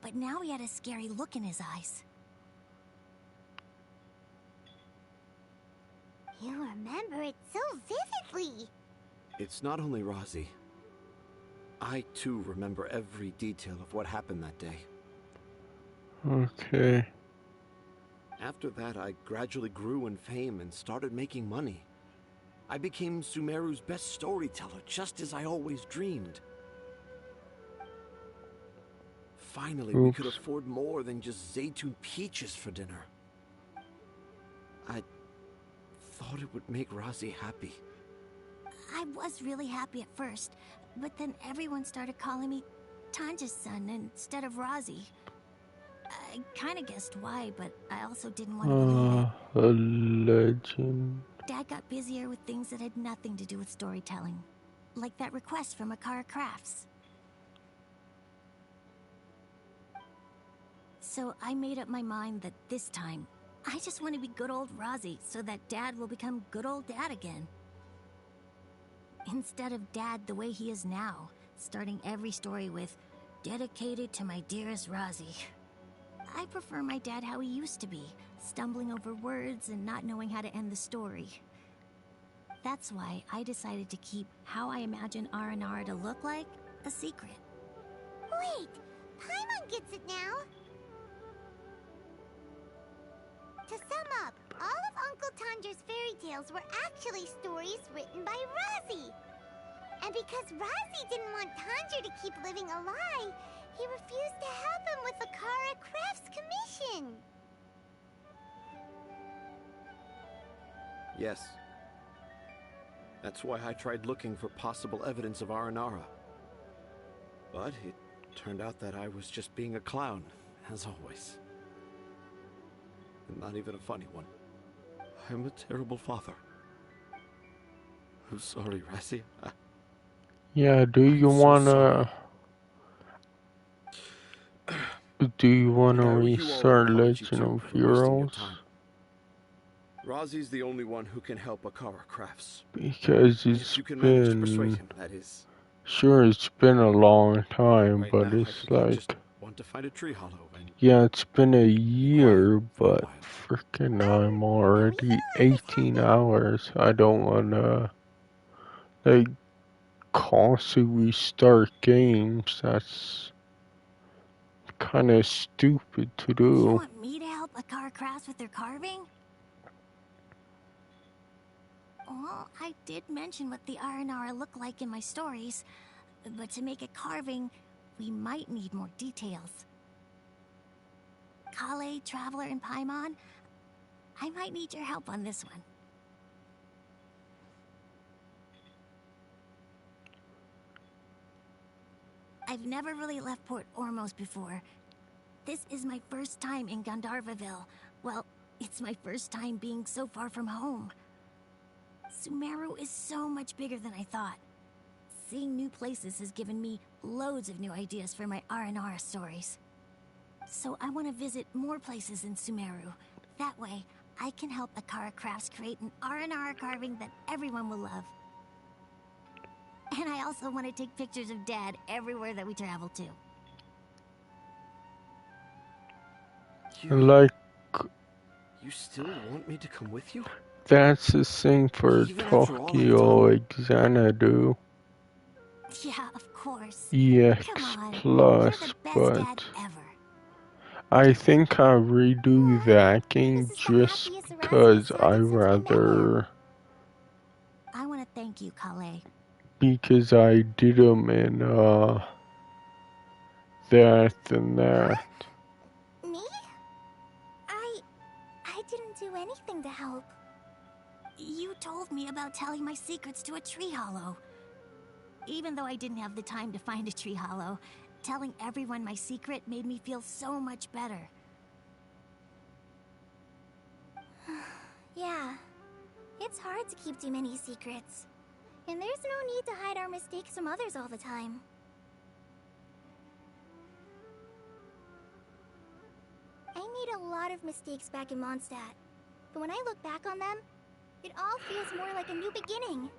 but now he had a scary look in his eyes. You remember it so vividly. It's not only Rosie. I, too, remember every detail of what happened that day. Okay. After that, I gradually grew in fame and started making money. I became Sumeru's best storyteller, just as I always dreamed. Finally, we could afford more than just Zaytune peaches for dinner. I thought it would make Rosie happy. I was really happy at first, but then everyone started calling me Tanja's son instead of Rosie. I kinda guessed why, but I also didn't want to believe it. A legend. Dad got busier with things that had nothing to do with storytelling. Like that request from Akara Crafts. So I made up my mind that this time, I just want to be good old Rosie so that Dad will become good old Dad again. Instead of Dad the way he is now, starting every story with, "Dedicated to my dearest Rosie." I prefer my dad how he used to be, stumbling over words and not knowing how to end the story. That's why I decided to keep how I imagine Aranara to look like a secret. Wait, Paimon gets it now. To sum up, all of Uncle Tanja's fairy tales were actually stories written by Rosie. And because Rosie didn't want Tanja to keep living a lie, he refused to help him with the Kara Crafts commission. Yes. That's why I tried looking for possible evidence of Aranara. But it turned out that I was just being a clown, as always. And not even a funny one. I'm a terrible father. I'm sorry, Rosie. Yeah, do you wanna restart Legend of Heroes? Razi's the only one who can help Akara Crafts. Because If it's you can manage to persuade been... him, that is. Sure, it's been a long time, Right but now, I it's think I just like... want to find a tree hollow and... Yeah, it's been a year, but freaking I'm already 18 hours. I don't wanna, like, constantly restart games. That's kinda stupid to You do. want me to help Akara Crafts with their carving? Well, I did mention what the Aranara look like in my stories, but to make a carving, we might need more details. Kale, Traveler, and Paimon, I might need your help on this one. I've never really left Port Ormos before. This is my first time in Gandharvaville. Well, it's my first time being so far from home. Sumeru is so much bigger than I thought. Seeing new places has given me loads of new ideas for my Aranara stories. So I want to visit more places in Sumeru. That way, I can help Akara Crafts create an Aranara carving that everyone will love. And I also want to take pictures of Dad everywhere that we travel to. Like, You still want me to come with you? that's the same for Even after all I've Tokyo Xanadu. Yeah, of course. EX Come on, Plus, you're the best but dad ever. I think I'll redo that game just because I rather... I want to thank you, Kale. Because I did them in, that and that. Me? I didn't do anything to help. You told me about telling my secrets to a tree hollow. Even though I didn't have the time to find a tree hollow, telling everyone my secret made me feel so much better. Yeah. It's hard to keep too many secrets. And there's no need to hide our mistakes from others all the time. I made a lot of mistakes back in Mondstadt. But when I look back on them, it all feels more like a new beginning.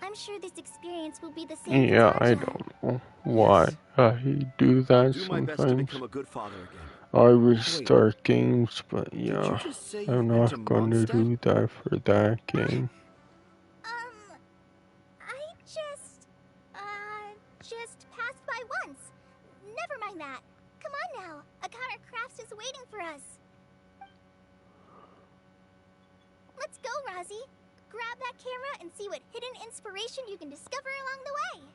I'm sure this experience will be the same Yeah, for I Tarja. don't know why I do that Do my best to sometimes. become a good father again. I restart games, but yeah, you just say you I'm went to not gonna Mondstadt? do that for that game. I just passed by once. Never mind that. Come on now. Akara Crafts is waiting for us. Let's go, Razi. Grab that camera and see what hidden inspiration you can discover along the way.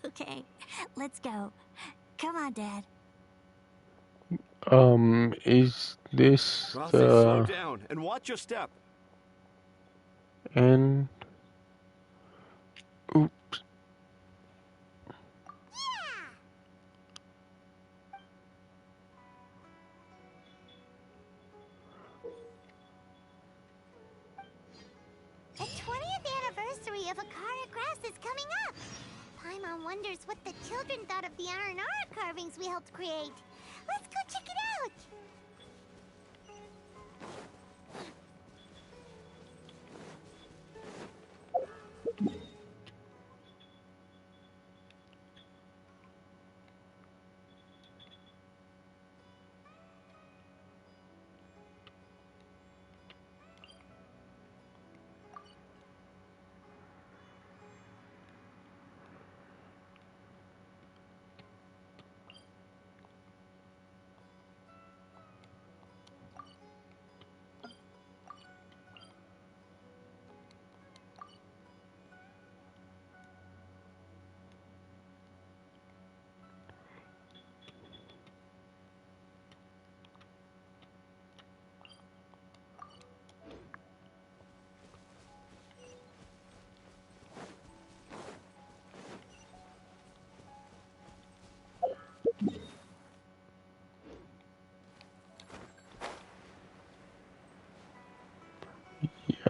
Okay, let's go. Come on, Dad. Is this Razi, slow the down and watch your step. end? Oops. The 20th anniversary of Akara Crafts is coming up. Paimon wonders what the children thought of the Aranara carvings we helped create. Let's go check it out.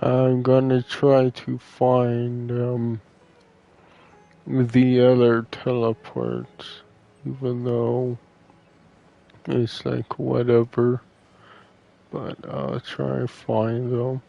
I'm gonna try to find the other teleports, even though It's like whatever, but I'll try and find them.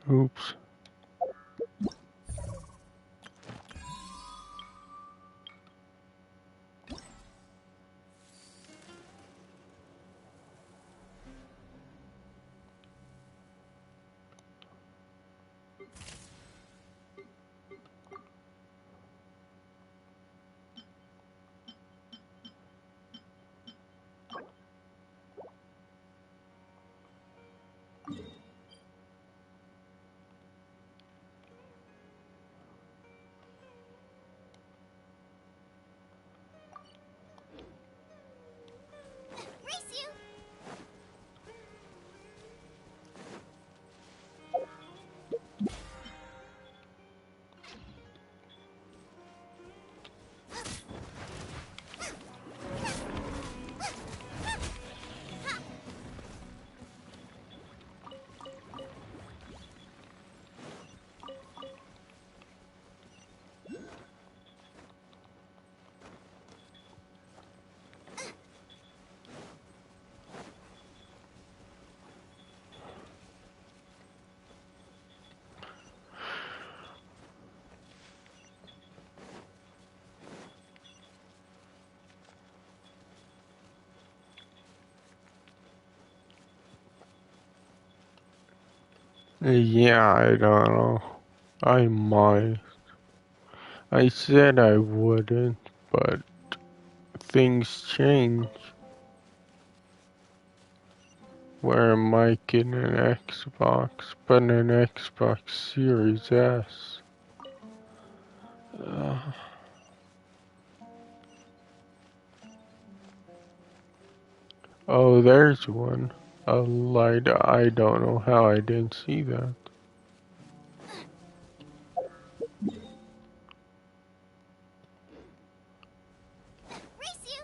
Oops. Race you! Yeah, I don't know. I might. I said I wouldn't, but things change. Where I might get an Xbox, but an Xbox Series S. Uh, oh, there's one. A light. I don't know how I didn't see that. Race you!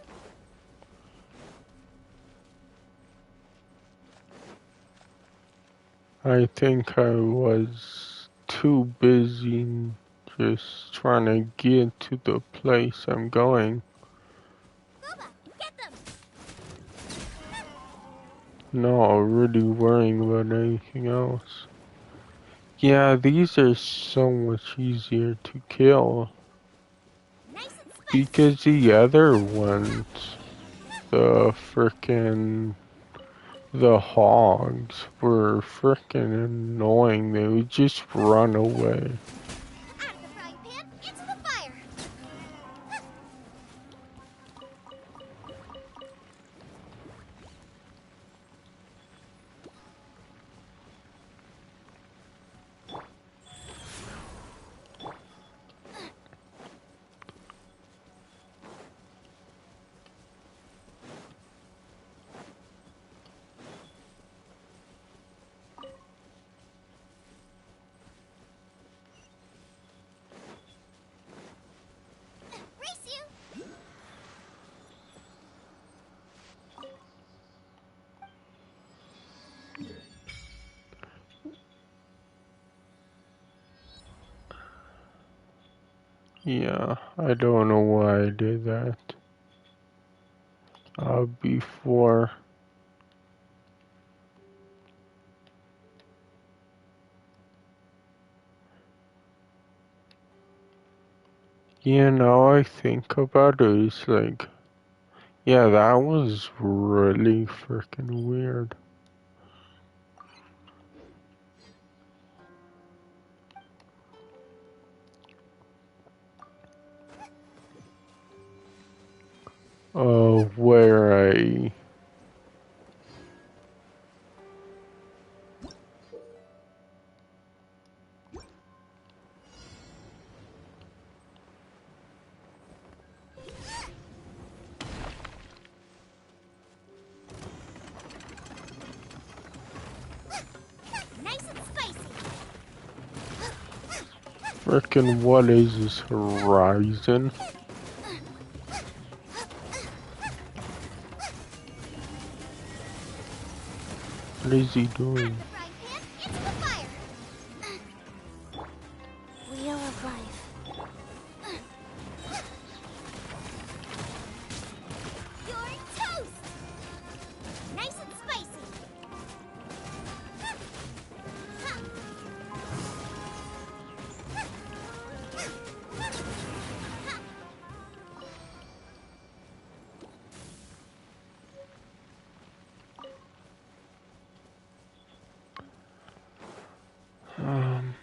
I think I was too busy just trying to get to the place I'm going. Boba, get them! Not really worrying about anything else. Yeah, these are so much easier to kill. Nice and spicy! Because the other ones, the hogs were frickin' annoying. They would just run away. Out of the frying pan, into the fire! Race you! Yeah, I don't know why I did that. Before. You know, I think about it, it's like, Yeah, that was really freaking weird. Where I... Nice and spicy. Frickin' what is this, Horizon? What is he doing? Wheel of life. You're toast. Nice and spicy. Um...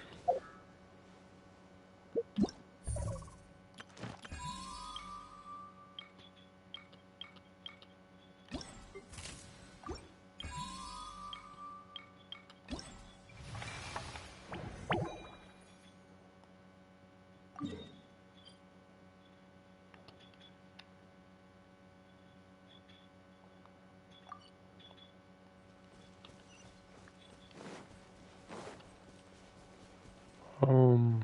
Um...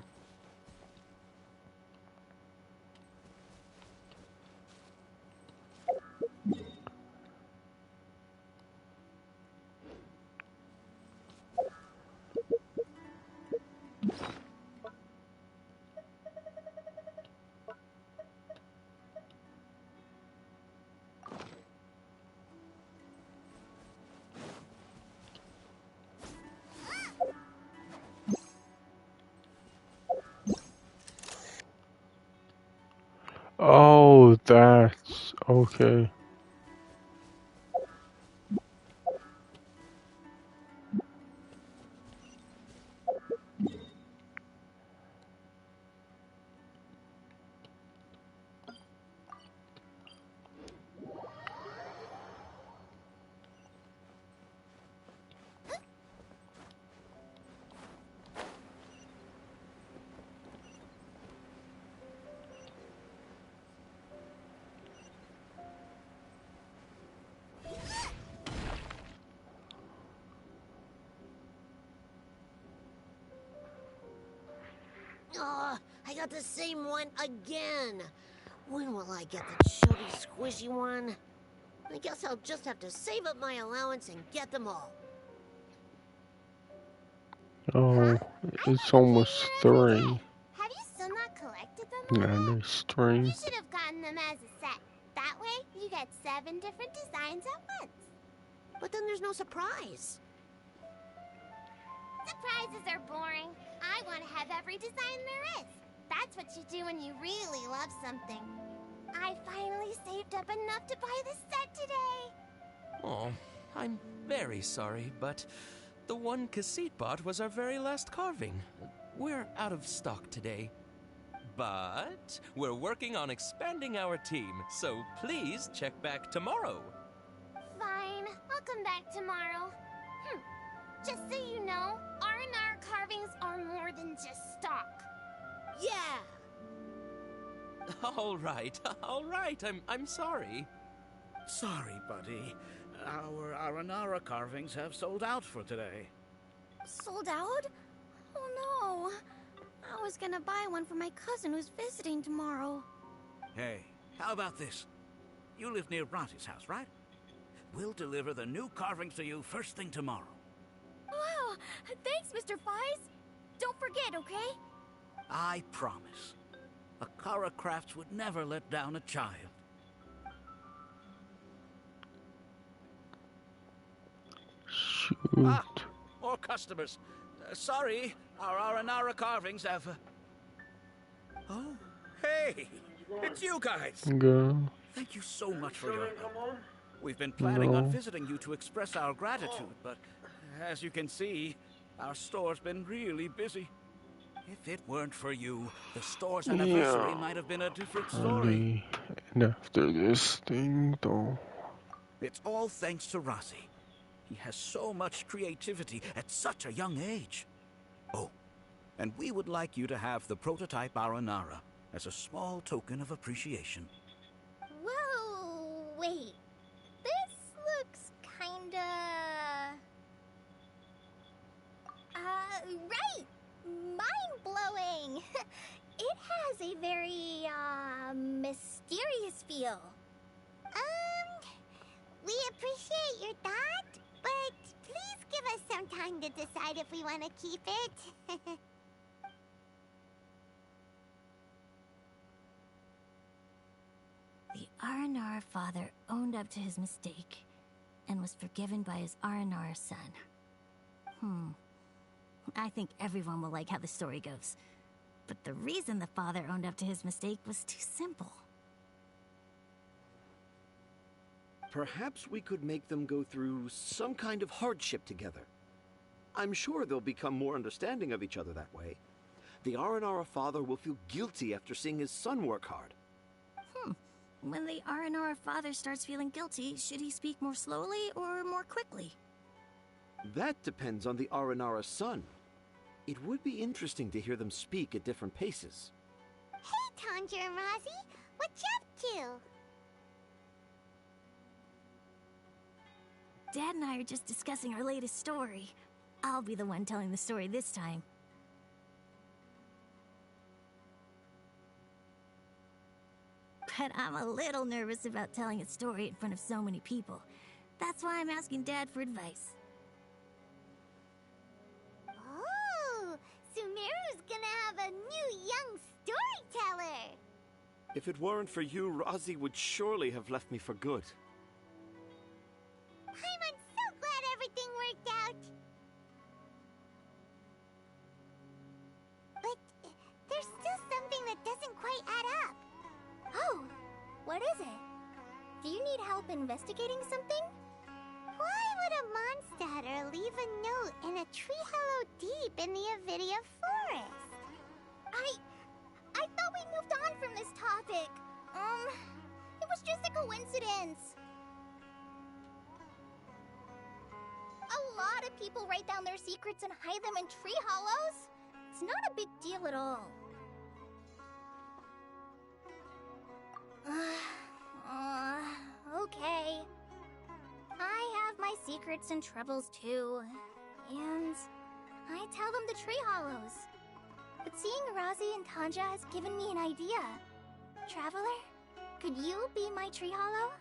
Oh, that's... okay. Oh, I got the same one again. When will I get the chubby, squishy one? I guess I'll just have to save up my allowance and get them all. Oh, it's almost 3. Have you still not collected them all? And I stream. You should have gotten them as a set. That way, you get 7 different designs at once. But then there's no surprise. Surprises are boring. I want to have every design there is. That's what you do when you really love something. I finally saved up enough to buy the set today. Oh, I'm very sorry, but the one Cassette bought was our very last carving. We're out of stock today. But we're working on expanding our team, so please check back tomorrow. Fine, I'll come back tomorrow. Just so you know, R&R carvings are more than just stock. Yeah! All right. I'm sorry. Sorry, buddy. Our Aranara carvings have sold out for today. Sold out? Oh no. I was gonna buy one for my cousin who's visiting tomorrow. Hey, how about this? You live near Bronte's house, right? We'll deliver the new carvings to you first thing tomorrow. Wow, thanks, Mr. Fies. Don't forget, okay? I promise. Akara Crafts would never let down a child. Shoot. Ah, more customers. Sorry, our Aranara carvings have... Oh, hey! It's you guys! Go. Thank you so much for your help. We've been planning on visiting you to express our gratitude, but as you can see, our store's been really busy. If it weren't for you, the store's anniversary might have been a different story. And after this thing, though. It's all thanks to Rossi. He has so much creativity at such a young age. Oh, and we would like you to have the prototype Aranara as a small token of appreciation. Whoa, wait. This looks kinda... right! Mind-blowing! It has a very, mysterious feel. We appreciate your thought, but please give us some time to decide if we want to keep it. The Aranara father owned up to his mistake and was forgiven by his Aranara son. I think everyone will like how the story goes. But the reason the father owned up to his mistake was too simple. Perhaps we could make them go through some kind of hardship together. I'm sure they'll become more understanding of each other that way. The Aranara father will feel guilty after seeing his son work hard. When the Aranara father starts feeling guilty, should he speak more slowly or more quickly? That depends on the Aranara son. It would be interesting to hear them speak at different paces. Hey, Tanja and Rosie, what you up to? Dad and I are just discussing our latest story. I'll be the one telling the story this time. But I'm a little nervous about telling a story in front of so many people. That's why I'm asking Dad for advice. Oh, Sumeru's gonna have a new young storyteller! If it weren't for you, Rosie would surely have left me for good. I'm so glad everything worked out. But there's still something that doesn't quite add up. Oh, what is it? Do you need help investigating something? Why would a Mondstatter leave a note in a tree hollow deep in the Avidia forest? I thought we moved on from this topic. It was just a coincidence. A lot of people write down their secrets and hide them in tree hollows. It's not a big deal at all. Okay. I have my secrets and troubles too. And I tell them to tree hollows. But seeing Razi and Tanja has given me an idea. Traveler, could you be my tree hollow?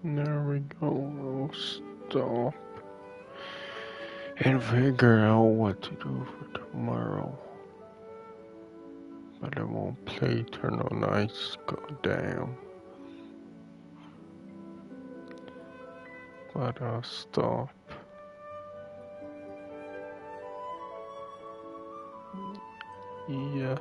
There we go. I'll stop and figure out what to do for tomorrow. But I won't play Eternal Nights, goddamn. But I'll stop. Yes.